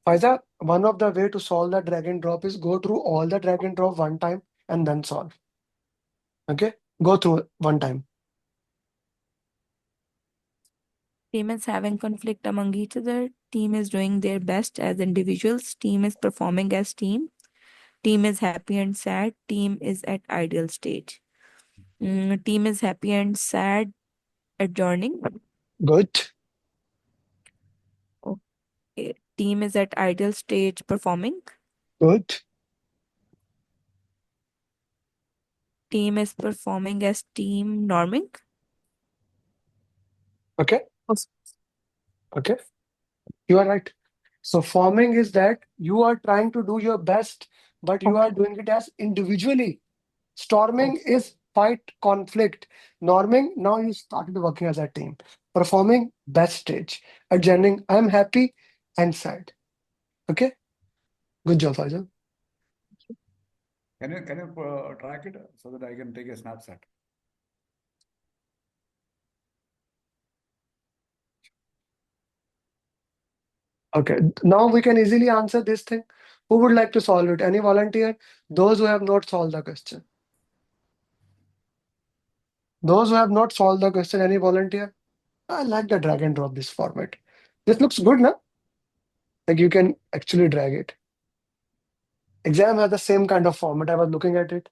Faiza, one of the way to solve the drag and drop is go through all the drag and drop one time and then solve. Okay. Go through one time. Team is having conflict among each other. Team is doing their best as individuals. Team is performing as team. Team is happy and sad. Team is at ideal stage. Team is happy and sad. Adjourning. Good. Okay. Team is at ideal stage. Performing. Good. Team is performing as team. Norming. Okay. Okay. You are right. So forming is that you are trying to do your best, but you are doing it as individually. Storming is fight conflict. Norming, now you started working as a team. Performing, best stage. Adjourning, I'm happy and sad. Okay. Good job, Faisal. Can you track it so that I can take a snapshot? Okay. Now we can easily answer this thing. Who would like to solve it? Any volunteer? Those who have not solved the question. Those who have not solved the question, any volunteer? I like the drag and drop this format. This looks good, na? Like you can actually drag it. Exam has the same kind of format. I was looking at it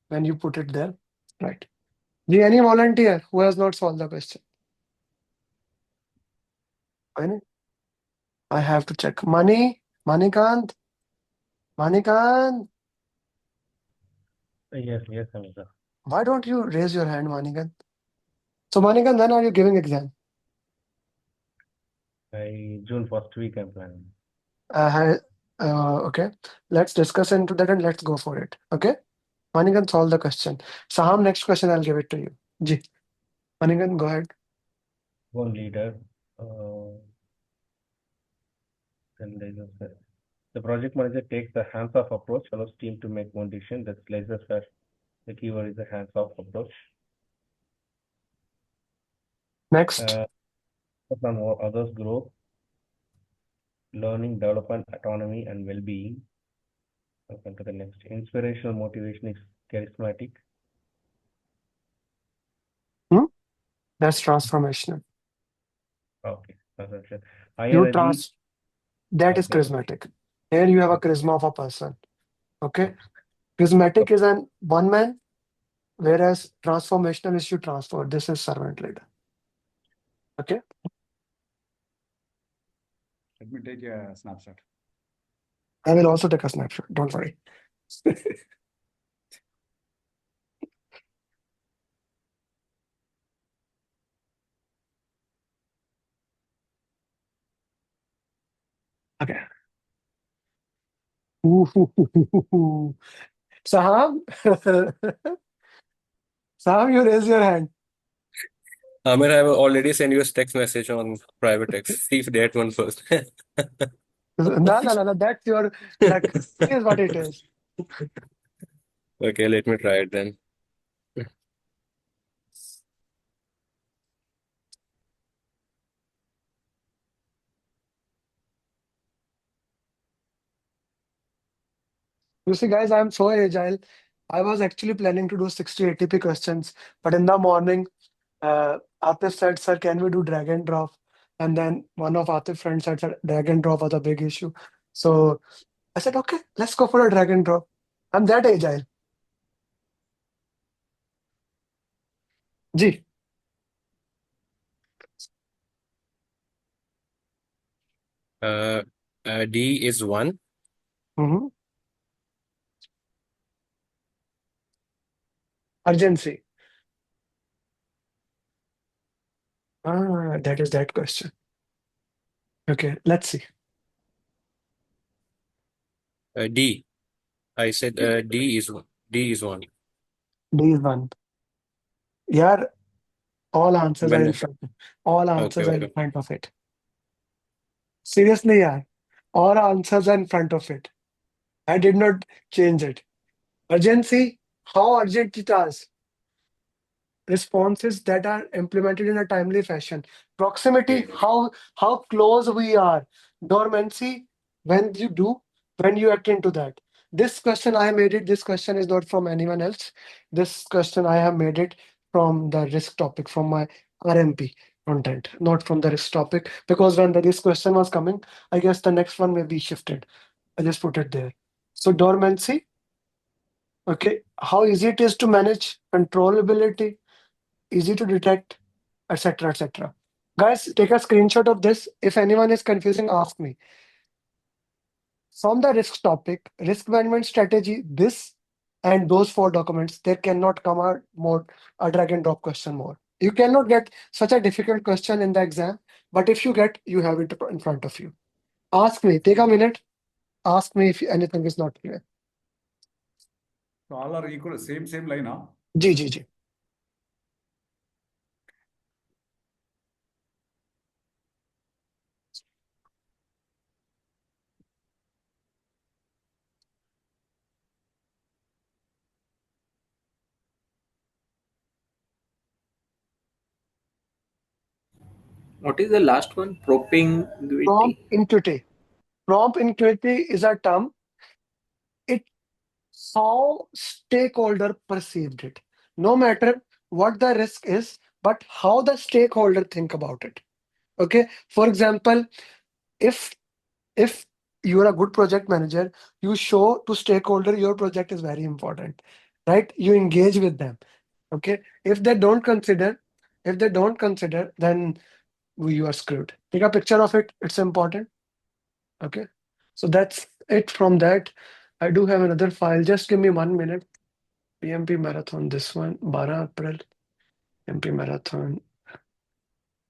when you put it there. Right. Any volunteer who has not solved the question? Any? I have to check. Manikant. Yes, sir. Why don't you raise your hand, Manikant? So Manikant, when are you giving exam? By June first week, I'm planning. Okay. Let's discuss into that and let's go for it. Okay. Manikant, solve the question. Saham, next question, I'll give it to you. Ji. Manikant, go ahead. One leader. Then the project manager takes the hands-off approach, allows team to make one decision. That's laser where the keyword is the hands-off approach. Next. Some others grow. Learning, development, autonomy, and well-being. I'll come to the next. Inspirational motivation is charismatic. That's transformational. Okay. That is charismatic. Here you have a charisma of a person. Okay. Charismatic is an one man, whereas transformational is you transfer. This is servant leader. Okay. Let me take a snapshot. I will also take a snapshot. Don't worry. Okay. Saham, Saham, you raise your hand. Amer, I have already sent you a text message on private text. See if that one first. No. That's your luck. Here's what it is. Okay, let me try it then. You see, guys, I'm so agile. I was actually planning to do 60 ATP questions, but in the morning, Atif said, "Sir, can we do drag and drop?" And then one of Atif's friends said, "Sir, drag and drop was a big issue." So I said, "Okay, let's go for a drag and drop." I'm that agile. Ji. D is 1. Urgency. That is that question. Okay, let's see. D. I said D is 1. D is 1. D is 1. Yeah, all answers are in When, front. All answers are in okay. front of it. Seriously, yeah. All answers are in front of it. I did not change it. Urgency, how urgent it is. Responses that are implemented in a timely fashion. Proximity, how close we are. Dormancy, when you attend to that. This question I made it. This question is not from anyone else. This question I have made it from the risk topic, from my RMP content, not from the risk topic. Because when this question was coming, I guess the next one may be shifted. I just put it there. So dormancy, okay, how easy it is to manage, controllability, easy to detect, etc., etc. Guys, take a screenshot of this. If anyone is confusing, ask me. From the risk topic, risk management strategy, this and those 4 documents, there cannot come a drag and drop question more. You cannot get such a difficult question in the exam, but if you get, you have it in front of you. Ask me, take a minute, ask me if anything is not clear. So all are equal, same line, huh? Ji. What is the last one? Propinquity. Propinquity is a term. It how stakeholder perceived it. No matter what the risk is, but how the stakeholder think about it. Okay. For example, if you are a good project manager, you show to stakeholder your project is very important, right? You engage with them. Okay. If they don't consider, then you are screwed. Take a picture of it. It's important. Okay. So that's it from that. I do have another file. Just give me 1 minute. PMP marathon, this one, 12 April, PMP marathon.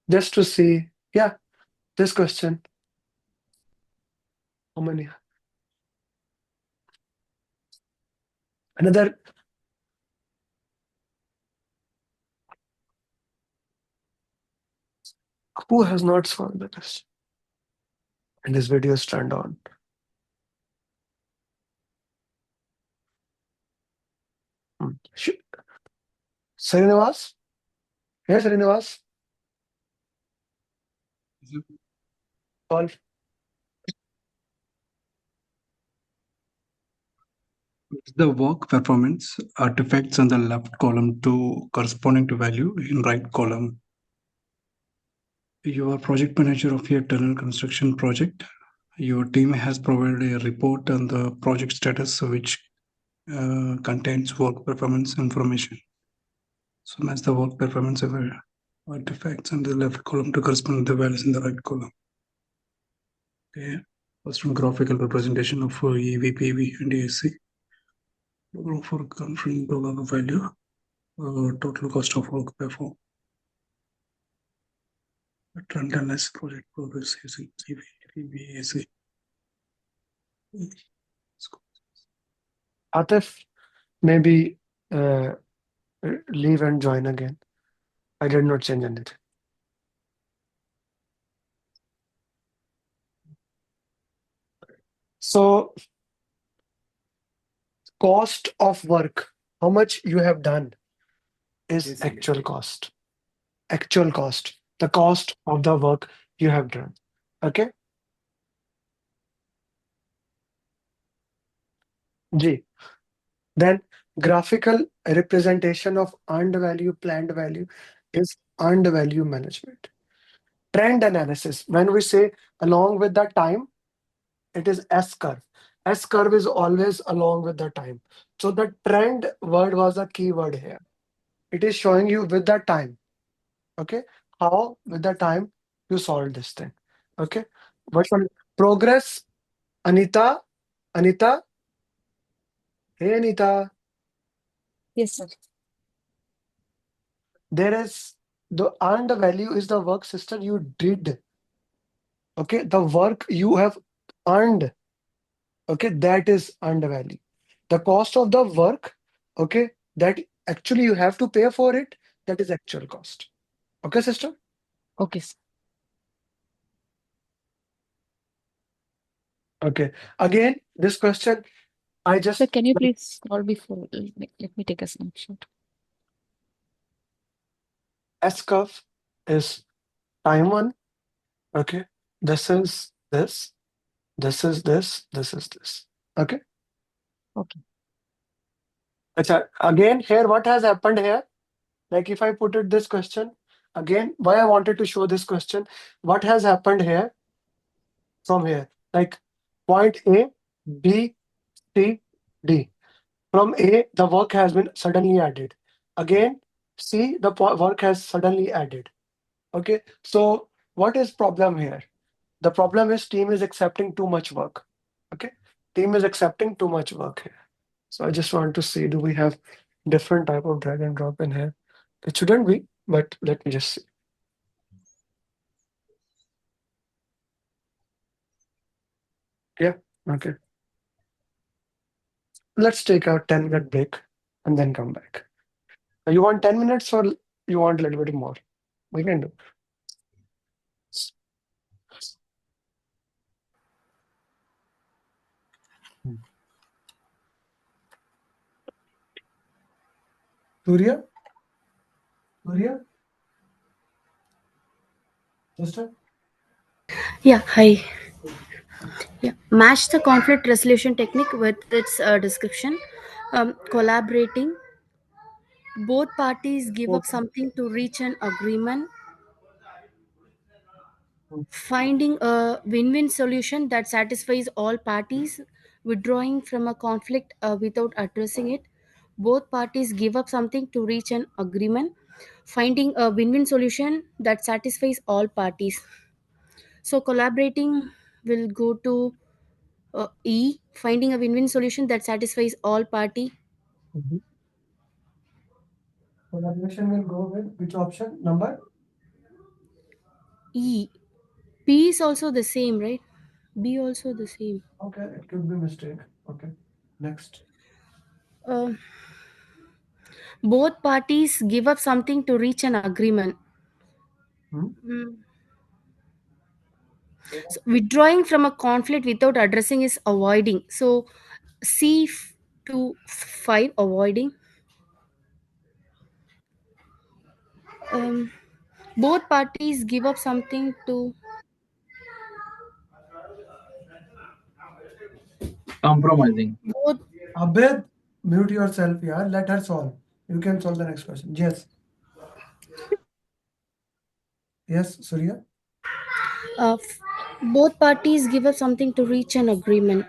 Just to see, yeah, this question. How many? Another. Who has not solved the question? And this video is turned on. Srinivas? Yes, Srinivas? Solve. The work performance artifacts on the left column to corresponding to value in right column. You are project manager of your tunnel construction project. Your team has provided a report on the project status which contains work performance information. So match the work performance of artifacts on the left column to correspond to the values in the right column. Okay. First one, graphical representation of EV, PV, and AC. For confirming the value, total cost of work performed. Trend analysis project progress using EV, PV, AC. Atif, maybe leave and join again. I did not change anything. So, cost of work, how much you have done is actual cost. Actual cost, the cost of the work you have done. Okay. G. Then graphical representation of earned value, planned value is earned value management. Trend analysis. When we say along with the time, it is S curve. S curve is always along with the time. So the trend word was a key word here. It is showing you with the time. Okay. How with the time you solve this thing. Okay. What progress? Anita. Anita. Hey Anita. Yes, sir. There is the earned value is the work system you did. Okay. The work you have earned. Okay. That is earned value. The cost of the work. Okay. That actually you have to pay for it. That is actual cost. Okay, sister? Okay, sir. Okay. Again, this question, I just. Sir, can you please scroll before? Let me take a snapshot. S curve is time one. Okay. This is this. This is this. This is this. Okay. Okay. Again, here, what has happened here? Like if I put it this question, again, why I wanted to show this question, what has happened here from here? Like point A, B, C, D. From A, the work has been suddenly added. Again, C, the work has suddenly added. Okay, so what is problem here? The problem is team is accepting too much work. Okay, team is accepting too much work here. So I just want to see, do we have different type of drag and drop in here? It shouldn't be, but let me just see. Yeah, okay. Let's take a 10-minute break and then come back. You want 10 minutes or you want a little bit more? We can do. Surya? Surya? Sister? Yeah, hi. Yeah, match the conflict resolution technique with its description. Collaborating, both parties give up something to reach an agreement. Finding a win-win solution that satisfies all parties. Withdrawing from a conflict without addressing it. Both parties give up something to reach an agreement. Finding a win-win solution that satisfies all parties. So collaborating will go to E, finding a win-win solution that satisfies all party. Collaboration will go with which option? Number? E. P is also the same, right? B also the same. Okay, it could be mistake. Okay, next. Uh, both parties give up something to reach an agreement. So withdrawing from a conflict without addressing is avoiding. So C to 5, avoiding. Both parties give up something to compromising. both. Abed, mute yourself, yeah. Let her solve. You can solve the next question. Yes. Yes, Surya? Both parties give up something to reach an agreement.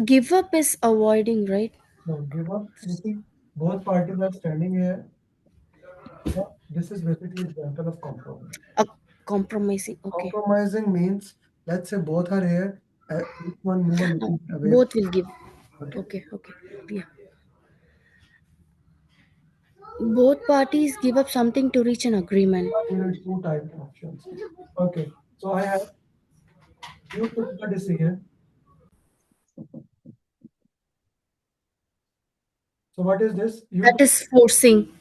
Give up is avoiding, right? No, give up. You see, both parties are standing here. Yeah, this is basically example of compromise. Compromising, okay. Compromising means, let's say both are here, each one move a little bit away. Both will give. Okay. Okay. Yeah. Both parties give up something to reach an agreement. There are two type of options. Okay, so I have you took the decision. So what is this? That is forcing.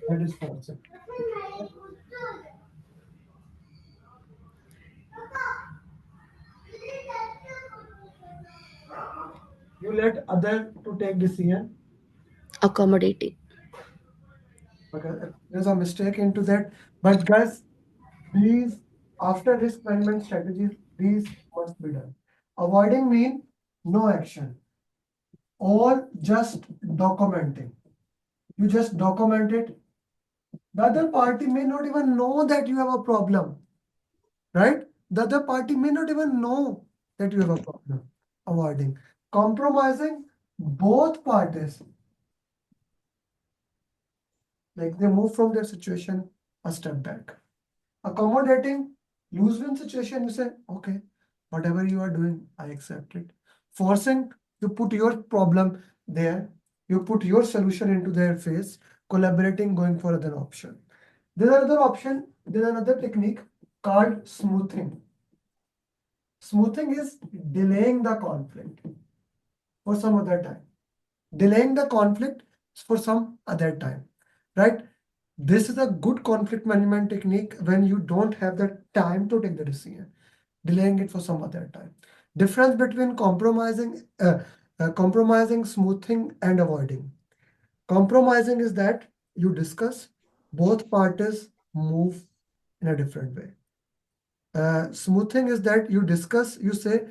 That is forcing. You let other to take decision. Accommodating. Okay, there's a mistake into that. But guys, please, after risk management strategies, These must be done. Avoiding mean no action or just documenting. You just document it. The other party may not even know that you have a problem, right? The other party may not even know that you have a problem. Avoiding. Compromising both parties. Like they move from their situation a step back. Accommodating lose-win situation, you say, okay, whatever you are doing, I accept it. Forcing, you put your problem there, you put your solution into their face. Collaborating, going for other option. There's another option, there's another technique called smoothing. Smoothing is delaying the conflict for some other time. Delaying the conflict for some other time, right? This is a good conflict management technique when you don't have the time to take the decision, delaying it for some other time. Difference between compromising, smoothing, and avoiding. Compromising is that you discuss, both parties move in a different way. Smoothing is that you discuss, you say,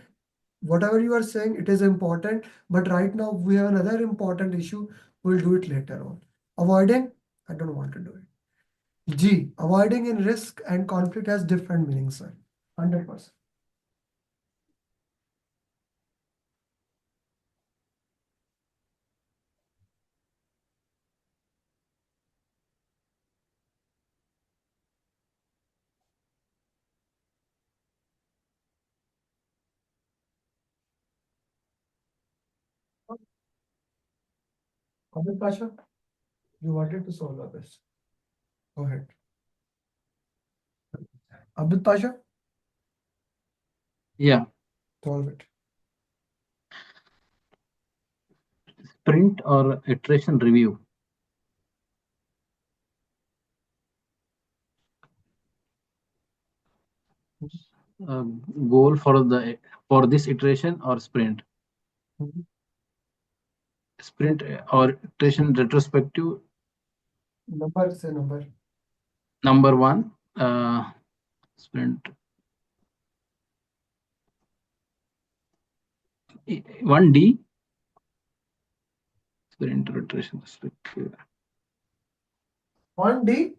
whatever you are saying, it is important, but right now we have another important issue. We'll do it later on. Avoiding, I don't want to do it. G, avoiding in risk and conflict has different meanings, sir. 100%. Abid Pasha, you wanted to solve this. Go ahead. Abid Pasha, Yeah, solve it. sprint or iteration review. Goal for this iteration or sprint. Sprint or iteration retrospective. Number, say number. Number one, sprint 1D. Sprint or iteration retrospective. 1D.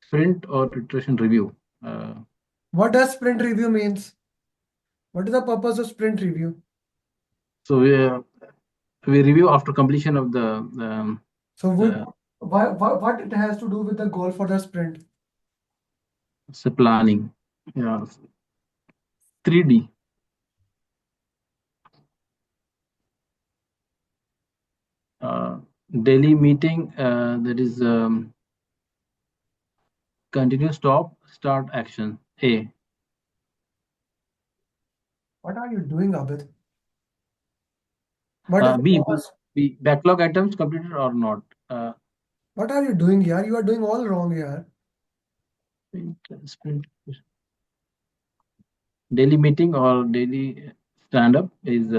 Sprint or iteration review. What does sprint review means? What is the purpose of sprint review? So we review after completion of the. So what it has to do with the goal for the sprint? It's a planning. Yeah. 3D. Daily meeting, that is continue, stop, start, action. A. What are you doing, Abid? What is the B. purpose? B. Backlog items completed or not. What are you doing here? You are doing all wrong here. Sprint. Daily meeting or daily stand-up is.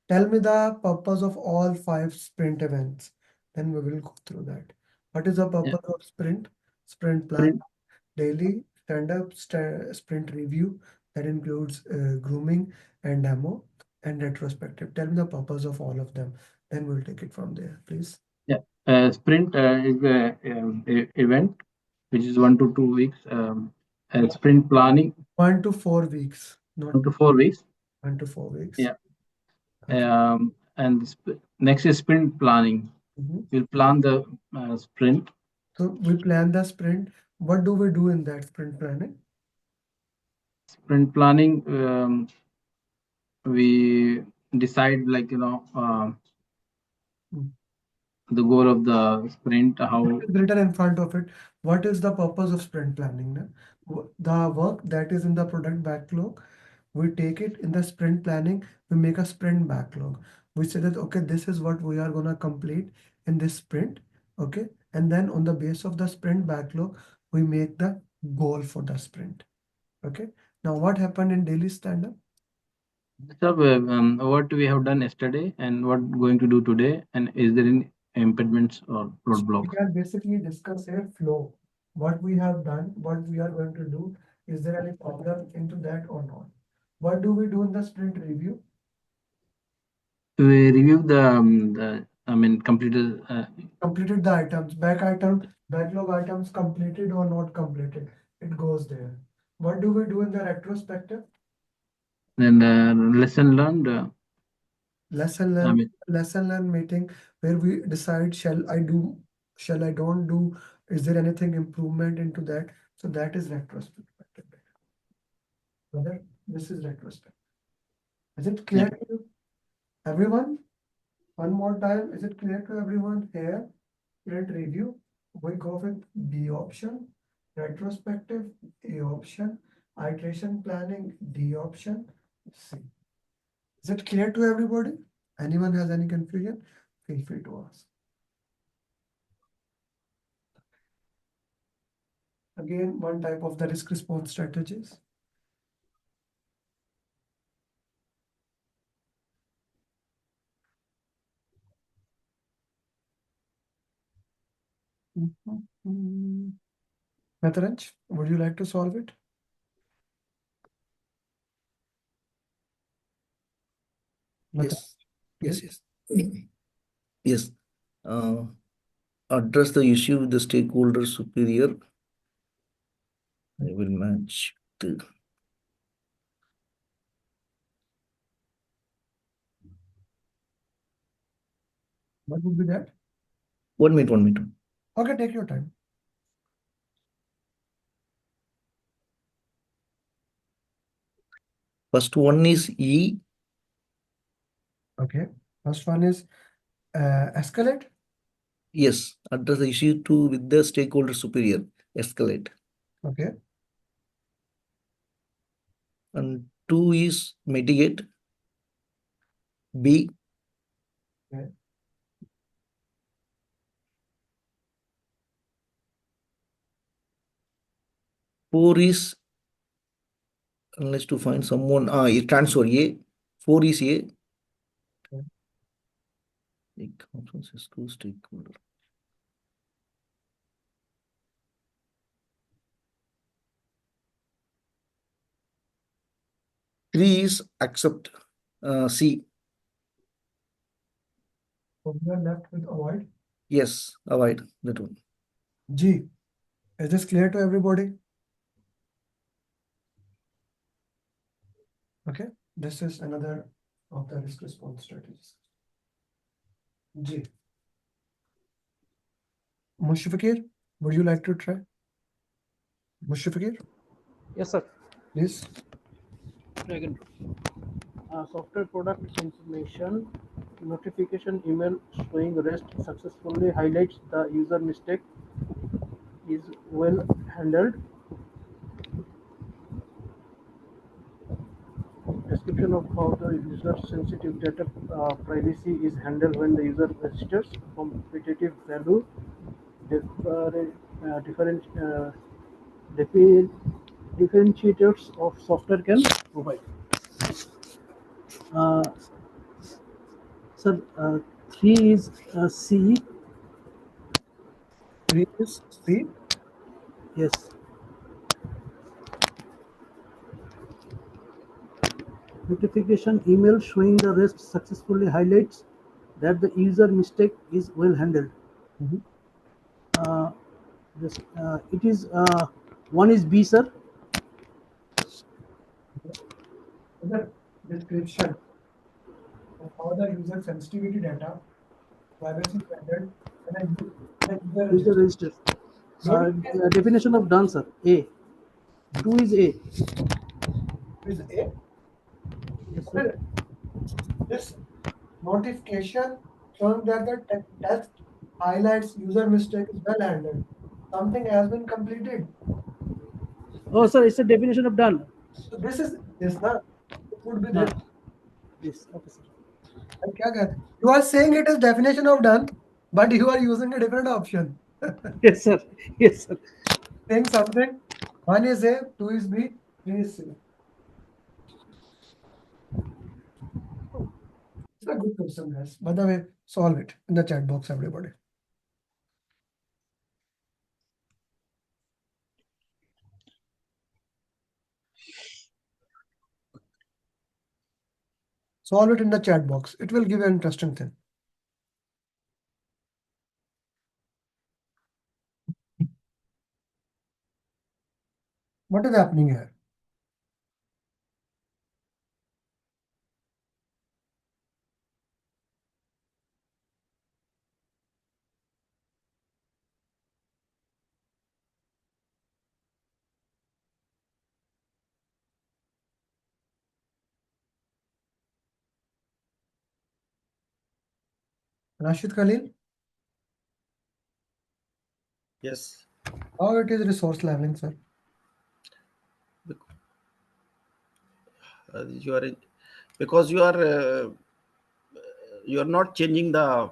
Tell me the purpose of all 5 sprint events. Then we will go through that. What is the purpose of sprint? Sprint plan, daily, stand-up, sprint review. That includes grooming and demo and retrospective. Tell me the purpose of all of them. Then we'll take it from there, please. Yeah. Sprint is the event which is 1 to 2 weeks. Sprint planning. 1 to 4 weeks. Not 1 to 4 weeks. 1 to 4 weeks. Yeah. Okay. And next is sprint planning. We'll plan the sprint. So we plan the sprint. What do we do in that sprint planning? Sprint planning, we decide the goal of the sprint, how written in front of it. What is the purpose of sprint planning? The work that is in the product backlog, we take it in the sprint planning, we make a sprint backlog. We say that, okay, this is what we are going to complete in this sprint. Okay. And then on the base of the sprint backlog, we make the goal for the sprint. Okay. Now what happened in daily stand-up? What we have done yesterday and what going to do today, and is there any impediments or roadblocks? We can basically discuss a flow. what we have done, what we are going to do. Is there any problem into that or not? What do we do in the sprint review? We review completed. Completed the items, backlog items completed or not completed. It goes there. What do we do in the retrospective? Then lesson learned. Lesson learned meeting where we decide, shall I don't do, is there anything improvement into that? So that is retrospective. Whether this is retrospective. Is it clear to you? Everyone? One more time, is it clear to everyone here? Sprint review, we go with B option, retrospective, A option, iteration planning, D option, C. Is it clear to everybody? Anyone has any confusion? Feel free to ask. Again, one type of the risk response strategies. Metharanj, would you like to solve it? Yes. Yes. Address the issue with the stakeholder superior. I will match the. What would be that? 1 minute. Okay, take your time. First one is E. Okay. First one is escalate. Yes. Address the issue with the stakeholder superior. Escalate. Okay. And 2 is mitigate. B. Okay. Four is, unless to find someone, transfer A. 4 is A. Okay. Stakeholder. 3 is accept. C. So we are left with avoid. Yes, avoid that one. G. Is this clear to everybody? Okay. This is another of the risk response strategies. G. Mushfiqir, would you like to try? Mushfiqir? Yes, sir. Please. Again. Software product information notification email showing rest successfully highlights the user mistake is well handled. Description of how the user sensitive data privacy is handled when the user registers. Competitive value differentiators of software can provide. Sir, 3 is C. 3 is C. Yes. Notification email showing the rest successfully highlights that the user mistake is well handled. It is 1 is B, sir. The description of how the user sensitivity data privacy standard and a User registers. Definition of done, sir. A. 2 is A. Is A. Yes, sir. This notification showing that the test highlights user mistake is well handled. Something has been completed. Oh, sir, it's a definition of done. So this is this now. It would be this. Yes, okay, sir. You are saying it is definition of done, but you are using a different option. Yes, sir. Yes, sir. Saying something. 1 is A, 2 is B, 3 is C. It's a good question, guys. By the way, solve it in the chat box, everybody. Solve it in the chat box. It will give you an interesting thing. What is happening here? Rashid Khalil, Yes. how it is resource leveling, sir? You are because you are not changing the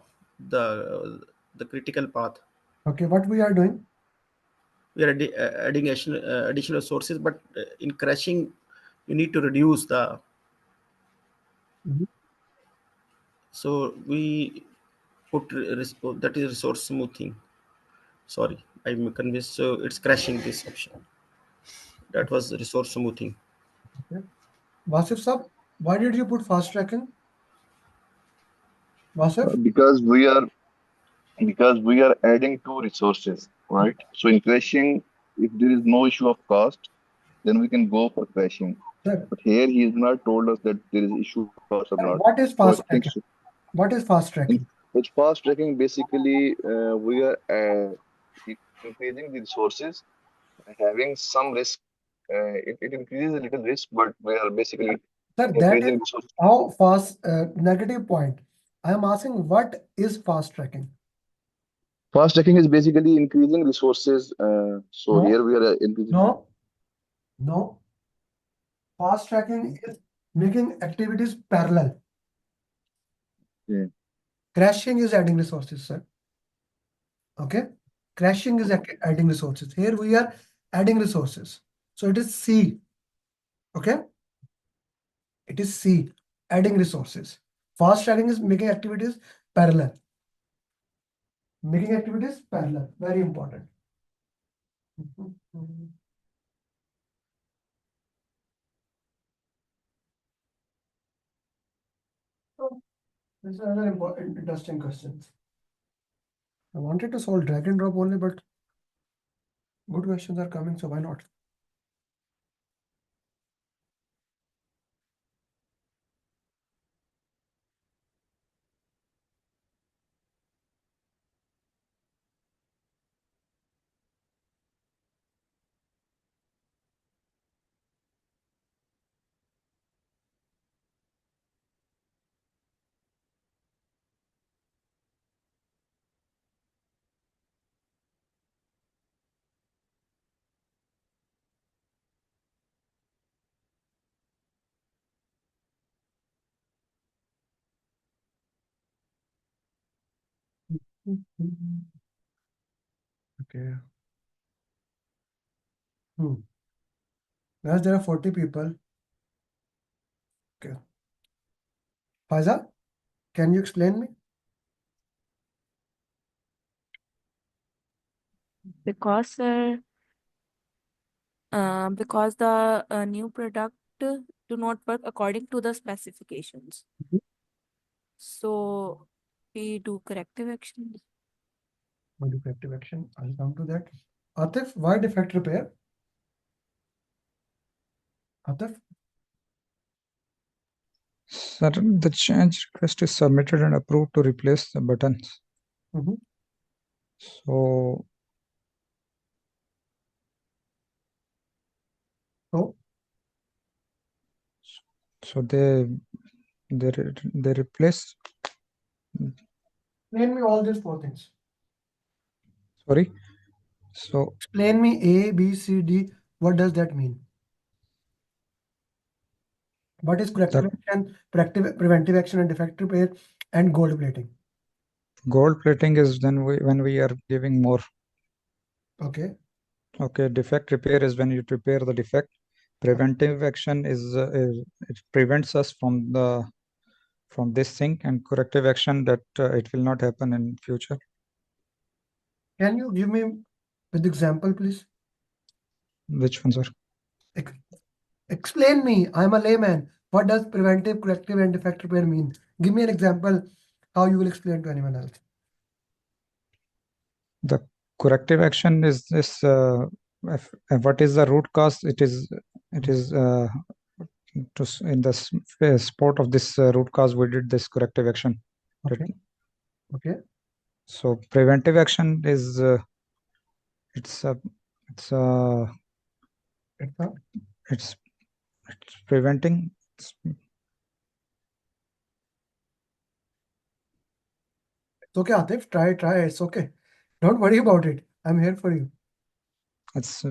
the critical path. Okay, what we are doing? We are adding additional sources, but in crashing, you need to reduce the. Mhm. So we put that is resource smoothing. Sorry, I'm convinced. So it's crashing this option. That was resource smoothing. Okay. Wasif sir, why did you put fast tracking? Wasif? Because we are adding two resources, right? So in crashing, if there is no issue of cost, then we can go for crashing. Sir, But here he has not told us that there is issue of cost or not. what is So I fast think tracking? What is fast tracking? with fast tracking, basically we are increasing the resources, having some risk. It increases a little risk, but we are basically Sir, that is increasing resources. how fast negative point. I am asking what is fast tracking? Fast tracking is basically increasing resources. So No, here we are increasing. no. Fast tracking is making activities parallel. Yeah. Crashing is adding resources, sir. Okay. Crashing is adding resources. Here we are adding resources. So it is C. Okay. It is C, adding resources. Fast tracking is making activities parallel. Making activities parallel, very important. So, this is another important, interesting question. I wanted to solve drag and drop only, but good questions are coming, so why not? Okay. As there are 40 people. Okay. Faiza, can you explain me? Because because the new product do not work according to the specifications. Mhm. So we do corrective actions. Why defective action? I'll come to that. Atif, why defect repair? Atif? Sir, the change request is submitted and approved to replace the buttons. Mhm. So So, so they replace. explain me all these four things. Sorry. So Explain me A, B, C, D. What does that mean? What is corrective action, preventive action, and defect repair, and gold plating? gold plating is when we are giving more. Okay. Okay. Defect repair is when you repair the defect. Preventive action is it prevents us from this thing, and corrective action that it will not happen in future. Can you give me with example, please? Which one, sir? Explain me. I'm a layman. What does preventive, corrective, and defect repair mean? Give me an example how you will explain to anyone else. The corrective action is this. What is the root cause? It is in the spot of this root cause we did this corrective action. Okay. Okay. So preventive action is it's preventing. It's okay, Atif. Try. It's okay. Don't worry about it. I'm here for you. It's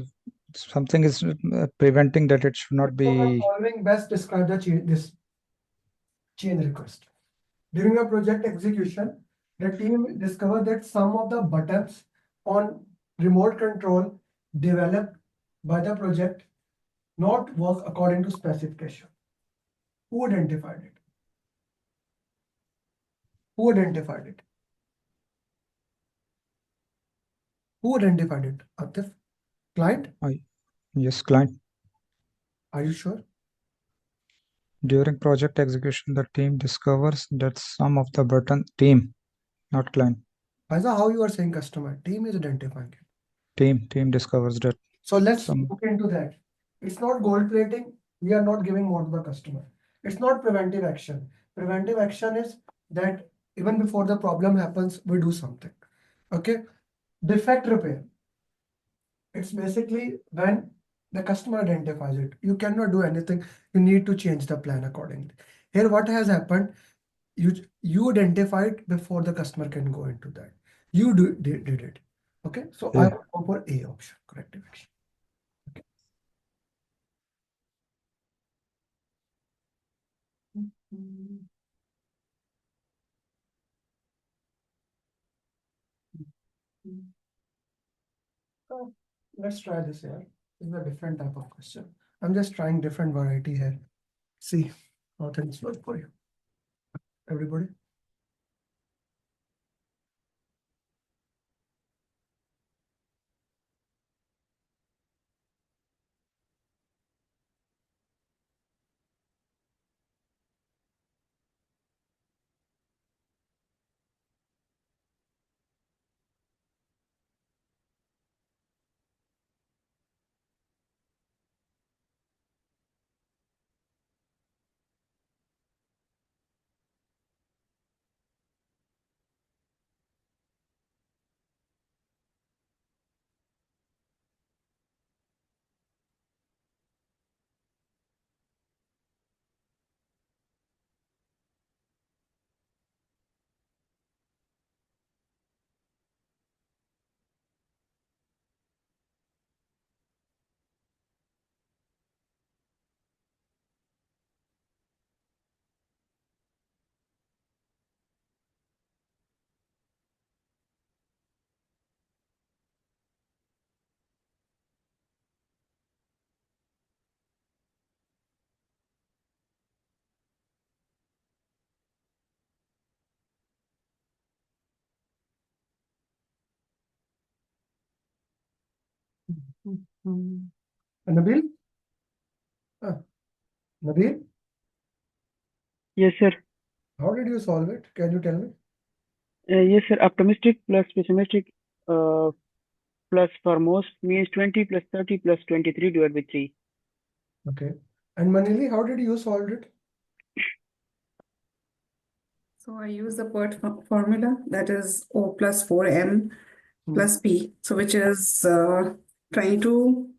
something is preventing that it should not be. Following best describe this chain request. During a project execution, the team discovered that some of the buttons on remote control developed by the project not work according to specification. Who identified it? Who identified it? Who identified it? Atif? Client? Yes, client. Are you sure? During project execution, the team discovers that some of the button team, not client. Faisa, how you are saying customer? Team is identifying it. Team discovers that. So let's look into that. It's not gold plating. We are not giving more to the customer. It's not preventive action. Preventive action is that even before the problem happens, we do something. Okay. Defect repair. It's basically when the customer identifies it. You cannot do anything. You need to change the plan accordingly. Here, what has happened? You identified before the customer can go into that. You did it. Okay. So I will go for A option, corrective action. Let's try this here. This is a different type of question. I'm just trying different variety here. See how things work for you. Everybody? Nabil? Nabil? Yes, sir. How did you solve it? Can you tell me? Yes, sir. Optimistic plus pessimistic plus for most means 20 plus 30 plus 23 divided by 3. Okay. And Manili, how did you solve it? So I use the PERT formula, that is O plus 4M plus P. So which is 22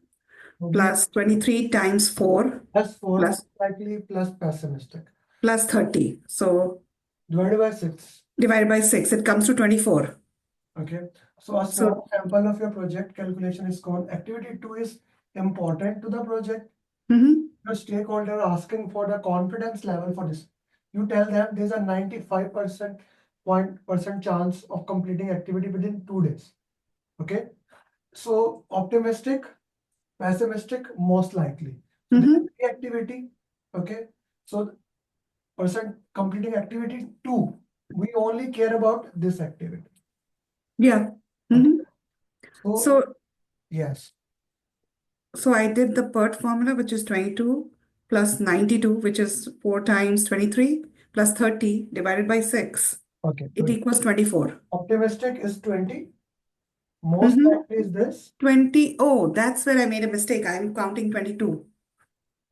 plus 23 times 4 plus 4 plus slightly plus pessimistic. Plus 30. So divided by 6. Divided by 6, it comes to 24. Okay. So a small sample of your project calculation is called activity 2 is important to the project. Your stakeholder asking for the confidence level for this. You tell them there's a 95% chance of completing activity within 2 days. Okay. So optimistic, pessimistic, most likely. So the activity. Okay. So percent completing activity 2. We only care about this activity. Yeah. So yes. So I did the PERT formula, which is 22 plus 92, which is 4 times 23, plus 30 divided by 6. Okay. It equals 24. Optimistic is 20. Most Mhm. likely is this. 20. Oh, that's where I made a mistake. I'm counting 22.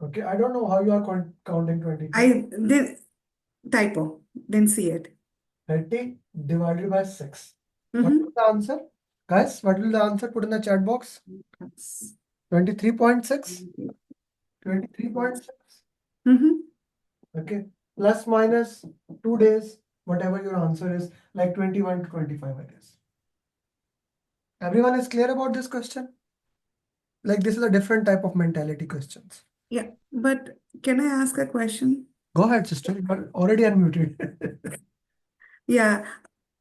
Okay. I don't know how you are counting 22. I did typo. Didn't see it. 30 divided by 6. What Mhm. will the answer? Guys, what will the answer? Put in the chat box. Yes. 23.6. 23.6. Mhm. Okay. Plus minus 2 days, whatever your answer is, like 21 to 25, I guess. Everyone is clear about this question? Like this is a different type of mentality questions. Yeah, but can I ask a question? Go ahead, sister. You are already unmuted. Yeah,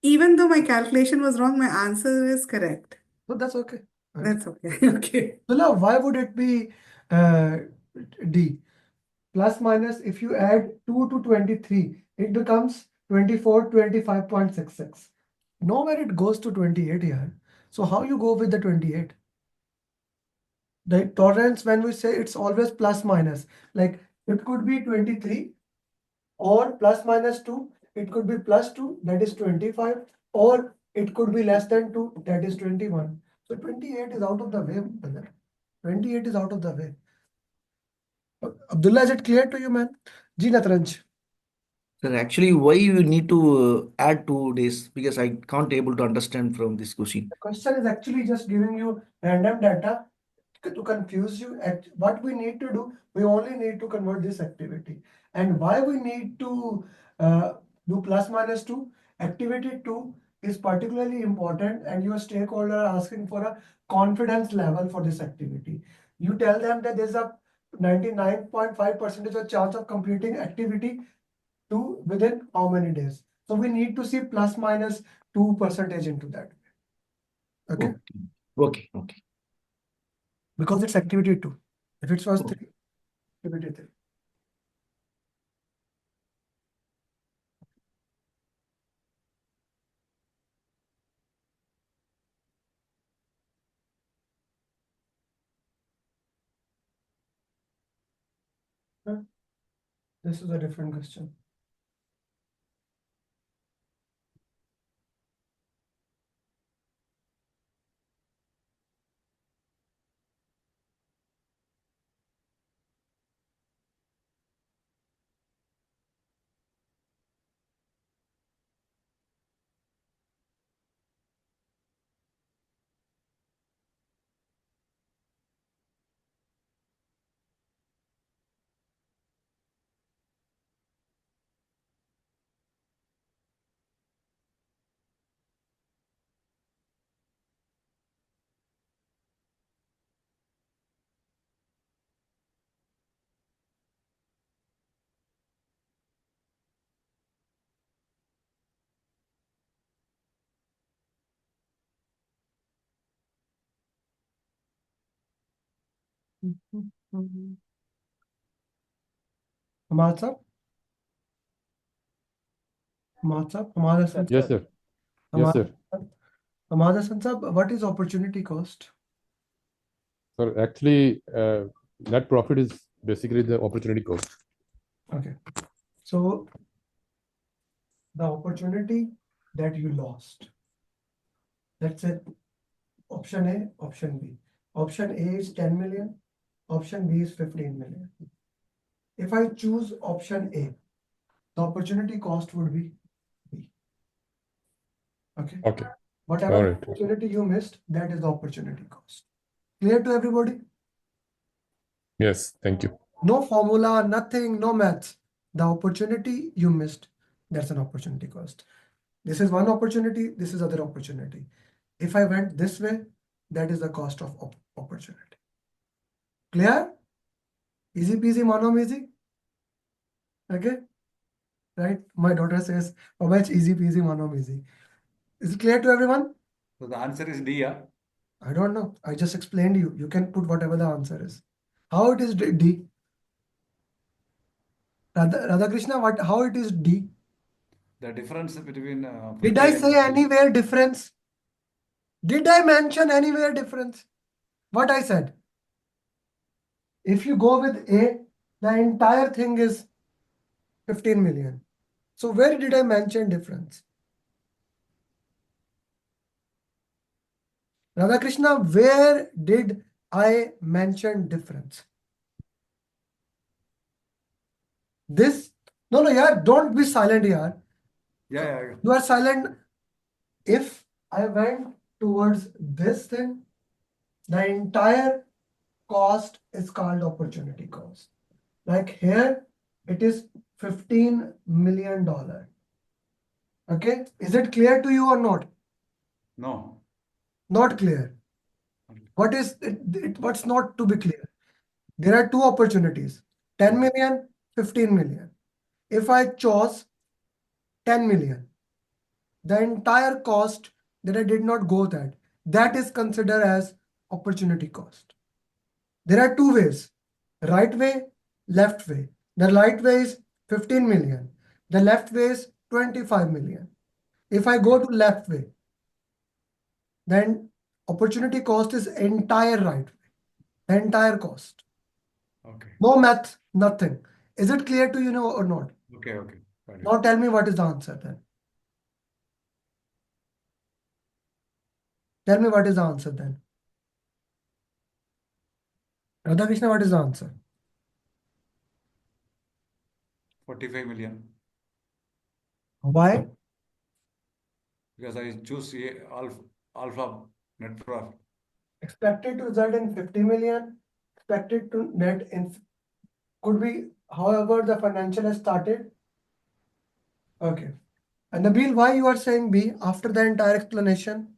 even though my calculation was wrong, my answer is correct. So that's okay. That's okay. Okay. So now, why would it be D? Plus minus, if you add 2 to 23, it becomes 24, 25.66. Nowhere it goes to 28 here. So how you go with the 28? The tolerance, when we say it's always plus minus, like it could be 23 or plus minus 2, it could be plus 2, that is 25, or it could be less than 2, that is 21. So 28 is out of the way, brother. 28 is out of the way. Abdullah, is it clear to you, man? Ji Natranj. Sir, actually, why you need to add 2 days? Because I can't able to understand from this question. The question is actually just giving you random data to confuse you. What we need to do, we only need to convert this activity. And why we need to do plus minus 2? Activity 2 is particularly important, and your stakeholder are asking for a confidence level for this activity. You tell them that there's a 99.5% of chance of completing activity 2 within how many days. So we need to see plus minus 2% into that. Okay? Okay. Okay. Because it's activity 2. If it was 3, activity 3. This is a different question. Hamad sir? Hamad sir? Hamad Hassan Yes, sir. Yes, sir. Hamad Hassan sir, what is opportunity cost? So actually, net profit is basically the opportunity cost. Okay. So the opportunity that you lost. Let's say option A, option B. Option A is 10 million. Option B is 15 million. If I choose option A, the opportunity cost would be B. Okay. Okay. Whatever All right. opportunity you missed, that is the opportunity cost. Clear to everybody? Yes, thank you. No formula, nothing, no maths. The opportunity you missed, that's an opportunity cost. This is one opportunity, this is other opportunity. If I went this way, that is the cost of opportunity. Clear? Easy peasy, mono easy. Okay? Right? My daughter says, Papa, it's easy peasy, mono easy. Is it clear to everyone? So the answer is D, yeah? I don't know. I just explained you. You can put whatever the answer is. How it is D? Radhakrishna, how it is D? The difference between Did I say anywhere difference? Did I mention anywhere difference? What I said? If you go with A, The entire thing is 15 million. So where did I mention difference? Radhakrishna, where did I mention difference? This? No, yeah, don't be silent here. Yeah. You are silent. If I went towards this thing, the entire cost is called opportunity cost. Like here, it is $15 million. Okay, is it clear to you or not? No. Not clear. What is it? What's not to be clear? There are two opportunities, 10 million, 15 million. If I chose 10 million, the entire cost that I did not go that is considered as opportunity cost. There are two ways, right way, left way. The right way is 15 million. The left way is 25 million. If I go to left way, then opportunity cost is entire right way, the entire cost. Okay. No math, nothing. Is it clear to you or not? Okay. Got it. Now tell me what is the answer then. Tell me what is the answer then. Radhakrishna, what is the answer? 45 million. Why? Because I choose alpha net profit. Expected to result in 50 million, expected to net in could be however the financial has started. Okay. And Nabil, why you are saying B after the entire explanation?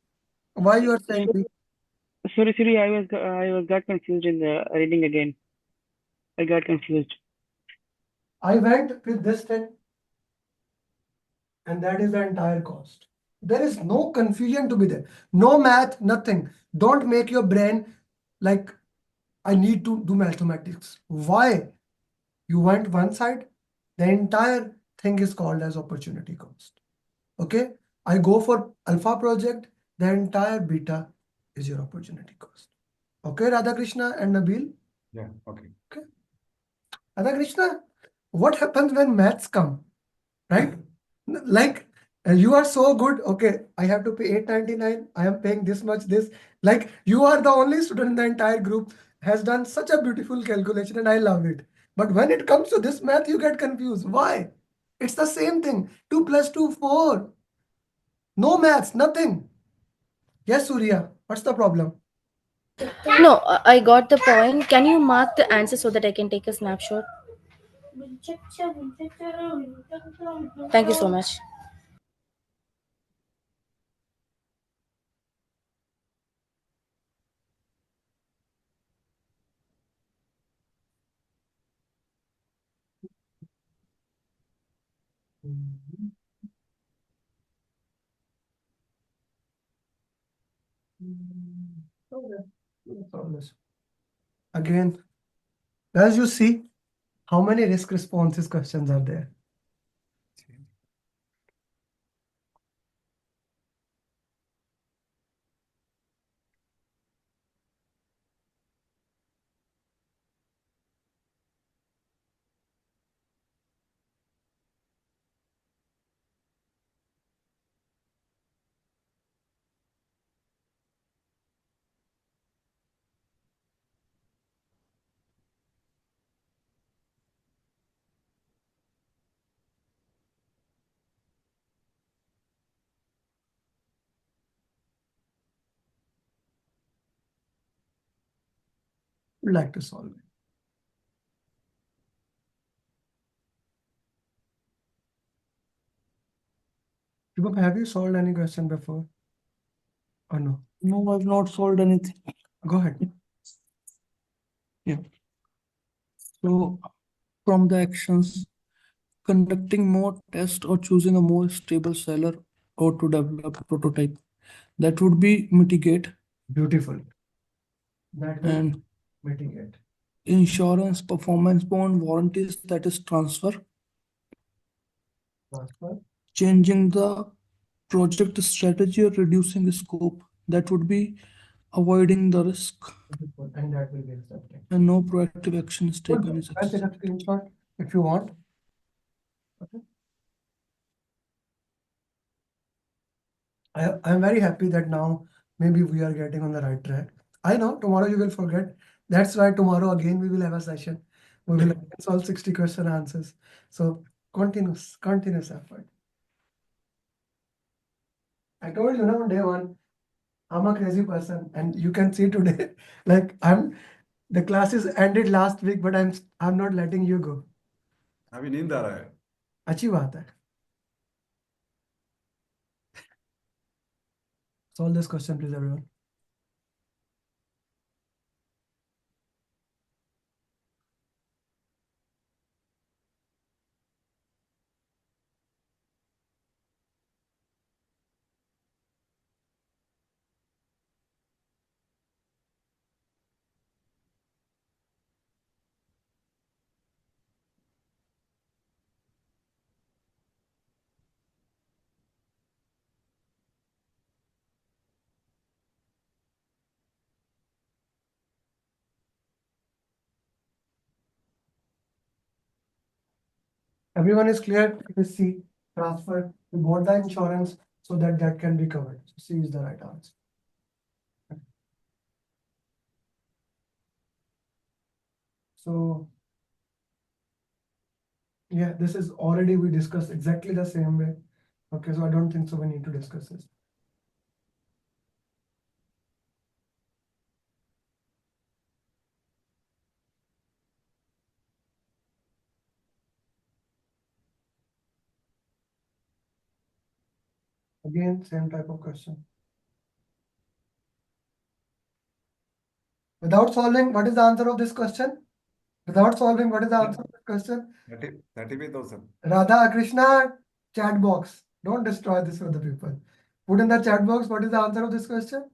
Why you are saying B? Sorry, I got confused in the reading again. I got confused. I went with this thing, and that is the entire cost. There is no confusion to be there. No math, nothing. Don't make your brain like I need to do mathematics. Why? You went one side, the entire thing is called as opportunity cost. Okay? I go for alpha project, the entire beta is your opportunity cost. Okay, Radhakrishna and Nabil? Yeah, okay. Radhakrishna, what happens when maths come? Right? Like you are so good. Okay, I have to pay 899. I am paying this much, this. Like you are the only student in the entire group has done such a beautiful calculation and I love it. But when it comes to this math, you get confused. Why? It's the same thing. 2 plus 2, 4. No maths, nothing. Yes, Surya, what's the problem? No, I got the point. Can you mark the answer so that I can take a snapshot? Thank you so much. Again, as you see, how many risk responses questions are there? Would like to solve it. Shubham, have you solved any question before? Or no? No, I've not solved anything. Go ahead. Yeah. So from the actions, conducting more tests or choosing a more stable seller or to develop a prototype, that would be mitigate. Beautiful. That will And mitigate. insurance, performance bond, warranties, that is transfer. Transfer. Changing the project strategy or reducing the scope, that would be avoiding the risk, and that will be accepted. and no proactive action is Good. taken is I'll take a screenshot if you want. Okay. I'm very happy that now maybe we are getting on the right track. I know tomorrow you will forget. That's why tomorrow again we will have a session. We will solve 60 question answers. So continuous effort. I told you, on day one, I'm a crazy person, and you can see today, like the classes ended last week, but I'm not letting you go. अभी नींद आ रहा है अच्छी बात है. Solve this question, please, everyone. Everyone is clear? It is C, transfer. We bought the insurance so that can be covered. So C is the right answer. So yeah, this is already we discussed exactly the same way. Okay, so I don't think so we need to discuss this. Again, same type of question. Without solving, what is the answer of this question? Without solving, what is the answer of this question? 35,000 Radha Krishna, chat box. Don't destroy this for the people. Put in the chat box what is the answer of this question.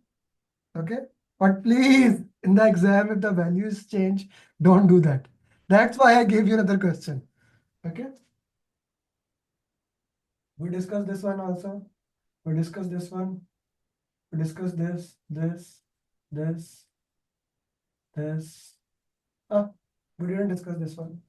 Okay. But please, in the exam, if the values change, don't do that. That's why I gave you another question. Okay. We discussed this one also. We discussed this one. We discussed this. We didn't discuss this one.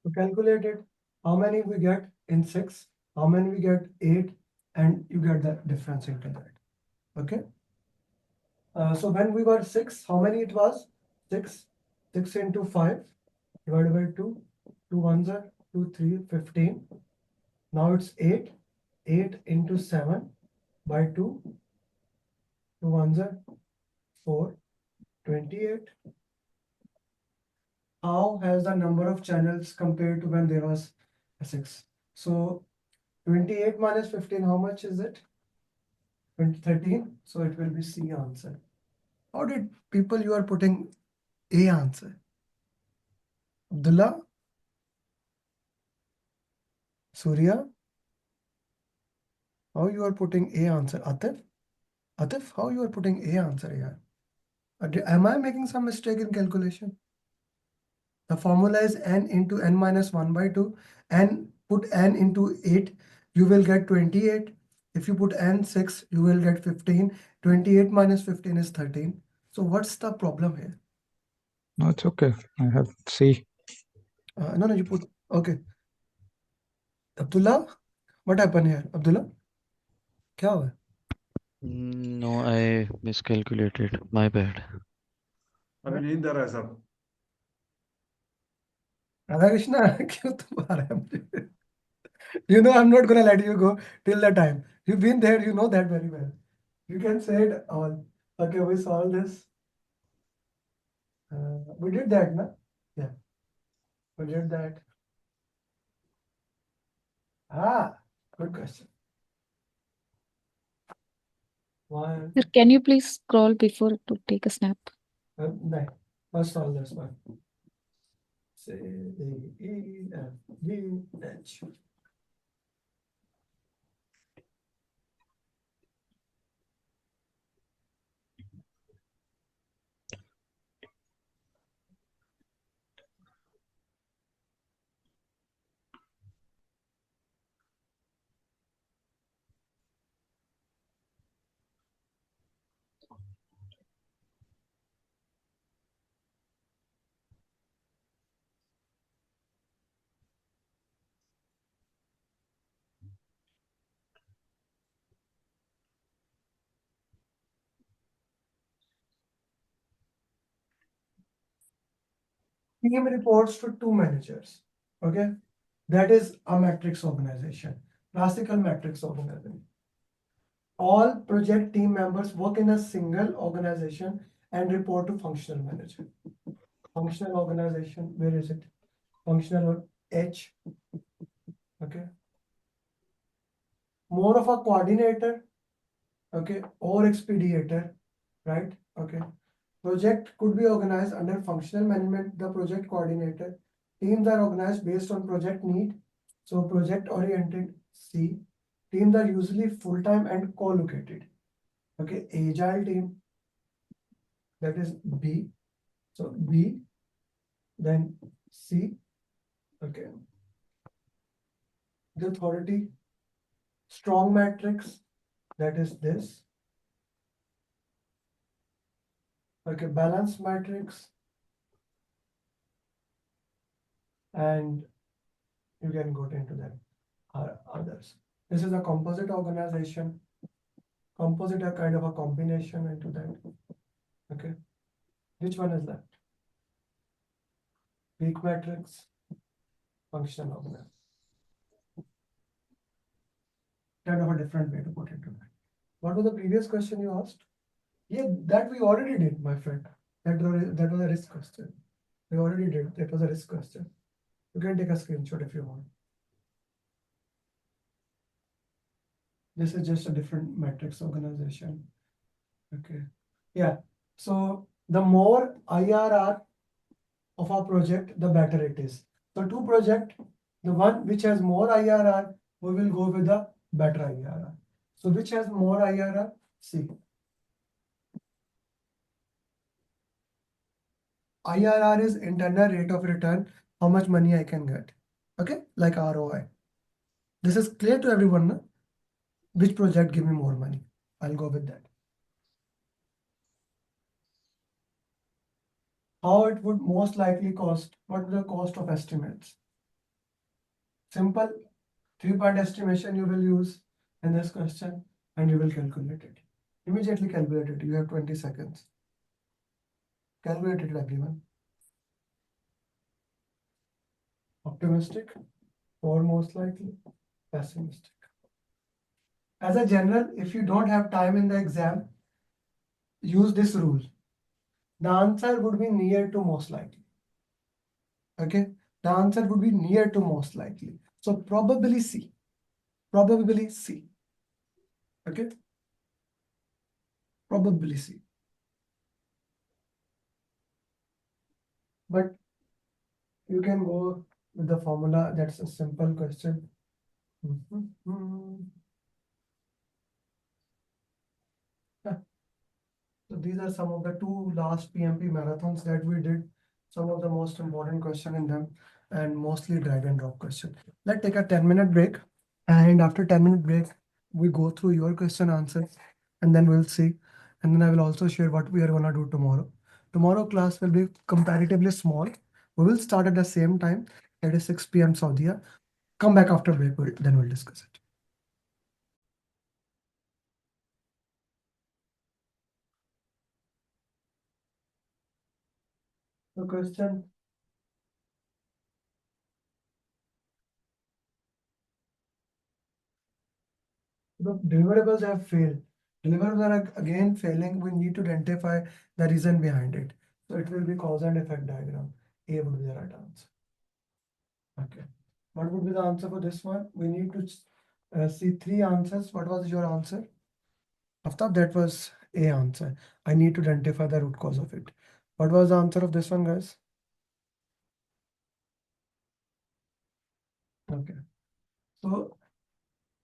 To calculate it, how many we get in 6, how many we get 8, and you get the difference into that. Okay. So when we were 6, how many it was? 6. 6 into 5 divided by 2. 2 ones are 2, 3, 15. Now it's 8. 8 into 7 by 2. 2 ones are 4. 28. How has the number of channels compared to when there was a 6? So 28 minus 15, how much is it? 13. So it will be C answer. How did people you are putting A answer? Abdullah? Surya? How you are putting A answer? Atif? Atif, how you are putting A answer here? Am I making some mistake in calculation? The formula is n into n minus 1 by 2. And put n into 8, you will get 28. If you put n 6, you will get 15. 28 minus 15 is 13. So what's the problem here? No, it's okay. I have C. No, you put, okay. Abdullah, what happened here? Abdullah? क्या हुआ? No, I miscalculated. My bad. अभी नींद आ रहा है सब राधा कृष्णा क्यों तुम आ रहे हैं मुझे? You know, I'm not gonna let you go till the time. You've been there, you know that very well. You can say it all. Okay, we solved this. We did that, no? Yeah, we did that. Good question. One. Sir, can you please scroll before to take a snap? No, first solve this one. C, D, E, F, G, H. Team reports to two managers. Okay, that is a matrix organization, classical matrix organization. All project team members work in a single organization and report to functional manager. Functional organization, where is it? Functional H. Okay. More of a coordinator, okay, or expeditor, right? Okay. Project could be organized under functional management, the project coordinator. Teams are organized based on project need. So project oriented, C. Teams are usually full-time and co-located. Okay, agile team, that is B. So B, then C. Okay. The authority, strong matrix, that is this. Okay, balance matrix. And you can go into that others. This is a composite organization. Composite are kind of a combination into that. Okay. Which one is that? Weak matrix, functional organization. Kind of a different way to put it. What was the previous question you asked? Yeah, that we already did, my friend. That was a risk question. We already did. That was a risk question. You can take a screenshot if you want. This is just a different matrix organization. Okay. Yeah. So the more IRR of our project, the better it is. So two project, the one which has more IRR, we will go with the better IRR. So which has more IRR? C. IRR is internal rate of return, how much money I can get. Okay, like ROI. This is clear to everyone, no? Which project give me more money? I'll go with that. How it would most likely cost? What is the cost of estimates? Simple 3-point estimation you will use in this question and you will calculate it. Immediately calculate it. You have 20 seconds. Calculate it, everyone. Optimistic or most likely pessimistic. As a general, if you don't have time in the exam, use this rule. The answer would be near to most likely. Okay, the answer would be near to most likely. So probably C. Probably C. Okay, probably C. But you can go with the formula. That's a simple question. So these are some of the two last PMP marathons that we did. Some of the most important question in them and mostly drag and drop question. Let's take a 10-minute break. And after 10-minute break, we go through your question answers and then we'll see. And then I will also share what we are gonna do tomorrow. Tomorrow class will be comparatively small. We will start at the same time, that is 6 p.m. Saudi. Come back after break, then we'll discuss it. The question. Look, deliverables have failed. Deliverables are again failing. We need to identify the reason behind it. So it will be cause and effect diagram. A would be the right answer. Okay. What would be the answer for this one? We need to see three answers. What was your answer? After that was A answer. I need to identify the root cause of it. What was the answer of this one, guys? Okay. So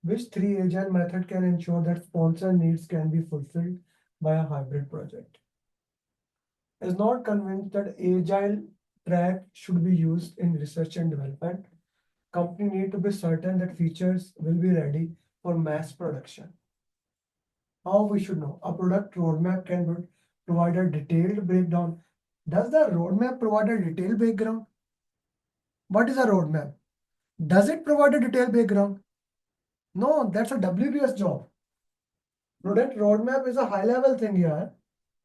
which three agile method can ensure that sponsor needs can be fulfilled by a hybrid project? Is not convinced that agile track should be used in research and development. Company need to be certain that features will be ready for mass production. How we should know? A product roadmap can provide a detailed breakdown. Does the roadmap provide a detailed background? What is a roadmap? Does it provide a detailed background? No, that's a WBS job. Product roadmap is a high level thing here.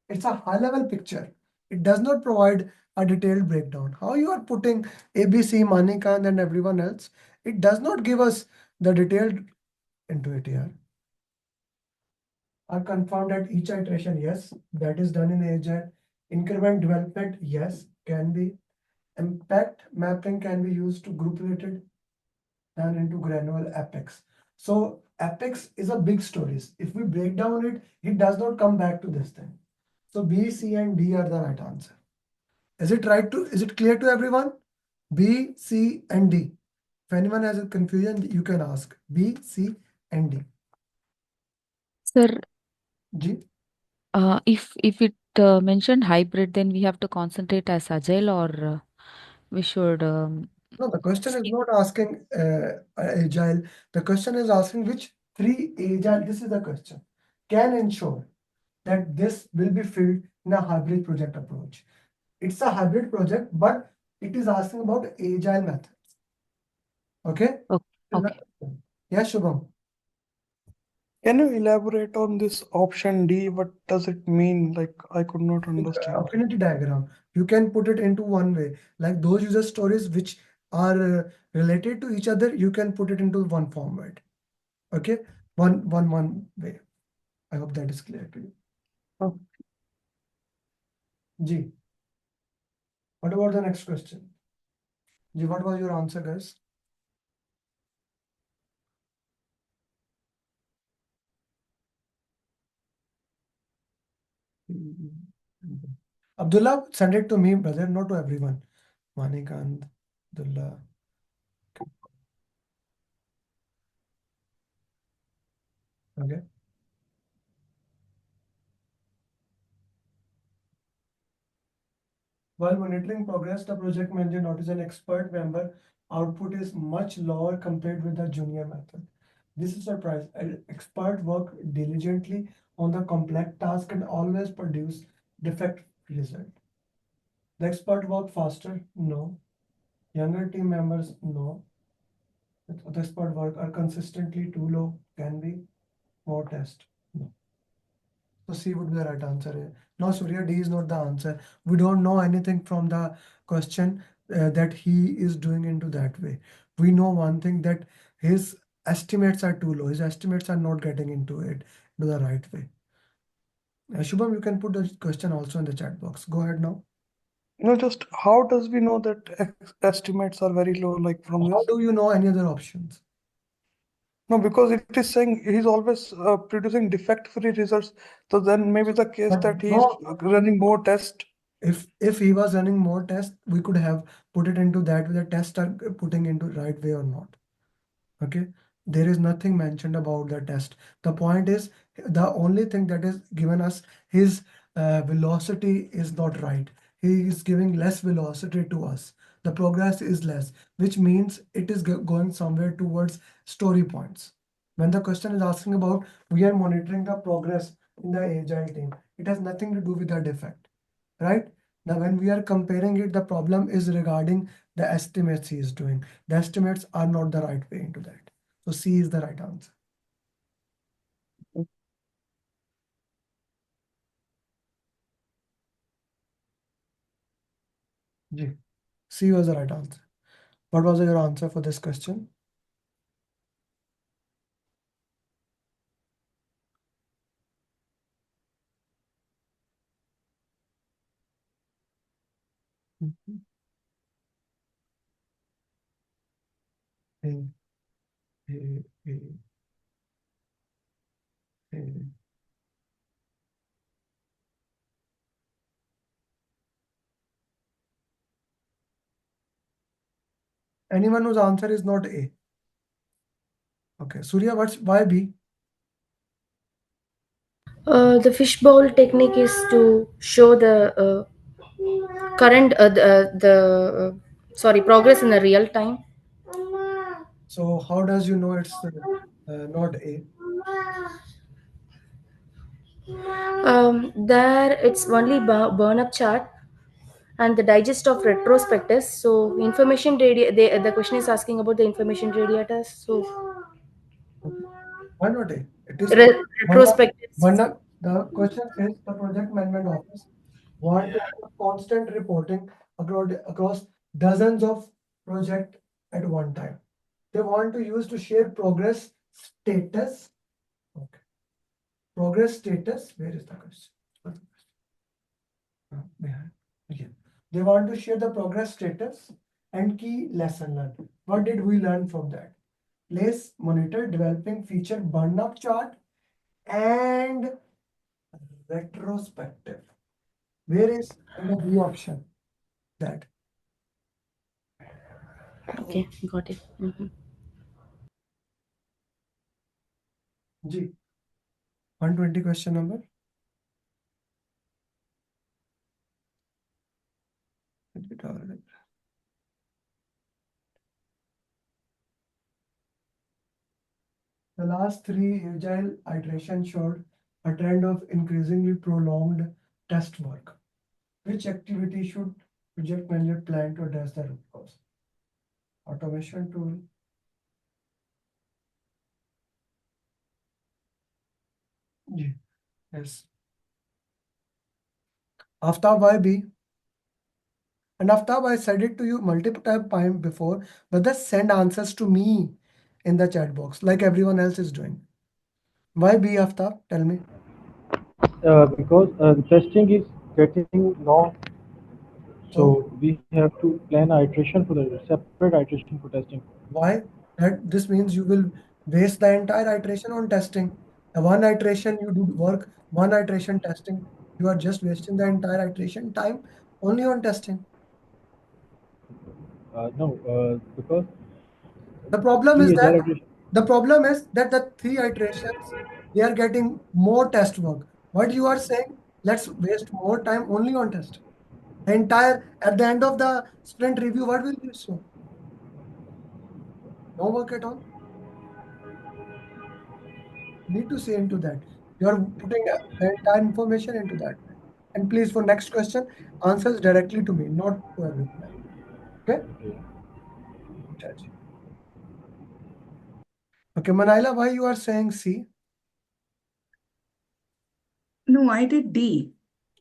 It's a high level picture. It does not provide a detailed breakdown. How you are putting ABC, Manikand and everyone else, it does not give us the detailed into it here. Are confirmed at each iteration, yes, that is done in Agile. Increment development, yes, can be. Impact mapping can be used to group related and into granular apex. So apex is a big stories. If we break down it, it does not come back to this thing. So B, C, and D are the right answer. Is it clear to everyone? B, C, and D. If anyone has a confusion, you can ask B, C, and D. Sir, G. if it mentioned hybrid, then we have to concentrate as agile, or we should No, the question is not asking agile. The question is asking which three agile, this is the question, can ensure that this will be filled in a hybrid project approach. It's a hybrid project, but it is asking about agile methods. Okay? Okay. Yes, Shubham. Can you elaborate on this option D? What does it mean? Like, I could not understand. Affinity diagram. You can put it into one way. Like those user stories which are related to each other, you can put it into one format. Okay? One way. I hope that is clear to you. Oh. G. What about the next question? G, what was your answer, guys? Abdullah, send it to me, brother, not to everyone. Manikand, Abdullah. Okay. While monitoring progress, the project manager notices an expert member output is much lower compared with the junior method. This is a surprise. An expert work diligently on the complex task and always produce defect result. The expert work faster? No. Younger team members? No. The expert work are consistently too low? Can be. More test? No. So C would be the right answer here. No, Surya, D is not the answer. We don't know anything from the question that he is doing into that way. We know one thing, that his estimates are too low. His estimates are not getting into it to the right way. Shubham, you can put the question also in the chat box. Go ahead now. Just how does we know that estimates are very low, like from How do you know any other options? No, because it is saying he's always producing defect-free results. So then maybe the case that he's running more tests. If he was running more tests, we could have put it into that way. The tests are putting into right way or not. Okay, there is nothing mentioned about the test. The point is, the only thing that is given us, his velocity is not right. He is giving less velocity to us. The progress is less, which means it is going somewhere towards story points. When the question is asking about, we are monitoring the progress in the agile team, it has nothing to do with the defect, right? Now, when we are comparing it, the problem is regarding the estimates he is doing. The estimates are not the right way into that. So C is the right answer. G. C was the right answer. What was your answer for this question? Mhm. A, A, A, A. Anyone whose answer is not A. Okay, Surya, why B? The fishbowl technique is to show the current sorry, progress in the real time. So how does you know it's not A? There it's only burn up chart and the digest of retrospectives. So information the question is asking about the information radiators. So Okay. Why not A? It is retrospectives. the question is the project management office want to have constant reporting across dozens of projects at one time. They want to use to share progress status. Okay. Progress status. Where is the question? Behind. Yeah. They want to share the progress status and key lesson learned. What did we learn from that? Place, monitor, developing feature burn up chart and retrospective. Where is in the B option that? Okay, got it. G. 120 question number. The last three agile iterations showed a trend of increasingly prolonged test work. Which activity should project manager plan to address the root cause? Automation tool. Yes. Aftab, why B? And Aftab, I said it to you multiple times before, but just send answers to me in the chat box like everyone else is doing. Why B, Aftab? Tell me. Because the testing is getting long, so we have to plan an iteration for the separate iteration for testing. Why? This means you will waste the entire iteration on testing. One iteration you do work, one iteration testing. You are just wasting the entire iteration time only on testing. No, because the problem is that the three iterations they are getting more test work. What you are saying? Let's waste more time only on testing. The entire at the end of the sprint review, what will you show? No work at all. Need to say into that. You are putting the entire information into that. And please, for next question, answers directly to me, not to everyone else. Okay? Okay, Manila, why you are saying C? No, I did D.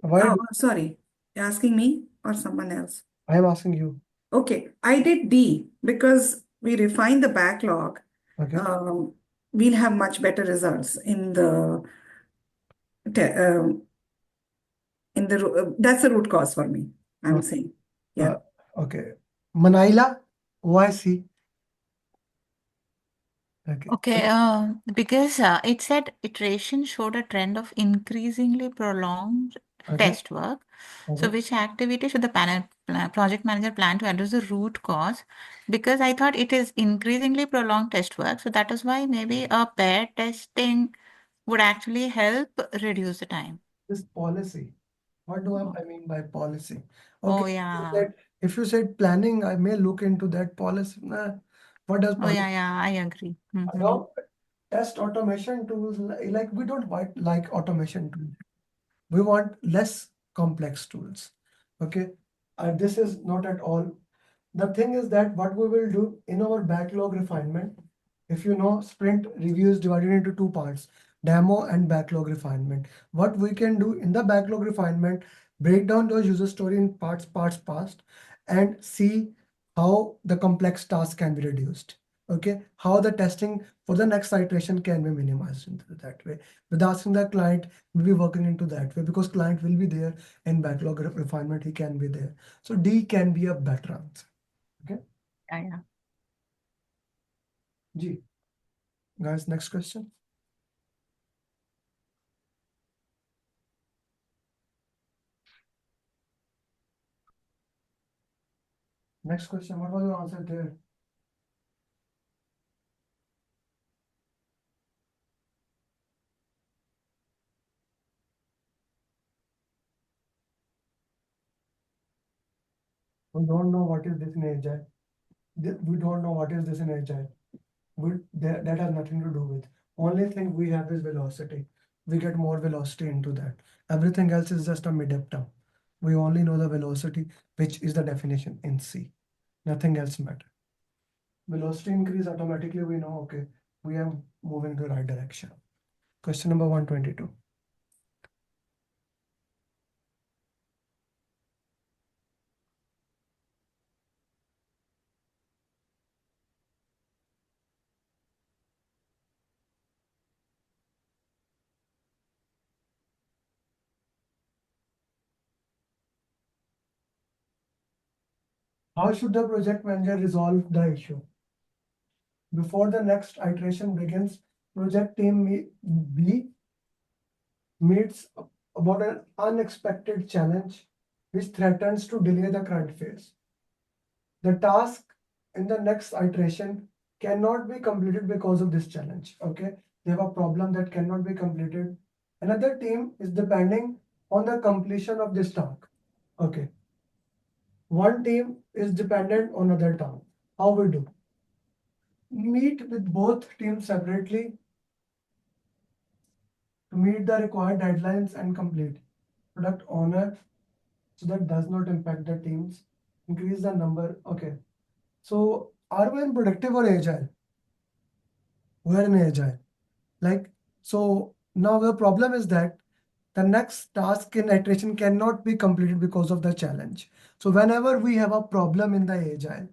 Why? Oh, sorry. You're asking me or someone else? I am asking you. Okay, I did D because we refine the backlog. Okay. We'll have much better results in the that's the root cause for me. I'm saying, yeah. Okay, Manila, why C? Okay, because it said iteration showed a trend of increasingly prolonged test work. So, which activity should the project manager plan to address the root cause? Because I thought it is increasingly prolonged test work. So, that is why maybe a pair testing would actually help reduce the time. This policy. What do I mean by policy? Oh, Okay, yeah. if you said planning, I may look into that policy. What does Oh, policy? yeah, I agree. Adopt test automation tools, like we don't like automation tools. We want less complex tools. Okay, this is not at all. The thing is that what we will do in our backlog refinement, if you know, sprint review is divided into two parts, demo and backlog refinement. What we can do in the backlog refinement, break down those user story in parts, and see how the complex tasks can be reduced. Okay, how the testing for the next iteration can be minimized into that way. With asking the client, we'll be working into that way because client will be there in backlog refinement, he can be there. So D can be a better answer. Okay. Yeah. G. Guys, next question. Next question, what was your answer there? We don't know what is this in Agile. We don't know what is this in Agile. That has nothing to do with. Only thing we have is velocity. We get more velocity into that. Everything else is just a mid-up term. We only know the velocity, which is the definition in C. Nothing else matter. Velocity increase automatically, we know, okay, we are moving the right direction. Question number 122. How should the project manager resolve the issue? Before the next iteration begins, project team B meets about an unexpected challenge which threatens to delay the current phase. The task in the next iteration cannot be completed because of this challenge. Okay, they have a problem that cannot be completed. Another team is depending on the completion of this task. Okay, one team is dependent on another task. How we do? Meet with both teams separately to meet the required deadlines and complete. Product owner, so that does not impact the teams. Increase the number. Okay. So are we in productive or agile? We are in agile. Like, so now the problem is that the next task in iteration cannot be completed because of the challenge. So whenever we have a problem in the agile,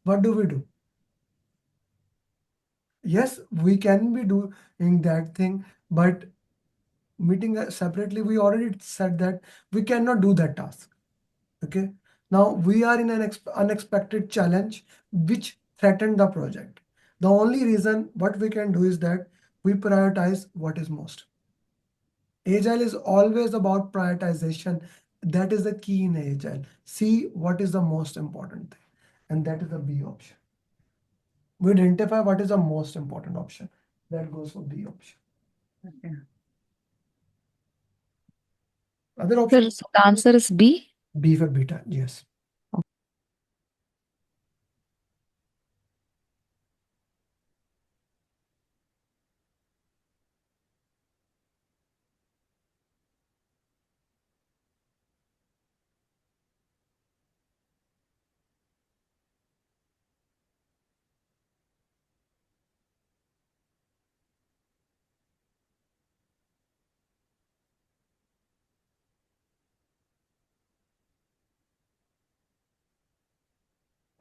what do? Yes, we can be doing that thing, but meeting separately, we already said that we cannot do that task. Okay. Now we are in an unexpected challenge which threatened the project. The only reason what we can do is that we prioritize what is most. Agile is always about prioritization. That is the key in Agile. See what is the most important thing. And that is the B option. We identify what is the most important option. That goes for B option. Okay. Other options? So the answer is B? B for beta, yes.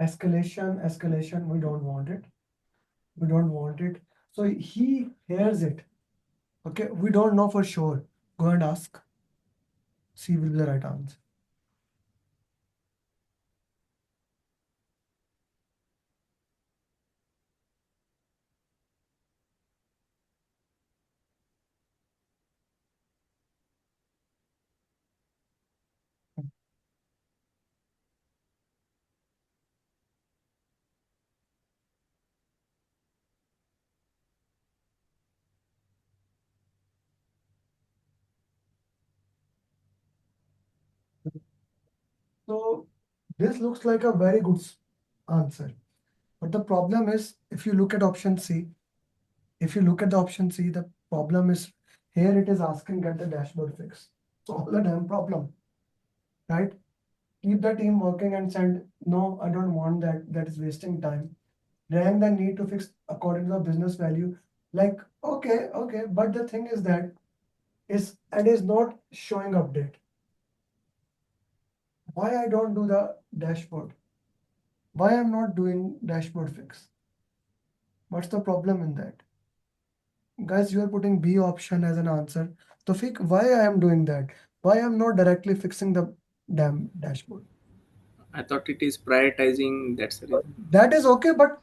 Escalation, we don't want it. So he hears it. Okay, we don't know for sure. Go and ask. C will be the right answer. So this looks like a very good answer. But the problem is, if you look at option C, the problem is here it is asking get the dashboard fix. So all the damn problem, right? Keep the team working and said, no, I don't want that. That is wasting time. Rank the need to fix according to the business value. Like, okay, but the thing is that it is not showing update. Why I don't do the dashboard? Why I'm not doing dashboard fix? What's the problem in that? Guys, you are putting B option as an answer. Tawfiq, why I am doing that? Why I'm not directly fixing the damn dashboard? I thought it is prioritizing. That's the reason. That is okay, but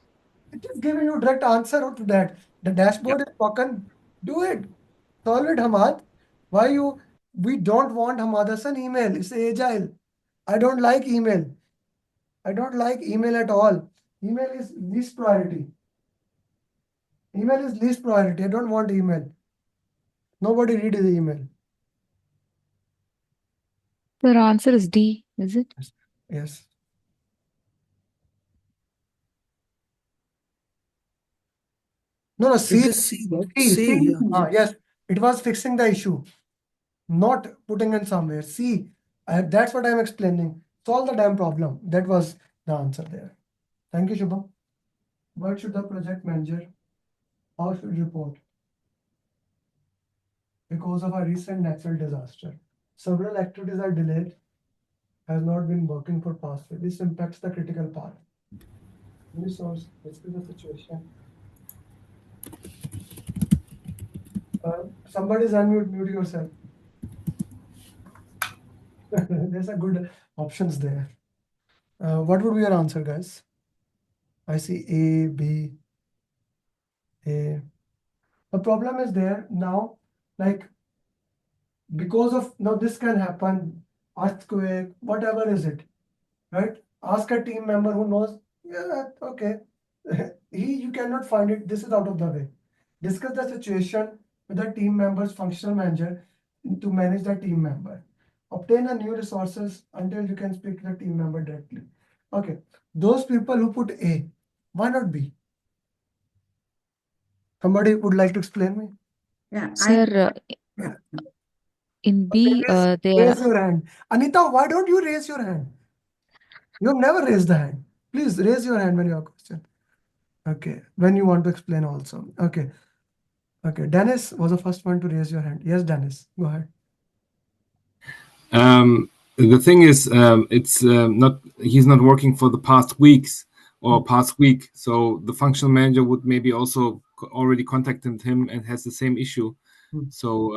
it is giving you direct answer to that. The dashboard is broken. Do it. Solve it, Hamad. Why you? We don't want Hamad as an email. It's agile. I don't like email. I don't like email at all. Email is least priority. Email is least priority. I don't want email. Nobody read the email. The answer is D, is it? Yes. No, C. It is C, right? C. C, yeah. Yes, it was fixing the issue, not putting in somewhere. See, that's what I'm explaining. Solve the damn problem. That was the answer there. Thank you, Shubham. What should the project manager? How should report? Because of a recent natural disaster, several activities are delayed, has not been working for past week. This impacts the critical part. Resource, this is the situation. Somebody's unmute, mute yourself. There's a good options there. What would be your answer, guys? I see A, B, A. The problem is there now, like because of now this can happen, earthquake, whatever is it, right? Ask a team member who knows, yeah, okay. You cannot find it. This is out of the way. Discuss the situation with the team member's functional manager to manage the team member. Obtain a new resources until you can speak to the team member directly. Okay, those people who put A, why not B? Somebody would like to explain me? Yeah, Sir, in B, they Raise are your hand. Anita, why don't you raise your hand? You have never raised the hand. Please raise your hand when you have a question. Okay, when you want to explain also. Okay. Okay, Dennis was the first one to raise your hand. Yes, Dennis, go ahead. The thing is, it's not. He's not working for the past weeks or past week. So the functional manager would maybe also already contacted him and has the same issue. So,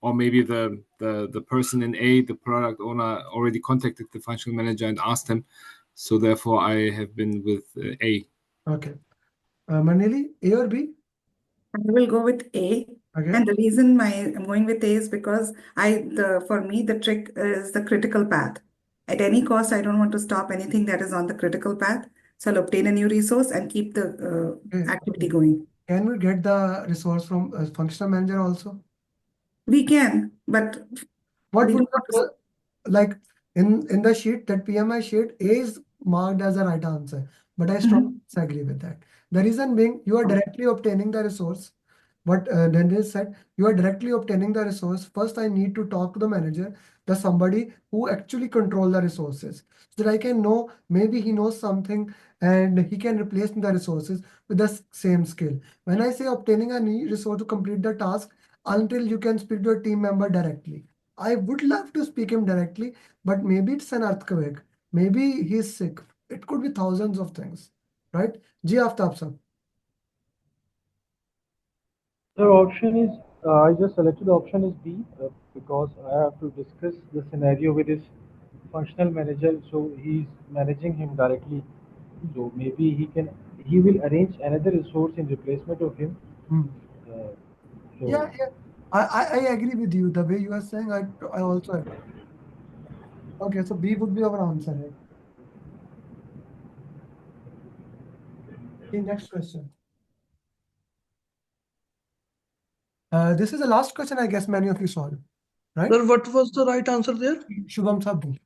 or maybe the person in A, the product owner, already contacted the functional manager and asked him. So therefore, I have been with A. Okay. Manili, A or B? I will go with A. Okay. And the reason I'm going with A is because for me, the trick is the critical path. At any cost, I don't want to stop anything that is on the critical path. So I'll obtain a new resource and keep the activity going. Can we get the resource from functional manager also? We can, but what we would don't want to. like in the sheet, that PMI sheet, A is marked as a right answer, but I strongly disagree with that. The reason being, you are directly obtaining the resource. What Dennis said, you are directly obtaining the resource. First, I need to talk to the manager, the somebody who actually control the resources, so that I can know maybe he knows something and he can replace the resources with the same skill. When I say obtaining a new resource to complete the task, until you can speak to a team member directly. I would love to speak him directly, but maybe it's an earthquake. Maybe he's sick. It could be thousands of things, right? Ji Aftab sir. The option is, I just selected the option is B because I have to discuss the scenario with his functional manager. So he's managing him directly. So maybe he will arrange another resource in replacement of him. So Yeah. I agree with you. The way you are saying, I also agree. Okay, so B would be our answer. Right? Okay, next question. This is the last question, I guess many of you saw, right? Sir, what was the right answer there? Shubham sir, B.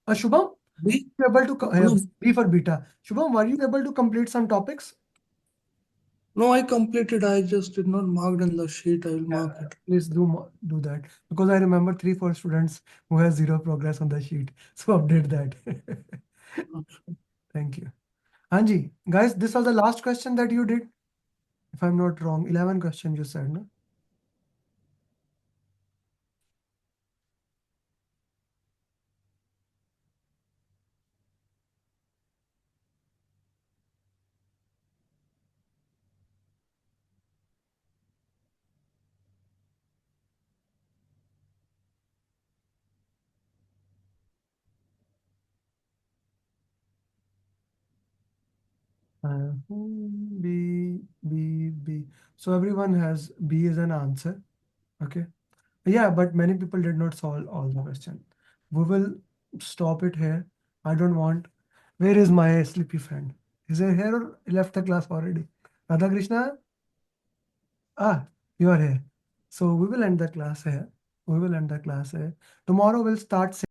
Shubham, B? were you able to B for beta. Shubham, were you able to complete some topics? No, I completed. I just did not mark in the sheet. I will mark it. Please do that, because I remember 3-4 students who has 0 progress on the sheet. So update that. Thank you. Anji, guys, this was the last question that you did. If I'm not wrong, 11 questions you said, no? B. So everyone has B as an answer. Okay. Yeah, but many people did not solve all the question. We will stop it here. I don't want. Where is my sleepy friend? Is he here or left the class already? Radha Krishna? Ah, you are here. So we will end the class here. We will end the class here. Tomorrow we'll start